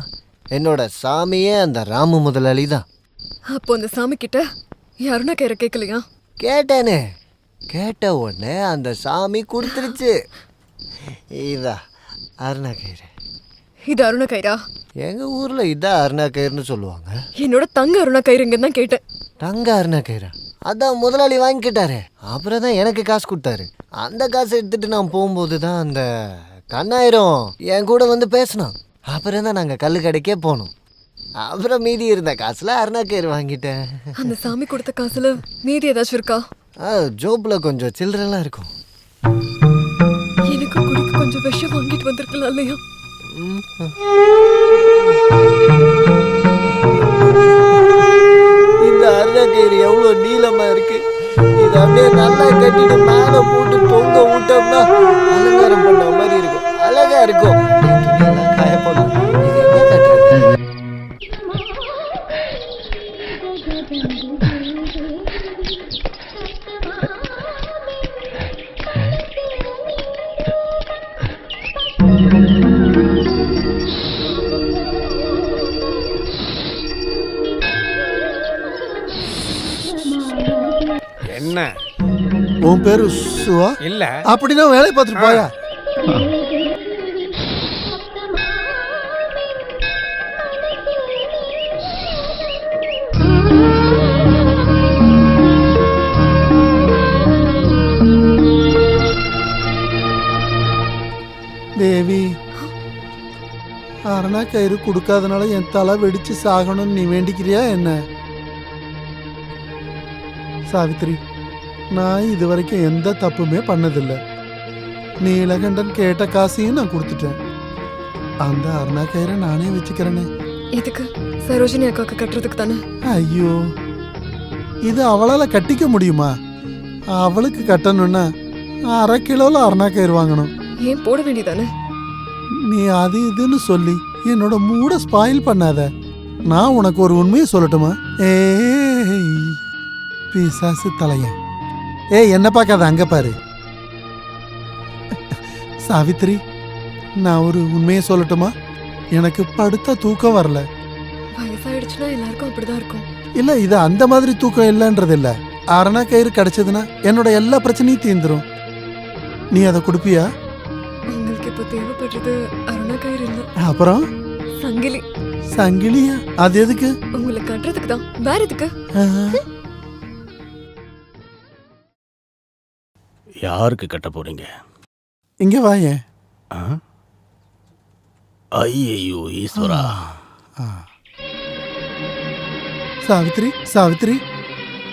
என்னோட சாமியே அந்த ராமு முதலாளி தான். அப்போ அந்த சாமி கிட்ட அருணா கயிறை கேட்கலையா? கேட்டேனே. கேட்ட உடனே அந்த சாமி கொடுத்துருச்சு. இதா அருணா கயிறு. இது அருணா கயிறா? எங்க ஊர்ல இதான் அருணா கயிறுன்னு சொல்லுவாங்க. என்னோட தங்க அருணா கயிறுங்க தான் கேட்டேன். தங்க அருணா கயிறா? அதான் முதலாளி வாங்கிக்கிட்டாரு. அப்புறம் தான் எனக்கு காசு கொடுத்தாரு. அந்த காசை எடுத்துட்டு நான் போகும்போது தான் அந்த கண்ணாயிரம் என் கூட வந்து பேசினான். அப்புறம் தான் நாங்கள் கல்லு கடைக்கே போனோம். அப்புறம் மீதி இருந்த காசுல அருணா கயிறு வாங்கிட்டேன். அந்த சாமி கொடுத்த காசுல மீதி ஏதாச்சும் இருக்கா? ஜோப்ல கொஞ்சம் சில்லறெல்லாம் இருக்கும். எனக்கு குடிக்க கொஞ்சம் விஷம் வாங்கிட்டு வந்திருக்கலாம் இல்லையா? இந்த அருணா கயிறு எவ்வளோ நீளமா இருக்கு. இதை அப்படியே நல்லா கட்டிட்டு மேலே போட்டு தொங்க விட்டோம்னா அலங்காரம் பண்ண மாதிரி இருக்கும். அழகா இருக்கும். காய போடலாம். இது என்ன கட்டுறது? என்ன உன் பேரு சுவா இல்ல அப்படின்னா வேலையை பார்த்துட்டு போயா. தேவி, அரணா கயிறு கொடுக்காதனால என் தலை வெடிச்சு சாகணும்னு நீ வேண்டிக்கிறியா என்ன? சாவித்ரி, நான் இது வரைக்கும் எந்த தப்புமே பண்ணதில்லை. நீலகண்டன் கேட்ட காசையும் நான் கொடுத்துட்டேன். அந்த அரணா கயிறை நானே வச்சுக்கிறேனே. எதுக்கு? சரோஜினி அக்காவுக்கு கட்டுறதுக்கு தானே? ஐயோ, இது அவளால கட்டிக்க முடியுமா? அவளுக்கு கட்டணும்னா 1/2 கிலோல அரணா கயிறு வாங்கணும். ஏன் போட வேண்டியதானே? நீ அது இதுன்னு சொல்லி என்னோட மூட ஸ்பாயில் பண்ணாத. நான் உனக்கு ஒரு உண்மையை சொல்லட்டுமா? ஏய் பிசாசு தலையன், என்ன பார்க்காத, அங்க பாரு. சாவித்ரி, நான் ஒரு உண்மையை சொல்லட்டுமா? எனக்கு படுத்த தூக்கம் வரல. வயசாயிடுச்சுன்னா எல்லாருக்கும் அப்படிதான் இருக்கும். இல்ல, இது அந்த மாதிரி தூக்கம் இல்லைன்றது இல்ல. அரணா கயிறு கிடைச்சதுன்னா என்னோட எல்லா பிரச்சனையும் தீர்ந்துரும். நீ அதை கொடுப்பியா? உங்களுக்கு இப்போ தேவைப்படுறது அருணா கயிறு இல்ல, அப்புறம் சங்கிலி. சங்கிலியா? அது எதுக்கு? உங்களை கட்டுறதுக்கு தான். வேற எதுக்கு? யாருக்கு கட்ட போறீங்க? இங்க வாயேன். ஐயோ ஈஸ்வரா. சாவித்ரி, சாவித்ரி,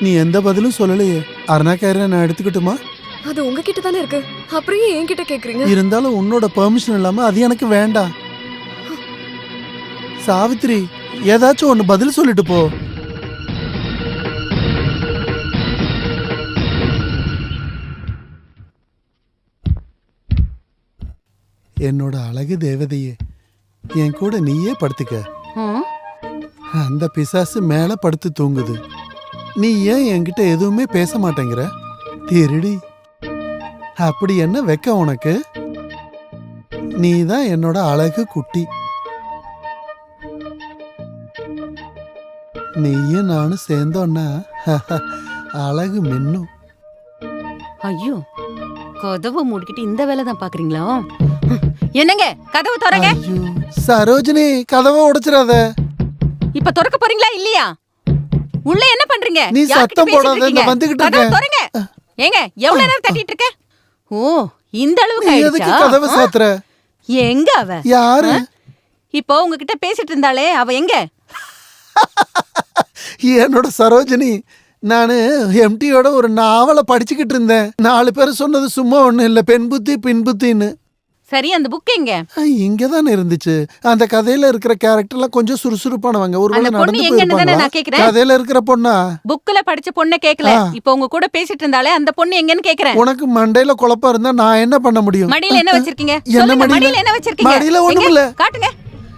நீ எந்த பதிலும் சொல்லலையே. அரணா கயிறை நான் எடுத்துக்கிட்டுமா? அது உங்ககிட்ட தானே இருக்கு, அப்புறம் ஏன் என்கிட்ட கேக்குறீங்க? இருந்தாலும் உன்னோட பெர்மிஷன் இல்லாம அது எனக்கு வேண்டாம். சாவித்ரி, ஏதாச்சும் ஒன்னு பதில் சொல்லிட்டு போ. என்னோட அழகு தேவதையே, என் கூட நீயே படுத்துக்க. அந்த பிசாசு மேல படுத்து தூங்குது. நீ ஏன் என்கிட்ட எதுவுமே பேச மாட்டேங்கிற? திருடி, அப்படி என்ன வெக்க உனக்கு? நீ தான் என்னோட அழகு குட்டி. நீயும் நானும் சேர்ந்தோன்னா அழகு மின்னும். ஐயோ, கதவை மூடிக்கிட்டு இந்த வேலை தான் பாக்குறீங்களா? என்னங்க, கதவு திறங்க. ஐயோ சரோஜினி, கதவை உடைச்சிடாத. இப்ப திறக்க போறீங்களா இல்லையா? உள்ள என்ன பண்றீங்க? நீ சத்தம் போடாத, இந்த வந்துகிட்டு கதவு இருக்க. திறங்க. ஏங்க, எவ்வளவு நேரம் தட்டிட்டு இருக்க? ஓ, இந்த அளவுக்கு நீ எதுக்கு ஆயிடுச்சா? கதவை சாத்துற? எங்க அவ? யாரு? இப்போ உங்ககிட்ட பேசிட்டு இருந்தாலே அவ எங்க? என்னோட சரோஜினி, நானு எம்டியோட ஒரு நாவலை படிச்சுக்கிட்டு இருந்தேன். 4 பேர் சொன்னது சும்மா ஒண்ணு இல்ல, பெண் புத்தி பின் புத்தின்னு. சரி, அந்த புக் எங்க? இங்கதானே இருந்துச்சு. அந்த கதையில இருக்கிற கேரக்டர்லாம் கொஞ்சம் சுறுசுறுப்பானவங்க. ஒருவேளை அந்த பொண்ணு நடந்து எங்கன்னு தானே போயிருப்பாங்களா? நான் கேக்குறேன். கதையில இருக்கிற பொண்ணா? புக்ல படிச்ச பொண்ண கேக்கல. இப்போ உங்க கூட பேசிட்டு இருந்தாலே அந்த பொண்ணு எங்கன்னு கேக்குறேன். உனக்கு மண்டையில குழப்பம் இருந்தா நான் என்ன பண்ண முடியும்? மடியில என்ன வச்சிருக்கீங்க? என்ன சொல்லுங்க, மடியில? மடியில என்ன வச்சிருக்கீங்க? மடியில ஒண்ணும் இல்ல. காட்டுங்க.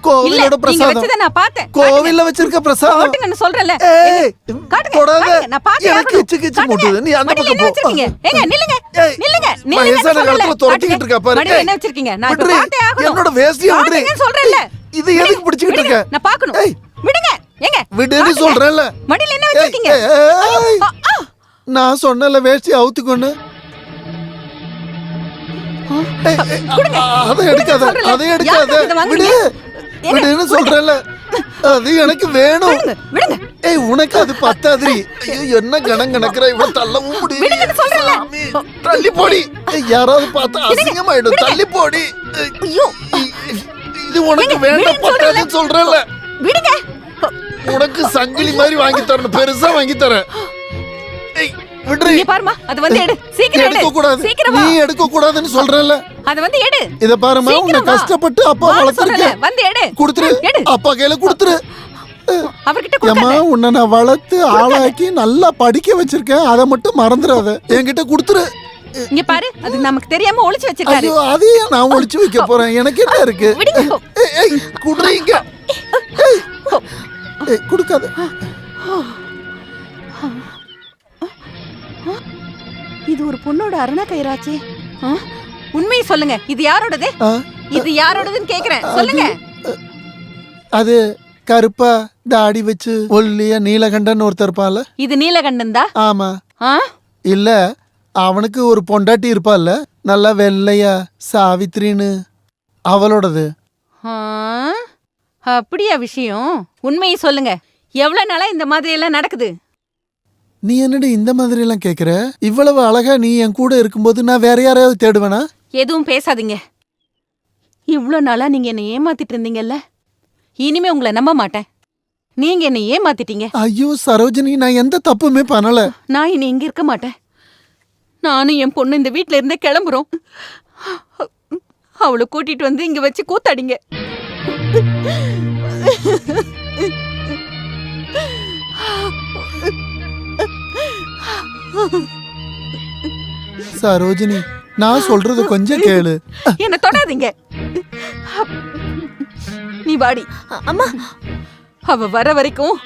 கோவிலோட இல்ல, நீங்க பிரசாதம். வச்சத நான் பார்த்தேன். கோவில்ல வச்சிருக்க பிரசாதம். காட்டுங்க, நான் சொல்றேன்ல. ஏய், காட்டுங்க. தொடாத. காட்டுங்க, நான் பார்த்தேன். எனக்கு கிச்சு கிச்சு மூட்டுது. நீ அந்த மடியில பக்கம் என்ன போ. வச்சிருக்கீங்க? ஏங்க, நில்லுங்க. ஏய், நில்லுங்க. வயசான நில்லுங்க. காலத்துல துரத்திக்கிட்டு இருக்கா பாரு. மடியில ஏய், என்ன வச்சிருக்கீங்க? நான் இப்ப விட்டுரு. பார்த்தே ஆகணும். என்னோட வேஷ்டியை விட்டுரு. காட்டுங்கன்னு சொல்றேன்ல. இது எதுக்கு பிடிச்சிக்கிட்டு விடுங்க, இருக்க? நான் பார்க்கணும். ஏய், விடுங்க. ஏங்க, விடுன்னு காட்டுங்க. சொல்றேன்ல. மடியில என்ன வச்சிருக்கீங்க? ஏய், நான் சொன்னல வேஷ்டி அவுத்துக்கொண்டு. அதை எடுக்காத, அதை எடுக்காத. விடு, விடுன்னு சொல்றேன்ல. அது எனக்கு வேணும். ஏய், உனக்கு அது பத்தாதிரி. ஐயோ, என்ன கணம் கணக்குற, இவ்வளவு தள்ளவும் முடியல. சாமி, தள்ளி போடி. ஏய், யாராவது பார்த்தா அசிங்கமாயிடும். தள்ளி போடி. இது உனக்கு வேண்டாம், பத்தாதுன்னு சொல்றேன்ல. விடுங்க. உனக்கு சங்கிலி மாதிரி வாங்கி தரணும், பெருசா வாங்கி தரேன். ஏய், விடுறி. இங்க பாருமா, அது வந்து எடு. சீக்கிரம் எடுக்க எடு. கூடாது. சீக்கிரம் நீ வா. எடுக்க கூடாதுன்னு சொல்றேன்ல. அது வந்து எடு. இத பாருமா, உன்னை சீக்கிரம் வா. கஷ்டப்பட்டு அப்பா வான்னு வளர்த்திருக்கேன். சொல்றேன்ல, வந்து எடு. குடுத்துரு. எடு. அப்பா கையில குடுத்துரு. அவர்கிட்ட ஏம்மா, கொடுக்காத. உன்னை நான் வளர்த்து ஆளாக்கி நல்லா படிக்க வச்சிருக்கேன். அதை மட்டும் மறந்துடாத. என்கிட்ட குடுத்துரு. இங்க பாரு, அது நமக்கு தெரியாம ஒளிச்சு வச்சிருக்காரு. ஐயோ, அதையே நான் ஒளிச்சு வைக்க போறேன். எனக்கு என்ன இருக்கு? ஏய், ஏய், குடுறீங்க. ஏய், ஏய், குடுக்காத. இது ஒரு பொண்ணோட அரணா கயிறாச்சே. உண்மையை சொல்லுங்க, இது யாரோடது? இது யாரோடதுன்னு கேக்குறேன், சொல்லுங்க. அது கருப்பா தாடி வச்சு ஒல்லியா நீலகண்டன் ஒருத்தர் இருப்பான்ல. இது நீலகண்டன் தான். ஆமா. இல்ல அவனுக்கு ஒரு பொண்டாட்டி இருப்பால்ல, நல்லா வெள்ளையா சாவித்ரின்னு, அவளோடது. அப்படியா விஷயம்? உண்மையை சொல்லுங்க. எவ்வளவு நாளா இந்த மாதிரி எல்லாம் நடக்குது? நீ என்னடி இந்த மாதிரி எல்லாம் கேக்குற? இவ்வளவு அழகா நீ என் கூட இருக்கும்போது நான் வேற யாரையாவது தேடுவேனா? எதுவும் பேசாதீங்க. இவ்ளோ நாளா நீங்க என்ன ஏமாத்திட்டு இருந்தீங்கல்ல, இனிமே உங்களை நம்ப மாட்டேன். நீங்க என்ன ஏமாத்திட்டீங்க. ஐயோ சரோஜினி, நான் எந்த தப்புமே பண்ணல. நான் இனி இங்க இருக்க மாட்டேன். நானும் என் பொண்ணு இந்த வீட்ல இருந்தே கிளம்புறோம். அவளை கூட்டிட்டு வந்து இங்க வச்சு கூத்தாடிங்க. சரோஜினி, நான் சொல்றது கொஞ்சம் கேளு. என்ன தொடாதீங்க. நீ வாடி. அம்மா, அவ வர வரைக்கும்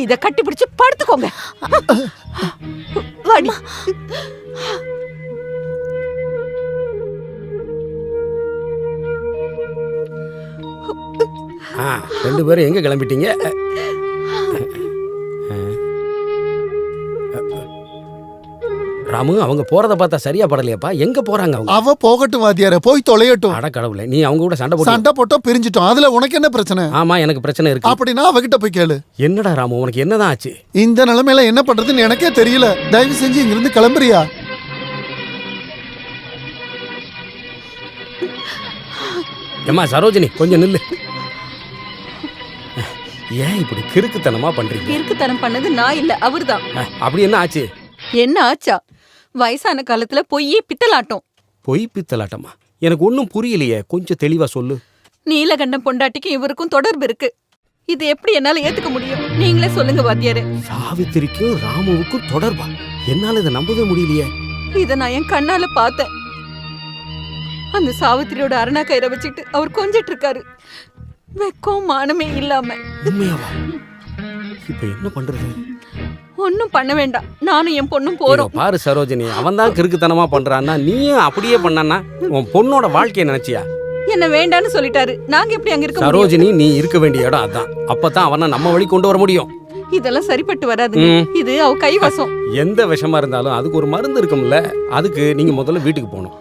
இத கட்டி பிடிச்சு படுத்துக்கோங்க. வாடி. ரெண்டு பேரும் எங்க கிளம்பிட்டீங்க? ராமு, அவங்க போறத பார்த்தா சரியா படலையாப்பா. எங்க போறாங்க அவங்க? அவ போகட்டும் வாத்தியார, போய் தொலையட்டும். அட கடவுளே, நீ அவங்க கூட சண்டை போட்டோம் பிரிஞ்சிட்டோம். அதுல உனக்கு என்ன பிரச்சனை? ஆமா, எனக்கு பிரச்சனை இருக்கு. அப்படின்னா அவகிட்ட போய் கேளு. என்னடா ராமு, உனக்கு என்னதான் ஆச்சு? இந்த நிலைமையில என்ன பண்றதுன்னு எனக்கே தெரியல. தயவு செஞ்சு இங்க இருந்து கிளம்புறியா? ஏம்மா சரோஜினி, கொஞ்சம் நில்லு. ஏன் இப்படி கிறுக்குத்தனமா பண்றீங்க? கிறுக்குத்தனம் பண்ணது நான் இல்ல, அவர்தான். அப்படி என்ன ஆச்சு? என்ன ஆச்சா? வயசான காலத்துல பொய்யே பித்தலாட்டம். பொய் பித்தலாட்டமா? எனக்கு ஒன்னும் புரியலையே, கொஞ்சம் தெளிவா சொல்லு. நீலகண்டம் பொண்டாட்டிக்கும் இவருக்கும் தொடர்பு இருக்கு. இது எப்படி என்னால ஏத்துக்க முடியும்? நீங்களே சொல்லுங்க வாத்தியாரே. சாவித்திரிக்கும் ராமுவுக்கும் தொடர்பா? என்னால இதை நம்பவே முடியலையே. இத நான் என் கண்ணால பார்த்தேன். அந்த சாவித்திரியோட அரணா கயிறை வச்சுட்டு அவர் கொஞ்சிட்டு இருக்காரு. வெக்கம் மானமே இல்லாம. உண்மையாவா? இப்ப என்ன பண்றது? ஒன்னும் பண்ண வேண்டாம். நானும் என் பொண்ணும் போறோம். பாரு சரோஜினி, அவன் தான் கிறுக்குத்தனமா பண்றான்னா நீயும் அப்படியே பண்ணானா? உன் பொண்ணோட வாழ்க்கையை நினைச்சியா? என்ன வேண்டான்னு சொல்லிட்டாரு. நாங்க எப்படி அங்க இருக்க முடியும்? சரோஜினி, நீ இருக்க வேண்டிய இடம் அதான். அப்பதான் அவனை நம்ம வழி கொண்டு வர முடியும். இதெல்லாம் சரிப்பட்டு வராது. இது அவ கைவசம். எந்த விஷமா இருந்தாலும் அதுக்கு ஒரு மருந்து இருக்கும்ல. அதுக்கு நீங்க முதல்ல வீட்டுக்கு போகணும்.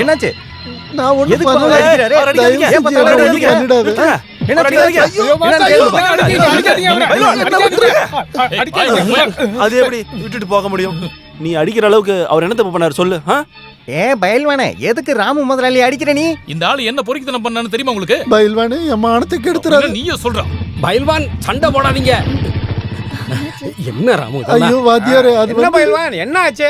என்னாச்சு? நான் ஒண்ணும் எதுக்கு பண்ணல. அவரை அடிக்கிறாரு? தயவு அடிக்காதீங்க. செஞ்சு ஏன் பார்த்தா அவரை அவரை ஒண்ணும் அடிக்கிறாரு? பண்ணிடாத. என்ன அடிக்காதீங்க. அது எப்படி விட்டுட்டு போக முடியும்? நீ அடிக்கிற அளவுக்கு அவர் என்ன தப்பு பண்ணாரு சொல்லு. பயில்வானே, எதுக்கு ராமு முதலாளி அடிக்கிற நீ? இந்த ஆளு என்ன பொறுக்கித்தனம் பண்ணான்னு தெரியுமா உங்களுக்கு? பயில்வானே, என் மானத்தை கெடுத்துறாரு. நீயே சொல்ற. பயில்வான், சண்டை போடாதீங்க. என்ன ராமு? ஐயோ வாத்தியாரே, அது என்ன பயில்வான், என்ன ஆச்சு?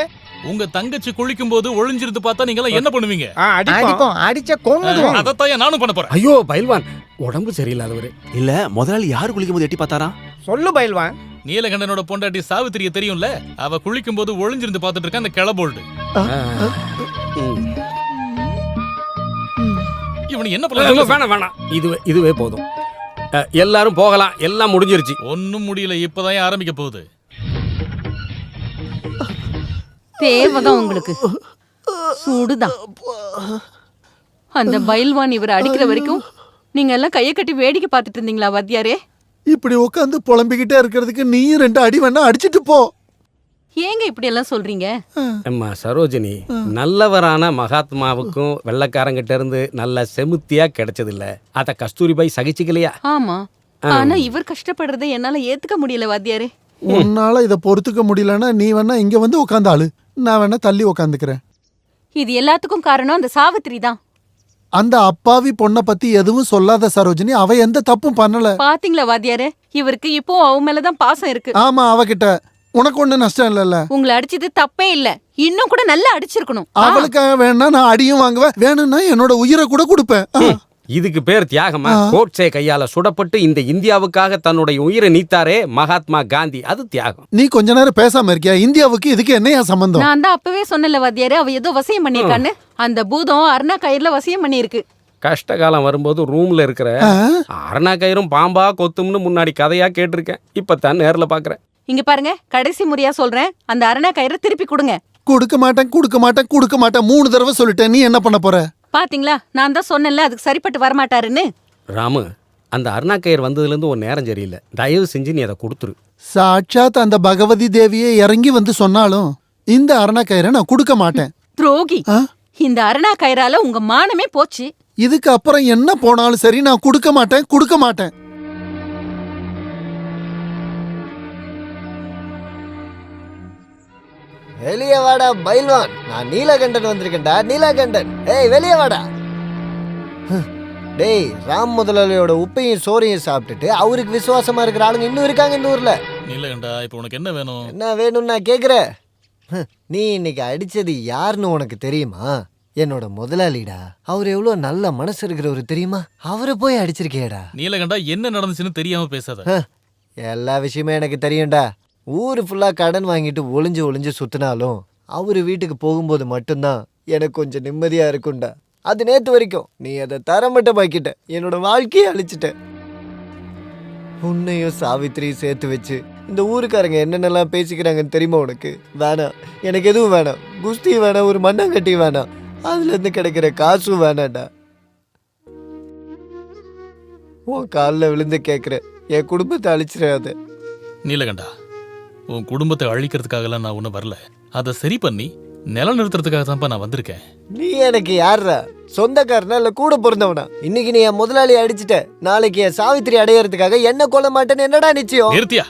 உங்க தங்கச்சி குளிக்கும் போது ஒளிஞ்சிருந்து பார்த்தா நீங்க எல்லாம் என்ன பண்ணுவீங்க? அடிப்போம், அடிச்ச கொன்னுடுவோம். அதத்தான் நானும் பண்ண போறேன். ஐயோ பயில்வான், உடம்பு சரியில்லாதவரு. இல்ல முதலாளி யாரு குளிக்கும் போது எட்டி பார்த்தாரா? சொல்லு பயில்வான். நீலகண்டனோட பொண்டாட்டி சாவித்திரிய தெரியும்ல, அவ குளிக்கும் போது ஒளிஞ்சிருந்து பார்த்துட்டு இருக்க அந்த கிளபோல்டு. இவனு என்ன பண்ண? வேணாம், இதுவே போதும். எல்லாரும் போகலாம். எல்லாம் முடிஞ்சிருச்சு. ஒன்னும் முடியல, இப்பதான் ஆரம்பிக்க போகுது. தேவைதான் உங்களுக்கு. சூடுதான். அந்த பயில்வான் இவரை அடிக்கிற வரைக்கும் நீங்க எல்லாம் கையை கட்டி வேடிக்கை பார்த்துட்டு இருந்தீங்களா வாத்தியாரே? இப்படி உட்காந்து புலம்பிக்கிட்டே இருக்கிறதுக்கு நீ 2 அடி வேணா அடிச்சிட்டு போ. ஏங்க இப்படி எல்லாம் சொல்றீங்க? அம்மா சரோஜினி, நல்லவரான மகாத்மாவுக்கும் வெள்ளக்காரங்கிட்ட இருந்து நல்ல செமுத்தியா கிடைச்சது இல்ல. அத கஸ்தூரிபாய் சகிச்சுக்கலையா? ஆமா, ஆனா இவர் கஷ்டப்படுறதை என்னால ஏத்துக்க முடியல வாத்தியாரே. உன்னால இதை பொறுத்துக்க முடியலன்னா நீ வேணா இங்க வந்து உட்காந்து ஆளு, நான் வேணா தள்ளி உட்காந்துக்கிறேன். இது எல்லாத்துக்கும் காரணம் அந்த சாவித்திரி தான். அந்த அப்பாவி பொண்ணை பத்தி எதுவும் சொல்லாத சரோஜினி, அவ எந்த தப்பும் பண்ணல. பாத்தீங்களா வாத்தியாரே, இவருக்கு இப்போ அவ மேலதான் பாசம் இருக்கு. ஆமா, அவகிட்ட உனக்கு ஒண்ணு நஷ்டம் இல்லல்ல. உங்களை அடிச்சது தப்பே இல்ல, இன்னும் கூட நல்லா அடிச்சிருக்கணும். அவளுக்காக வேணா நான் அடியும் வாங்குவேன், வேணும்னா என்னோட உயிரை கூட கொடுப்பேன். இதுக்கு பேர் தியாகமா? கோட்சே கையால சுடப்பட்டு இந்த இந்தியாவுக்காக தன்னுடைய உயிரை நீத்தாரே மகாத்மா காந்தி, அது தியாகம். நீ கொஞ்ச நேரம் பேசாம இருக்கியா? இந்தியாவுக்கு இதுக்கு என்னையா சம்பந்தம்? நான் தான் அப்பவே சொன்னல வாத்தியாரே, அவ ஏதோ வசியம் பண்ணிருக்கான்னு. அந்த பூதம் அருணா கயிறுல வசியம் பண்ணிருக்கு. கஷ்டகாலம் வரும்போது ரூம்ல இருக்கிற அருணா கயிறும் பாம்பா கொத்தும்னு முன்னாடி கதையா கேட்டிருக்கேன், இப்பதான் நேர்ல பாக்குறேன். இங்க பாருங்க, கடைசி முறையா சொல்றேன், அந்த அருணா கயிறை திருப்பி கொடுங்க. கொடுக்க மாட்டேன், கொடுக்க மாட்டேன், கொடுக்க மாட்டேன் 3 தடவை சொல்லிட்டேன். நீ என்ன பண்ண போற? பாத்தீங்களா, நான் தான் சொன்னேன்ல அதுக்கு சரிப்பட்டு வரமாட்டாருன்னு. ராமு, அந்த அருணா கயிறு வந்ததுல இருந்து ஒரு நேரம் சரியில்லை, தயவு செஞ்சு நீ அதை கொடுத்துரு. சாட்சாத் அந்த பகவதி தேவியே இறங்கி வந்து சொன்னாலும் இந்த அருணா கயிறை நான் கொடுக்க மாட்டேன். துரோகி, இந்த அருணா கயிறால உங்க மானமே போச்சு. இதுக்கு அப்புறம் என்ன போனாலும் சரி, நான் கொடுக்க மாட்டேன், கொடுக்க மாட்டேன். வெளியே வாடா பைல்வான், நான் நீலகண்டன் வந்திருக்கேன்டா. நீலகண்டன், ஏய் வெளியே வாடா. டேய், ராம் முதலாளியோட உப்பையும் சோறையும் சாப்பிட்டுட்டு அவருக்கு விசுவாசமா இருக்கிற ஆளுங்க இன்னும் இருக்காங்க இந்த ஊர்ல. நீலகண்டா, இப்போ உனக்கு என்ன வேணும்? என்ன வேணும்னு நான் கேக்குறேன். நீ இன்னைக்கு அடிச்சது யாருன்னு உனக்கு தெரியுமா? என்னோட முதலாளிடா. அவர் எவ்வளவு நல்ல மனசு இருக்கிறவரு தெரியுமா? அவரை போய் அடிச்சிருக்கேடா. நீலகண்டா, என்ன நடந்துச்சுன்னு தெரியாம பேசாத. எல்லா விஷயமே எனக்கு தெரியும்டா. ஊரு ஃபுல்லா கடன் வாங்கிட்டு ஒளிஞ்சு ஒளிஞ்சு சுத்தினாலும் அவரு வீட்டுக்கு போகும்போது மட்டும்தான் எனக்கு கொஞ்சம் நிம்மதியா இருக்கும்டா. அது நேத்து வரைக்கும். நீ அதை தரமட்டமாக்கிட்ட, என்னோட வாழ்க்கையை அழிச்சிட்ட. உன்னையும் சாவித்திரியும் சேர்த்து வச்சு இந்த ஊருக்காரங்க என்னென்னலாம் பேசிக்கிறாங்கன்னு தெரியுமா உனக்கு? வேணாம், எனக்கு எதுவும் வேணாம். குஸ்தி வேணாம், ஒரு மண்ணாங்கட்டி வேணாம், அதுல இருந்து கிடைக்கிற காசும் வேணாம்டா. உன் காலில் விழுந்து கேட்குறேன், என் குடும்பத்தை அழிச்சிடாத. நீலகண்டா, உன் குடும்பத்தை அழிக்கிறதுக்காகலாம் நான் ஒன்றும் வரல. அதை சரி பண்ணி நிலநிறுத்துறதுக்காக தான்ப்பா நான் வந்திருக்கேன். நீ எனக்கு யாரா? சொந்தக்காரனா இல்ல கூட பிறந்தவனா? இன்னைக்கு நீ என் முதலாளி அடிச்சிட்ட, நாளைக்கு என் சாவித்திரி அடையறதுக்காக என்ன கொல்ல மாட்டேன்னு என்னடா நிச்சயம்? நிறுத்தியா?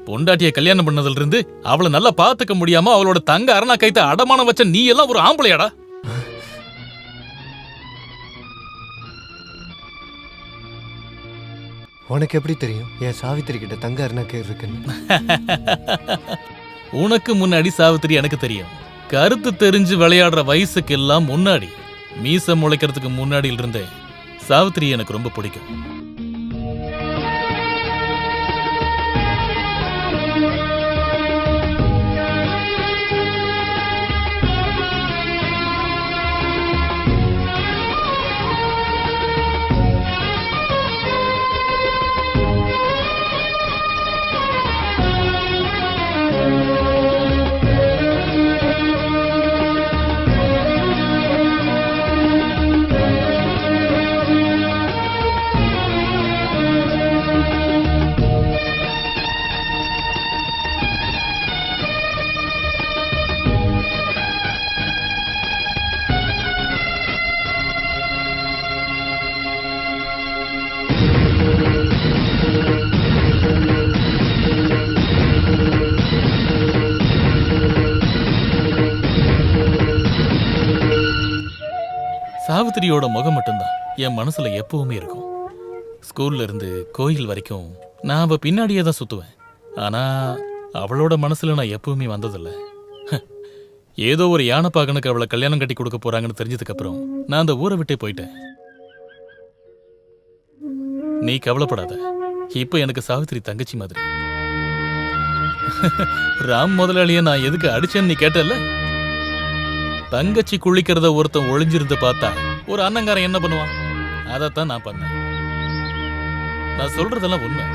பொண்டாட்டிய கல்யாணம் பண்ணதுல இருந்து அவளை நல்லா பாத்துக்க முடியாம அவளோட தங்க அரணா கைத்த அடமானம் வச்ச நீ எல்லாம் ஒரு ஆம்பளையாடா? உனக்கு எப்படி தெரியும் என் சாவித்திரி கிட்ட தங்க அரணா கயிறு இருக்குன்னு? உனக்கு முன்னாடி சாவித்திரி எனக்கு தெரியும். கருத்து தெரிஞ்சு விளையாடுற வயசுக்கு எல்லாம் முன்னாடி, மீச முளைக்கிறதுக்கு முன்னாடியில இருந்தே சாவித்திரி எனக்கு ரொம்ப பிடிக்கும். சாவித்திரியோட முகம் மட்டும்தான் என் மனசுல எப்பவுமே இருக்கும். ஸ்கூல்ல இருந்து கோயில் வரைக்கும் நான் அவ பின்னாடியே தான் சுத்துவேன். ஆனா அவளோட மனசுல நான் எப்பவுமே வந்ததில்லை. ஏதோ ஒரு யானைப்பாகனுக்கு அவளை கல்யாணம் கட்டி கொடுக்க போறாங்கன்னு தெரிஞ்சதுக்கு அப்புறம் நான் அந்த ஊரை விட்டே போயிட்டேன். நீ கவலைப்படாத, இப்ப எனக்கு சாவித்திரி தங்கச்சி மாதிரி. ராம் முதலாளிய நான் எதுக்கு அடிச்சேன்னு நீ கேட்டல? தங்கச்சி குளிக்கிறத ஒருத்தன் ஒளிஞ்சிருந்து பார்த்தா ஒரு அண்ணங்காரன் என்ன பண்ணுவான்? அதைத்தான் நான் பண்ணேன். நான் சொல்றதெல்லாம் உண்மை.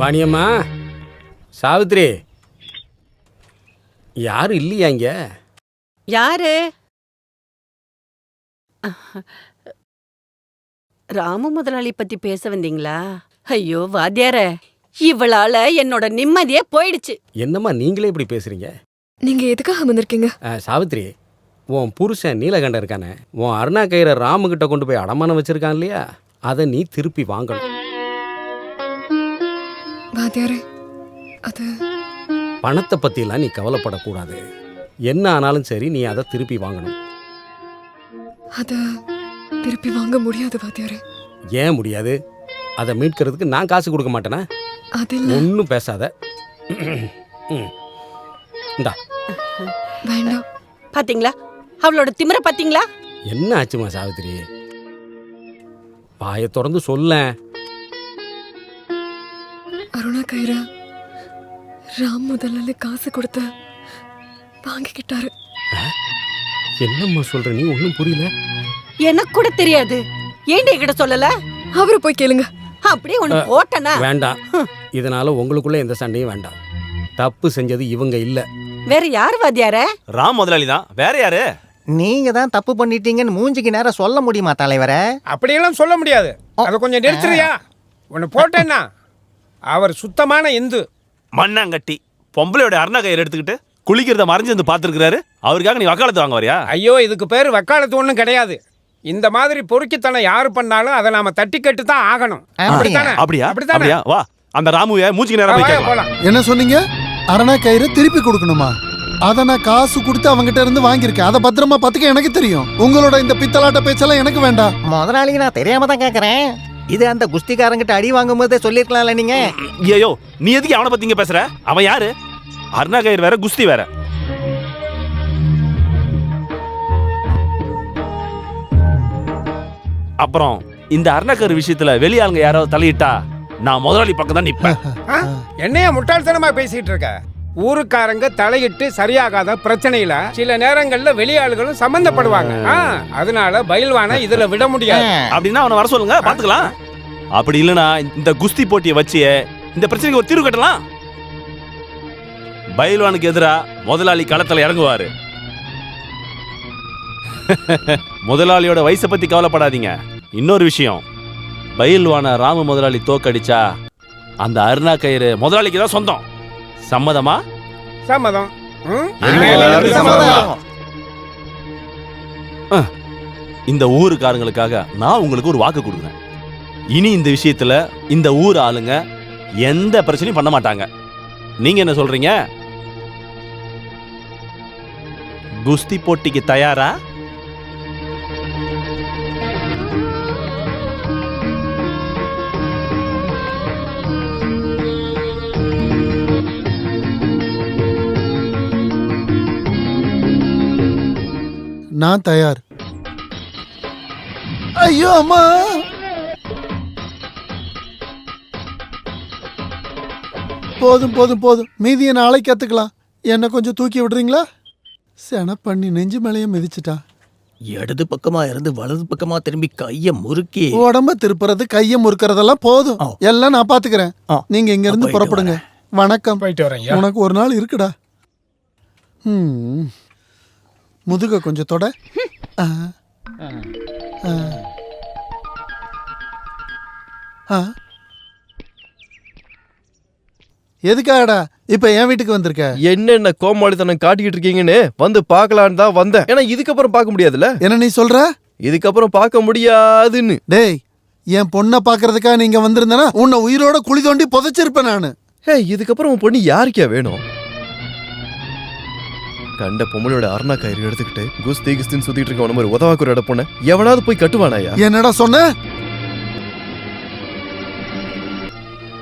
வாணியம்மா, சாவித்ரி, யாரும் இல்லையா இங்க? யாரு? ராமு முதலாளி பத்தி பேச வந்தீங்களா? ஐயோ வாத்தியார, இவளால என்னோட நிம்மதியே போயிடுச்சு. என்னம்மா நீங்களே இப்படி பேசுறீங்க? நீங்க எதுக்காக வந்திருக்கீங்க? சாவித்ரி, உன் புருஷன் நீலகண்டன் இருக்கானே, உன் அருணா கயிறை ராமுகிட்ட கொண்டு போய் அடமானம் வச்சிருக்கான் இல்லையா, அதை நீ திருப்பி வாங்கணும். வாத்தியாரே, அது பணத்தை பத்திலாம் நீ கவலைப்படக்கூடாது. என்ன ஆனாலும் சரி, நீ அதை திருப்பி வாங்கணும். அத திருப்பி வாங்க முடியாது வாத்தியாரே. ஏன் முடியாது? அதை மீட்கிறதுக்கு நான் காசு கொடுக்க மாட்டேனா? ஒன்றும் பேசாத. இந்தா. வேண்டாம். பாத்தீங்களா அவளோட திமிர? பாத்தீங்களா? என்ன ஆச்சுமா சாவித்திரி? வாயை திறந்து சொல்ல. அருணா கயிறா ராம் முதல்ல காசு கொடுத்த வாங்கிக்கிட்டாரு. என்னம்மா சொல்ற நீ? ஒன்றும் புரியல. எனக்கு கூட தெரியாது. ஏன்டி என்கிட்ட சொல்லல? அவரை போய் கேளுங்க. அப்படியே ஒண்ணு போட்டனா? வேண்டாம். இதனால உங்களுக்குள்ள எந்த சண்டையும் வேண்டாம். தப்பு செஞ்சது இவங்க இல்ல. வேற யார் வாத்தியார? ராம் முதலாளி தான். வேற யாரு? நீங்க தான் தப்பு பண்ணிட்டீங்கன்னு மூஞ்சிக்கு நேரம் சொல்ல முடியுமா தலைவரே? அப்படியெல்லாம் சொல்ல முடியாது. அதை கொஞ்சம் நிறுத்துறியா? ஒன்று போட்டேன்னா அவர் சுத்தமான இந்து. மண்ணாங்கட்டி பொம்பளையோட அருணா கயிறு எடுத்துக்கிட்டு குளிக்கிறத மறைஞ்சு வந்து பார்த்துருக்காரு. அவருக்காக நீ வக்காலத்து வாங்க வரியா? ஐயோ, இதுக்கு பேர் வக்காலத்து ஒன்றும் கிடையாது. இந்த மாதிரி பொறுக்கித்தனம் யாரு பண்ணாலும் அதை நாம தட்டி கட்டு தான் ஆகணும். அப்படியா? அப்படியா? வா, அந்த ராமுவை மூஞ்சிக்கு நேரம் போய் கேட்கலாம். என்ன சொன்னீங்க? அரணா கயிறு திருப்பி கொடுக்கணுமா? அதை நான் காசு கொடுத்து அவங்ககிட்ட இருந்து வாங்கியிருக்கேன். அதை பத்திரமா பத்துக்க எனக்கு தெரியும். உங்களோட இந்த பித்தலாட்ட பேச்செல்லாம் எனக்கு வேண்டாம். முதலாளி, நான் தெரியாம தான் கேட்கறேன். இது அந்த குஸ்திக்காரங்கிட்ட அடி வாங்கும் போதே சொல்லிருக்கலாம்ல நீங்க. ஐயோ, நீ எதுக்கு அவனை பத்திங்க பேசுற? அவன் யாரு? அருணா கயிறு வேற, குஸ்தி வேற. அப்புறம் இந்த அருணாக்கர் விஷயத்துல வெளியாளுங்க யாராவது தலையிட்டா நான் முதலாளி பக்கம் தான் நிப்பேன். என்னையா முட்டாள்தனமா பேசிட்டு இருக்க? ஊருக்காரங்க தலையிட்டு சரியாகாத பிரச்சனையில சில நேரங்கள்ல வெளியாளுகளும் சம்பந்தப்படுவாங்க. அதனால பயில்வான இதுல விட முடியாது. அப்படின்னா அவனை வர சொல்லுங்க, பாத்துக்கலாம். அப்படி இல்லைன்னா இந்த குஸ்தி போட்டியை வச்சு இந்த பிரச்சனைக்கு ஒரு தீர்வு கட்டலாம். பயில்வானுக்கு எதிரா முதலாளி களத்துல இறங்குவாரு. முதலாளியோட வயசை பத்தி கவலைப்படாதீங்க. இன்னொரு விஷயம், பயில்வான ராமு முதலாளி தோக்கடிச்சா அந்த அருணா கயிறு முதலாளிக்கு தான் சொந்தம். சம்மதமா? சம்மதம். இந்த ஊருக்காரங்களுக்காக நான் உங்களுக்கு ஒரு வாக்கு கொடுக்குறேன். இனி இந்த விஷயத்துல இந்த ஊர் ஆளுங்க எந்த பிரச்சனையும் பண்ண மாட்டாங்க. நீங்க என்ன சொல்றீங்க? குஸ்தி போட்டிக்கு தயாரா? நான் தயார். ஐயோ அம்மா, போதும் போதும் போதும், மீதியை நாளைக்கு கத்துக்கலாம். என்ன கொஞ்சம் தூக்கி விடுறீங்களா? சென பண்ணி நெஞ்சு மேலேயே மிதிச்சுட்டா. இடது பக்கமா இருந்து வலது பக்கமா திரும்பி கைய முறுக்கி உடம்ப திருப்புறது கைய முறுக்கிறதெல்லாம் போதும். எல்லாம் நான் பாத்துக்கிறேன். நீங்க இங்க இருந்து புறப்படுங்க. வணக்கம். போயிட்டு வரேன். உனக்கு ஒரு நாள் இருக்குடா. முதுக கொஞ்சம் தொட. எதுக்காகடா இப்ப என் வீட்டுக்கு வந்திருக்க? என்னென்ன கோமாளித்தனம் காட்டிக்கிட்டு இருக்கீங்கன்னு வந்து பார்க்கலான்னு தான் வந்தேன். ஏன்னா இதுக்கப்புறம் பார்க்க முடியாதுல்ல. என்ன நீ சொல்ற? இதுக்கப்புறம் பார்க்க முடியாதுன்னு. டேய், என் பொண்ணை பாக்குறதுக்காக நீங்க வந்திருந்தனா உன்னை உயிரோட குழி தோண்டி புதைச்சிருப்பேன் நானு. இதுக்கப்புறம் உன் பொண்ணு யாருக்கே வேணும்? கண்ட பொம்மளோட அருணா கயிறு எடுத்துக்கிட்டு குஸ்தி குஸ்தின்னு சுத்திட்டு இருக்க உன மாதிரி உதவாக்குற இட பொண்ண எவனாவது போய் கட்டுவானாயா? என்னடா சொன்ன?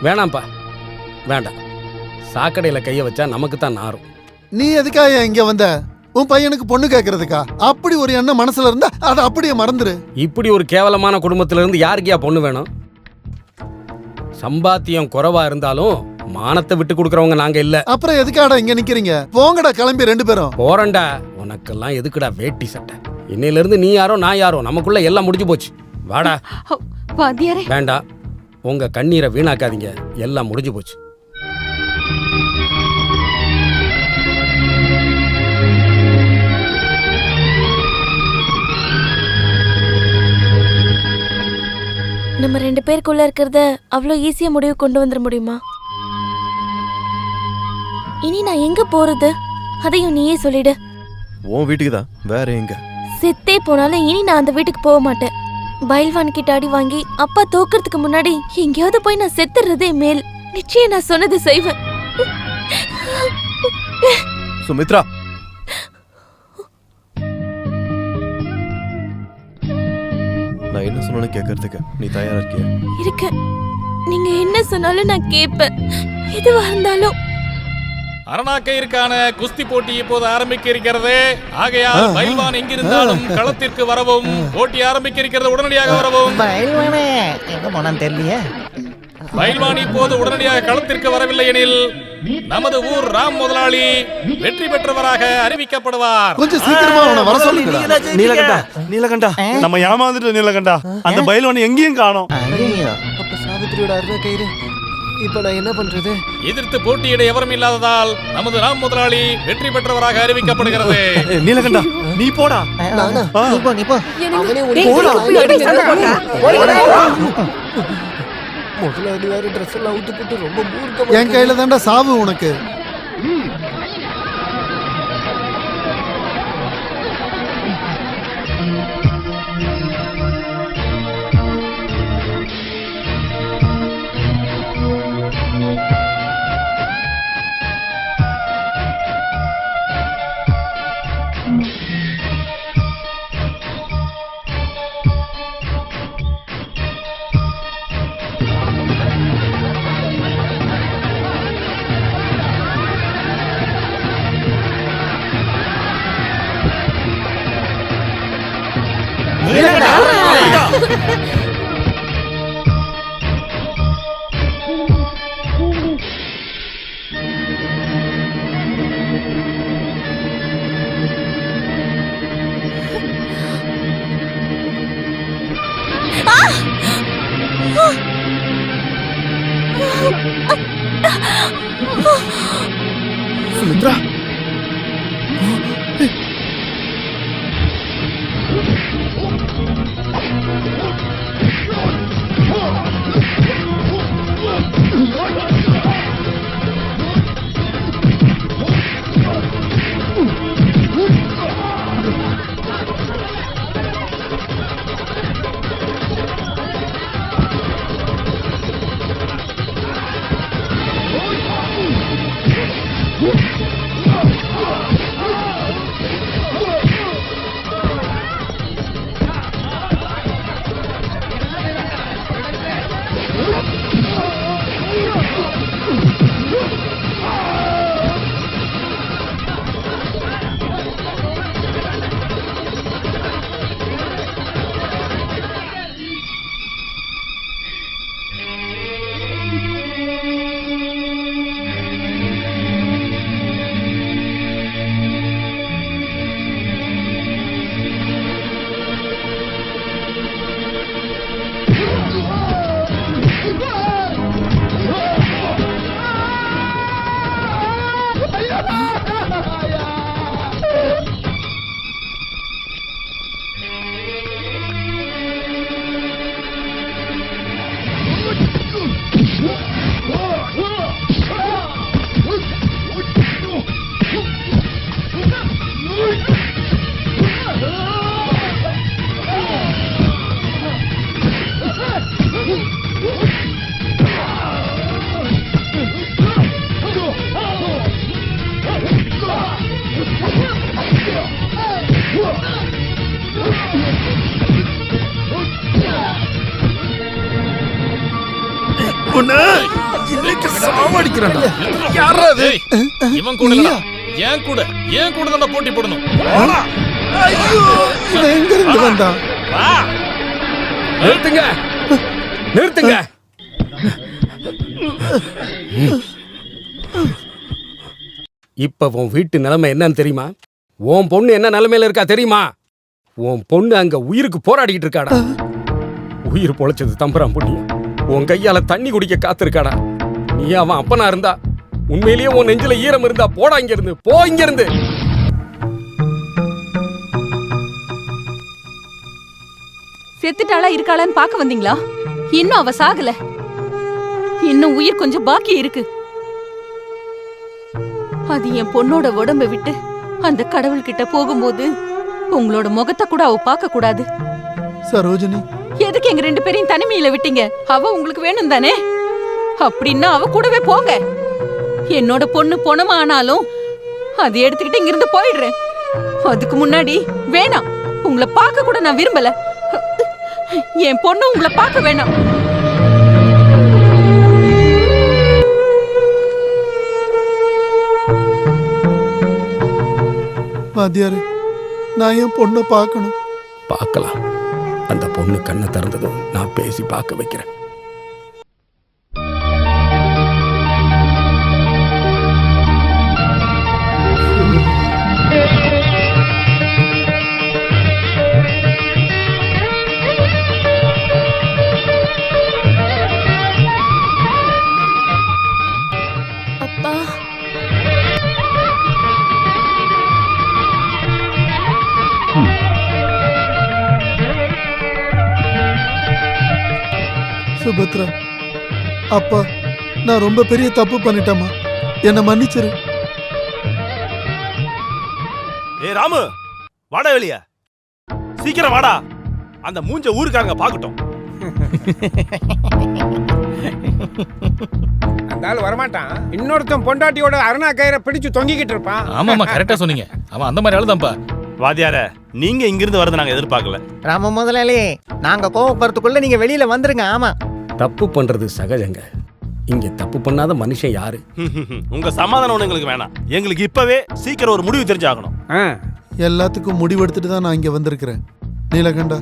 வேணாம்ப்பா, வேண்டாம். சாக்கடையில கைய வச்சா நமக்கு தான் நாரும். நீ எதுக்காக இங்க வந்த? உன் பையனுக்கு பொண்ணு கேட்கறதுக்கா? அப்படி ஒரு எண்ணம் மனசுல இருந்தா அதை அப்படியே மறந்துரு. இப்படி ஒரு கேவலமான குடும்பத்துல இருந்து யாருக்கியா பொண்ணு வேணும்? சம்பாத்தியம் குறைவா இருந்தாலும் மானத்தை விட்டு கொடுக்கறவங்க நாங்க இல்ல. அப்புறம் எதுக்காடா இங்க நிக்கிறீங்க? போங்கடா கிளம்பி ரெண்டு பேரும். போறண்டா. உனக்கெல்லாம் எதுக்குடா வேட்டி சட்டை? இன்னையில இருந்து நீ யாரோ நான் யாரோ, நமக்குள்ள எல்லாம் முடிஞ்சு போச்சு. வாடா. வேண்டாம், உங்க கண்ணீரை வீணாக்காதீங்க. எல்லாம் முடிஞ்சு போச்சு. நம்ம 2 பேருக்குள்ள இருக்கிறத அவ்வளோ ஈஸியா முடிவு கொண்டு வந்துட முடியுமா? இனி நான் எங்க போறது? அதையும் நீயே சொல்லிடு. உன் வீட்டுக்கு தான், வேற எங்க? செத்தே போனாலும் இனி நான் அந்த வீட்டுக்கு போக மாட்டேன். பைல்வான் கிட்ட அடி வாங்கி அப்பா தோக்கிறதுக்கு முன்னாடி எங்கேயாவது போய் நான் செத்துறதே மேல். நிச்சயம் நான் சொன்னது செய்வேன். சுமித்ரா, நான் என்ன சொன்னாலும் கேட்கறதுக்கு நீ தயாரா இருக்கியா? இருக்க. நீங்க என்ன சொன்னாலும் நான் கேட்பேன். எதுவா இருந்தாலும். அரணாக்கயிற்கான குஸ்தி போட்டி இப்போது ஆரம்பிக்க இருக்கிறது. ஆகையால் பைல்வான் எங்கிருந்தாலும் களத்திற்கு வரவும், போட்டி ஆரம்பிக்க இருக்கிறது, உடனடியாக வரவும். பயில்வானே எங்க போனான்னு தெரியலையே. பைல்வான் இப்போது உடனடியாக களத்திற்கு வரவில்லை எனில் நமது ஊர் ராம் முதலாளி வெற்றி பெற்றவராக அறிவிக்கப்படுவார். கொஞ்சம் சீக்கிரமா அவனை வர சொல்லுங்க. நீலகண்டா, நீலகண்டா, நம்ம ஏமாந்துட்டு நீலகண்டா. அந்த பைல்வான் எங்கேயும் காணோம். அப்ப சாவித்திரியோட அருணா கயிறு இப்ப நான் என்ன பண்றது? எதிர்த்து போட்டியிட எவரும் இல்லாததால் நமது ராம் முதலாளி வெற்றி பெற்றவராக அறிவிக்கப்படுகிறது. நீலகண்டா, நீ போடா. நானா? நீ போ. அவனே முதலாளி வேற ட்ரெஸ் எல்லாம் அவுத்து போட்டு ரொம்ப மூர்க்கமா. என் கையில தான்டா சாவு உனக்கு. சுமித்ரா, இவன் கூட இல்ல, என் கூட தான் போட்டி போடணும். எங்க இருந்து வந்தான்? நிறுத்துங்க, நிறுத்துங்க. இப்ப உன் வீட்டு நிலைமை என்னன்னு தெரியுமா? உன் பொண்ணு என்ன நிலைமையில இருக்கா தெரியுமா? உன் பொண்ணு அங்க உயிருக்கு போராடிக்கிட்டு இருக்காடா. உயிர் பொழைச்சது தம்புரான் பொண்ணு உன் கையால தண்ணி குடிக்க காத்திருக்காடா. நீ அவன் அப்பனா இருந்தா, உண்மையிலேயே உன் நெஞ்சில ஈரம் இருந்தா போடா இங்க இருந்து, போ இங்க இருந்து. செத்துட்டாளா இருக்காளான்னு பார்க்க வந்தீங்களா? இன்னும் அவ சாகல. இன்னும் உயிர் கொஞ்சம் பாக்கி இருக்கு. அது என் பொண்ணோட உடம்ப விட்டு அந்த கடவுள் கிட்ட போகும்போது உங்களோட முகத்தை கூட அவ பார்க்க கூடாது. சரோஜினி, எதுக்கு எங்க 2 பேரையும் தனிமையில விட்டீங்க? அவ உங்களுக்கு வேணும் தானே? அப்படின்னா அவ கூடவே போங்க. என்னோட பொண்ணு பொணமா ஆனாலும் அதை எடுத்துக்கிட்டு இங்கிருந்து போயிடுறேன். அதுக்கு முன்னாடி வேணாம், உங்களை பார்க்க கூட நான் விரும்பல. என் பொண்ணு உங்களை பார்க்க வேணாம். வாத்தியாரு, நான் என் பொண்ணை பார்க்கணும். பார்க்கலாம். அந்த பொண்ணு கண்ணை திறந்ததும் நான் பேசி பார்க்க வைக்கிறேன். அப்பா, சுபத்ரா, அப்பா, நான் ரொம்ப பெரிய தப்பு பண்ணிட்டேம்மா, என்னை மன்னிச்சிரு. ஏ ராமு, வாடா வெளிய, சீக்கிரம் வாடா. அந்த மூஞ்ச ஊருக்காரங்க பாக்கட்டும். அந்த ஆள் வரமாட்டான். இன்னொருத்தன் பொண்டாட்டியோட அருணா கயிறை பிடிச்சு தொங்கிக்கிட்டு இருப்பான். ஆமாமா, கரெக்டா சொன்னீங்க. அவன் அந்த மாதிரி ஆளுதான்ப்பா. வாத்தியார, நீங்க இங்கிருந்து வரத நாங்க எதிர்பார்க்கல. ராம முதலாளி, நாங்க கோவப்படுறதுக்குள்ள நீங்க வெளியில வந்துருங்க. ஆமா, தப்பு பண்றது சகஜங்க. இங்க தப்பு பண்ணாத மனுஷன் யாரு? உங்க சமாதானம் ஒண்ணு எங்களுக்கு வேணாம். எங்களுக்கு இப்பவே சீக்கிரம் ஒரு முடிவு தெரிஞ்சாகணும். எல்லாத்துக்கும் முடிவெடுத்துட்டு தான் நான் இங்க வந்திருக்கிறேன். நீலகண்டா,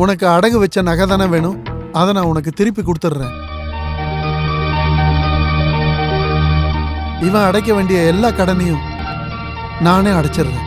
உனக்கு அடகு வச்ச நகை தானே வேணும், அதை நான் உனக்கு திருப்பி கொடுத்துட்றேன். இவன் அடைக்க வேண்டிய எல்லா கடனையும் நானே அடைச்சிடுறேன்.